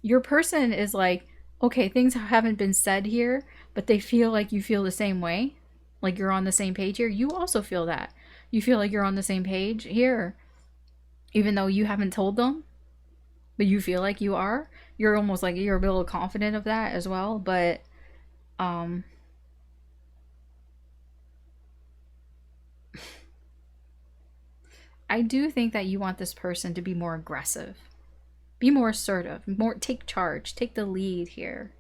your person is like, okay, things haven't been said here, but they feel like you feel the same way, like you're on the same page here. You also feel that. You feel like you're on the same page here, even though you haven't told them, but you feel like you are. You're almost like you're a little confident of that as well, but I do think that you want this person to be more aggressive, be more assertive, more take charge, take the lead here.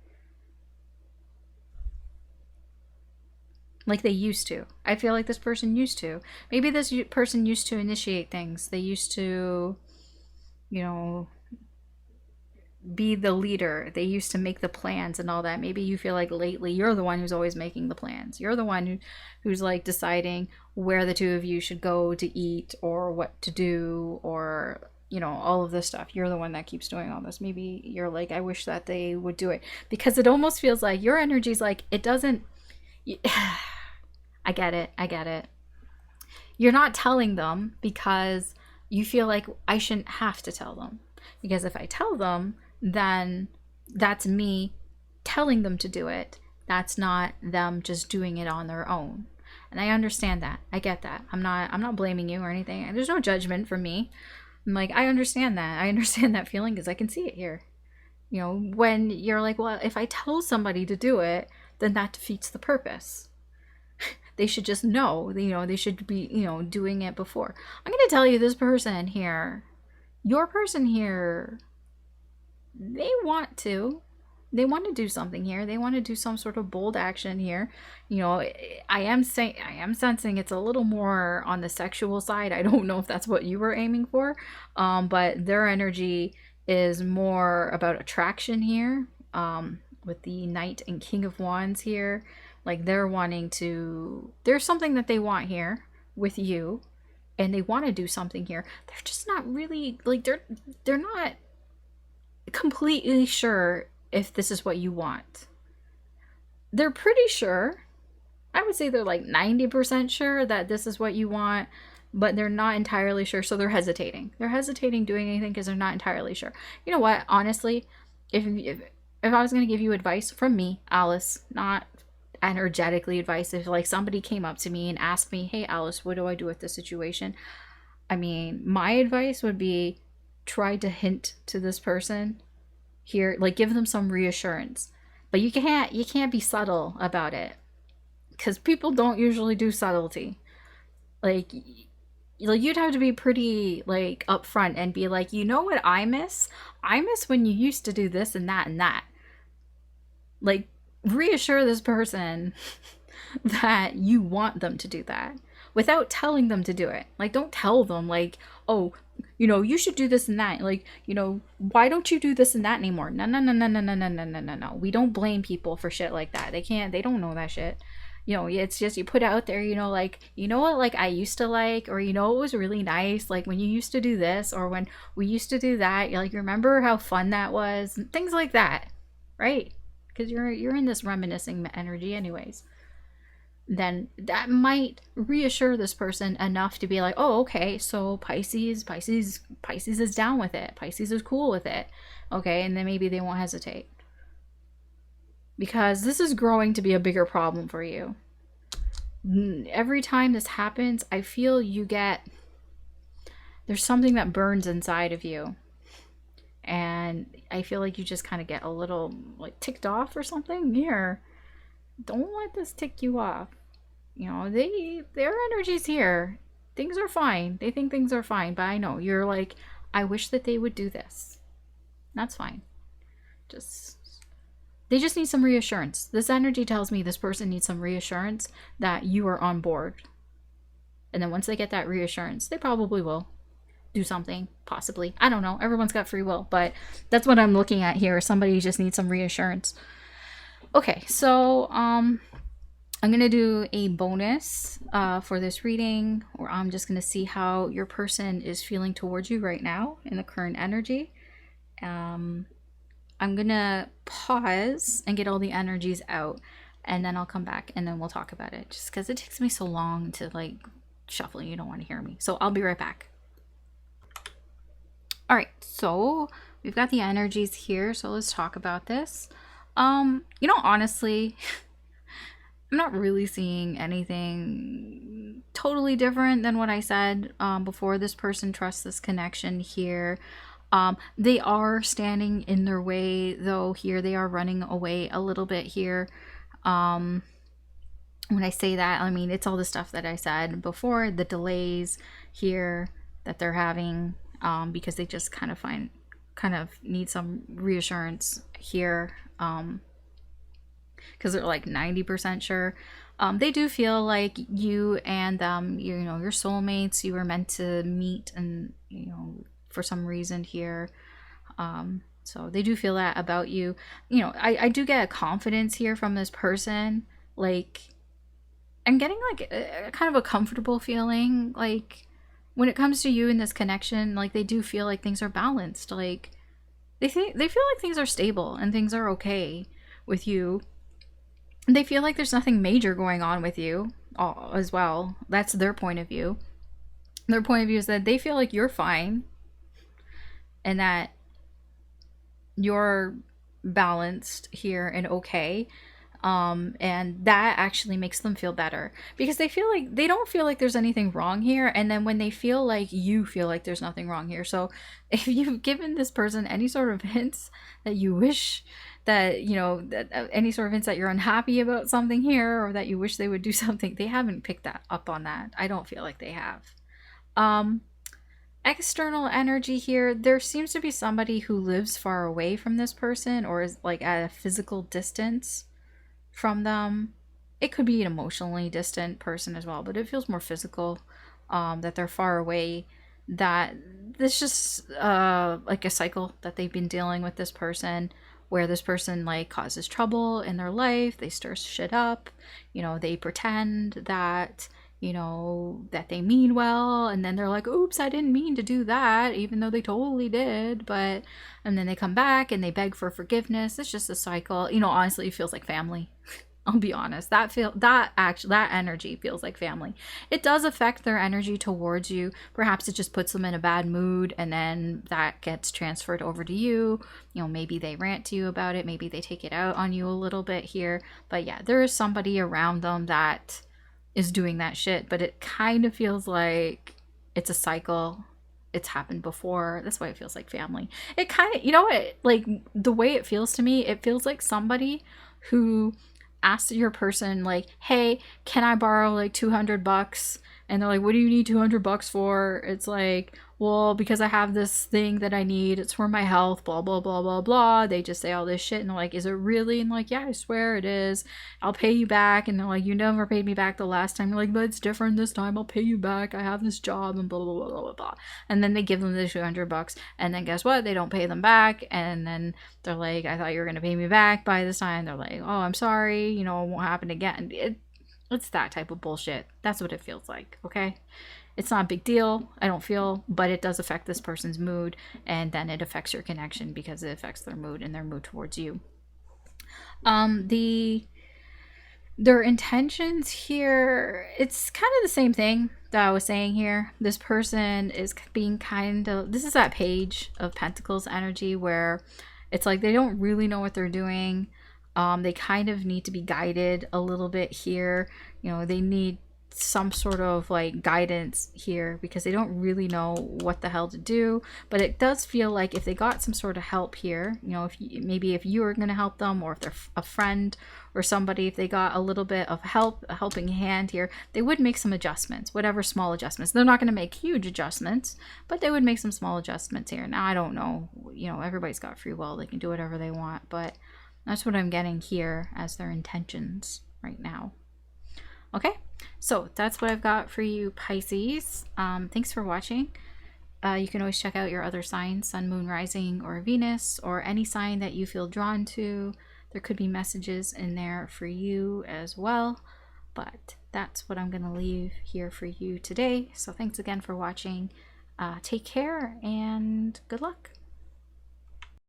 Like they used to. I feel like this person used to. Maybe this person used to initiate things. They used to, you know, be the leader. They used to make the plans and all that. Maybe you feel like lately you're the one who's always making the plans. You're the one who's like deciding where the two of you should go to eat or what to do, or, you know, all of this stuff. You're the one that keeps doing all this. Maybe you're like, I wish that they would do it, because it almost feels like your energy's like, it doesn't. I get it. You're not telling them because you feel like I shouldn't have to tell them, because if I tell them, then that's me telling them to do it. That's not them just doing it on their own. And I understand that. I get that. I'm not blaming you or anything. There's no judgment from me. I'm like, I understand that. I understand that feeling because I can see it here. You know, when you're like, well, if I tell somebody to do it, then that defeats the purpose. They should just know, you know, they should be, you know, doing it before. I'm going to tell you, this person here, your person here, they want to do something here. They want to do some sort of bold action here. You know, I am sensing it's a little more on the sexual side. I don't know if that's what you were aiming for, but their energy is more about attraction here, with the Knight and King of Wands here. Like they're wanting to, there's something that they want here with you, and they want to do something here. They're just not really like, they're not completely sure if this is what you want. They're pretty sure. I would say they're like 90% sure that this is what you want, but they're not entirely sure, so they're hesitating. They're hesitating doing anything because they're not entirely sure. You know what? Honestly, if I was going to give you advice from me, Alice, not energetically advice, if like somebody came up to me and asked me, hey Alice, what do I do with this situation? I mean, my advice would be try to hint to this person here, like give them some reassurance, but you can't be subtle about it, because people don't usually do subtlety. Like you'd have to be pretty like upfront and be like, you know what I miss when you used to do this and that and that. Like reassure this person that you want them to do that without telling them to do it. Like don't tell them like, oh, you know, you should do this and that. Like, you know, why don't you do this and that anymore? No, no, no, no, no, no, no, no, no, no, no. We don't blame people for shit like that. They don't know that shit. You know, it's just you put out there, you know, like, you know what, like I used to like, or you know, it was really nice, like when you used to do this, or when we used to do that. You're like, remember how fun that was, and things like that, right? Because you're in this reminiscing energy, anyways. Then that might reassure this person enough to be like, oh, okay, so Pisces is down with it. Pisces is cool with it. Okay, and then maybe they won't hesitate. Because this is growing to be a bigger problem for you. Every time this happens, I feel there's something that burns inside of you. And I feel like you just kind of get a little like ticked off or something. Here, don't let this tick you off. You know, their energy's here. Things are fine. They think things are fine, but I know you're like, I wish that they would do this. That's fine. They just need some reassurance. This energy tells me this person needs some reassurance that you are on board. And then once they get that reassurance, they probably will do something, possibly. I don't know. Everyone's got free will, but that's what I'm looking at here. Somebody just needs some reassurance. Okay, so I'm going to do a bonus for this reading, or I'm just going to see how your person is feeling towards you right now in the current energy. I'm going to pause and get all the energies out, and then I'll come back and then we'll talk about it, just because it takes me so long to like shuffle. You don't want to hear me. So I'll be right back. All right, so we've got the energies here. So let's talk about this. You know, honestly, I'm not really seeing anything totally different than what I said before. This person trusts this connection here. They are standing in their way, though. Here they are running away a little bit here. When I say that, I mean it's all the stuff that I said before, the delays here that they're having, because they just kind of need some reassurance here, because they're like 90% sure. They do feel like you and them, you know, your soulmates, you were meant to meet, and you know, for some reason here. So they do feel that about you. You know, I do get a confidence here from this person. Like, I'm getting like a kind of a comfortable feeling. Like, when it comes to you in this connection, like they do feel like things are balanced. Like, they feel like things are stable and things are okay with you. And they feel like there's nothing major going on with you as well. That's their point of view. Their point of view is that they feel like you're fine, and that you're balanced here and okay. And that actually makes them feel better, because they don't feel like there's anything wrong here. And then when they feel like you feel like there's nothing wrong here. So if you've given this person any sort of hints that you wish that, you know, that any sort of hints that you're unhappy about something here, or that you wish they would do something, they haven't picked that up on that. I don't feel like they have. External energy here, there seems to be somebody who lives far away from this person, or is like at a physical distance from them. It could be an emotionally distant person as well, but it feels more physical, that they're far away, that this just like a cycle that they've been dealing with this person, where this person like causes trouble in their life, they stir shit up, you know, they pretend that, you know, that they mean well, and then they're like, oops, I didn't mean to do that, even though they totally did. But and then they come back and they beg for forgiveness. It's just a cycle. You know, honestly, it feels like family. I'll be honest. That energy feels like family. It does affect their energy towards you. Perhaps it just puts them in a bad mood, and then that gets transferred over to you. You know, maybe they rant to you about it, maybe they take it out on you a little bit here. But yeah, there is somebody around them that is doing that shit, but it kind of feels like it's a cycle. It's happened before. That's why it feels like family. It kind of, you know what, like the way it feels to me, it feels like somebody who asks your person like, hey, can I borrow like $200? And they're like, what do you need $200 for? It's like, well, because I have this thing that I need. It's for my health, blah, blah, blah, blah, blah. They just say all this shit. And they're like, is it really? And like, yeah, I swear it is. I'll pay you back. And they're like, you never paid me back the last time. You're like, but it's different this time. I'll pay you back. I have this job and blah, blah, blah, blah, blah. And then they give them the $200. And then guess what? They don't pay them back. And then they're like, I thought you were going to pay me back by this time. They're like, oh, I'm sorry. You know, it won't happen again. It's that type of bullshit. That's what it feels like, okay? It's not a big deal, I don't feel, but it does affect this person's mood, and then it affects your connection because it affects their mood and their mood towards you. Their intentions here, it's kind of the same thing that I was saying here. This person is being kind of, this is that Page of Pentacles energy where it's like they don't really know what they're doing. They kind of need to be guided a little bit here. You know, they need some sort of like guidance here because they don't really know what the hell to do. But it does feel like if they got some sort of help here, you know, if you were going to help them, or if they're a friend or somebody, if they got a little bit of help, a helping hand here, they would make some adjustments, whatever small adjustments. They're not going to make huge adjustments, but they would make some small adjustments here. Now, I don't know, you know, everybody's got free will. They can do whatever they want, but that's what I'm getting here as their intentions right now. Okay, so that's what I've got for you, Pisces. Thanks for watching. You can always check out your other signs, Sun, Moon, Rising, or Venus, or any sign that you feel drawn to. There could be messages in there for you as well, but that's what I'm going to leave here for you today. So thanks again for watching. Take care and good luck.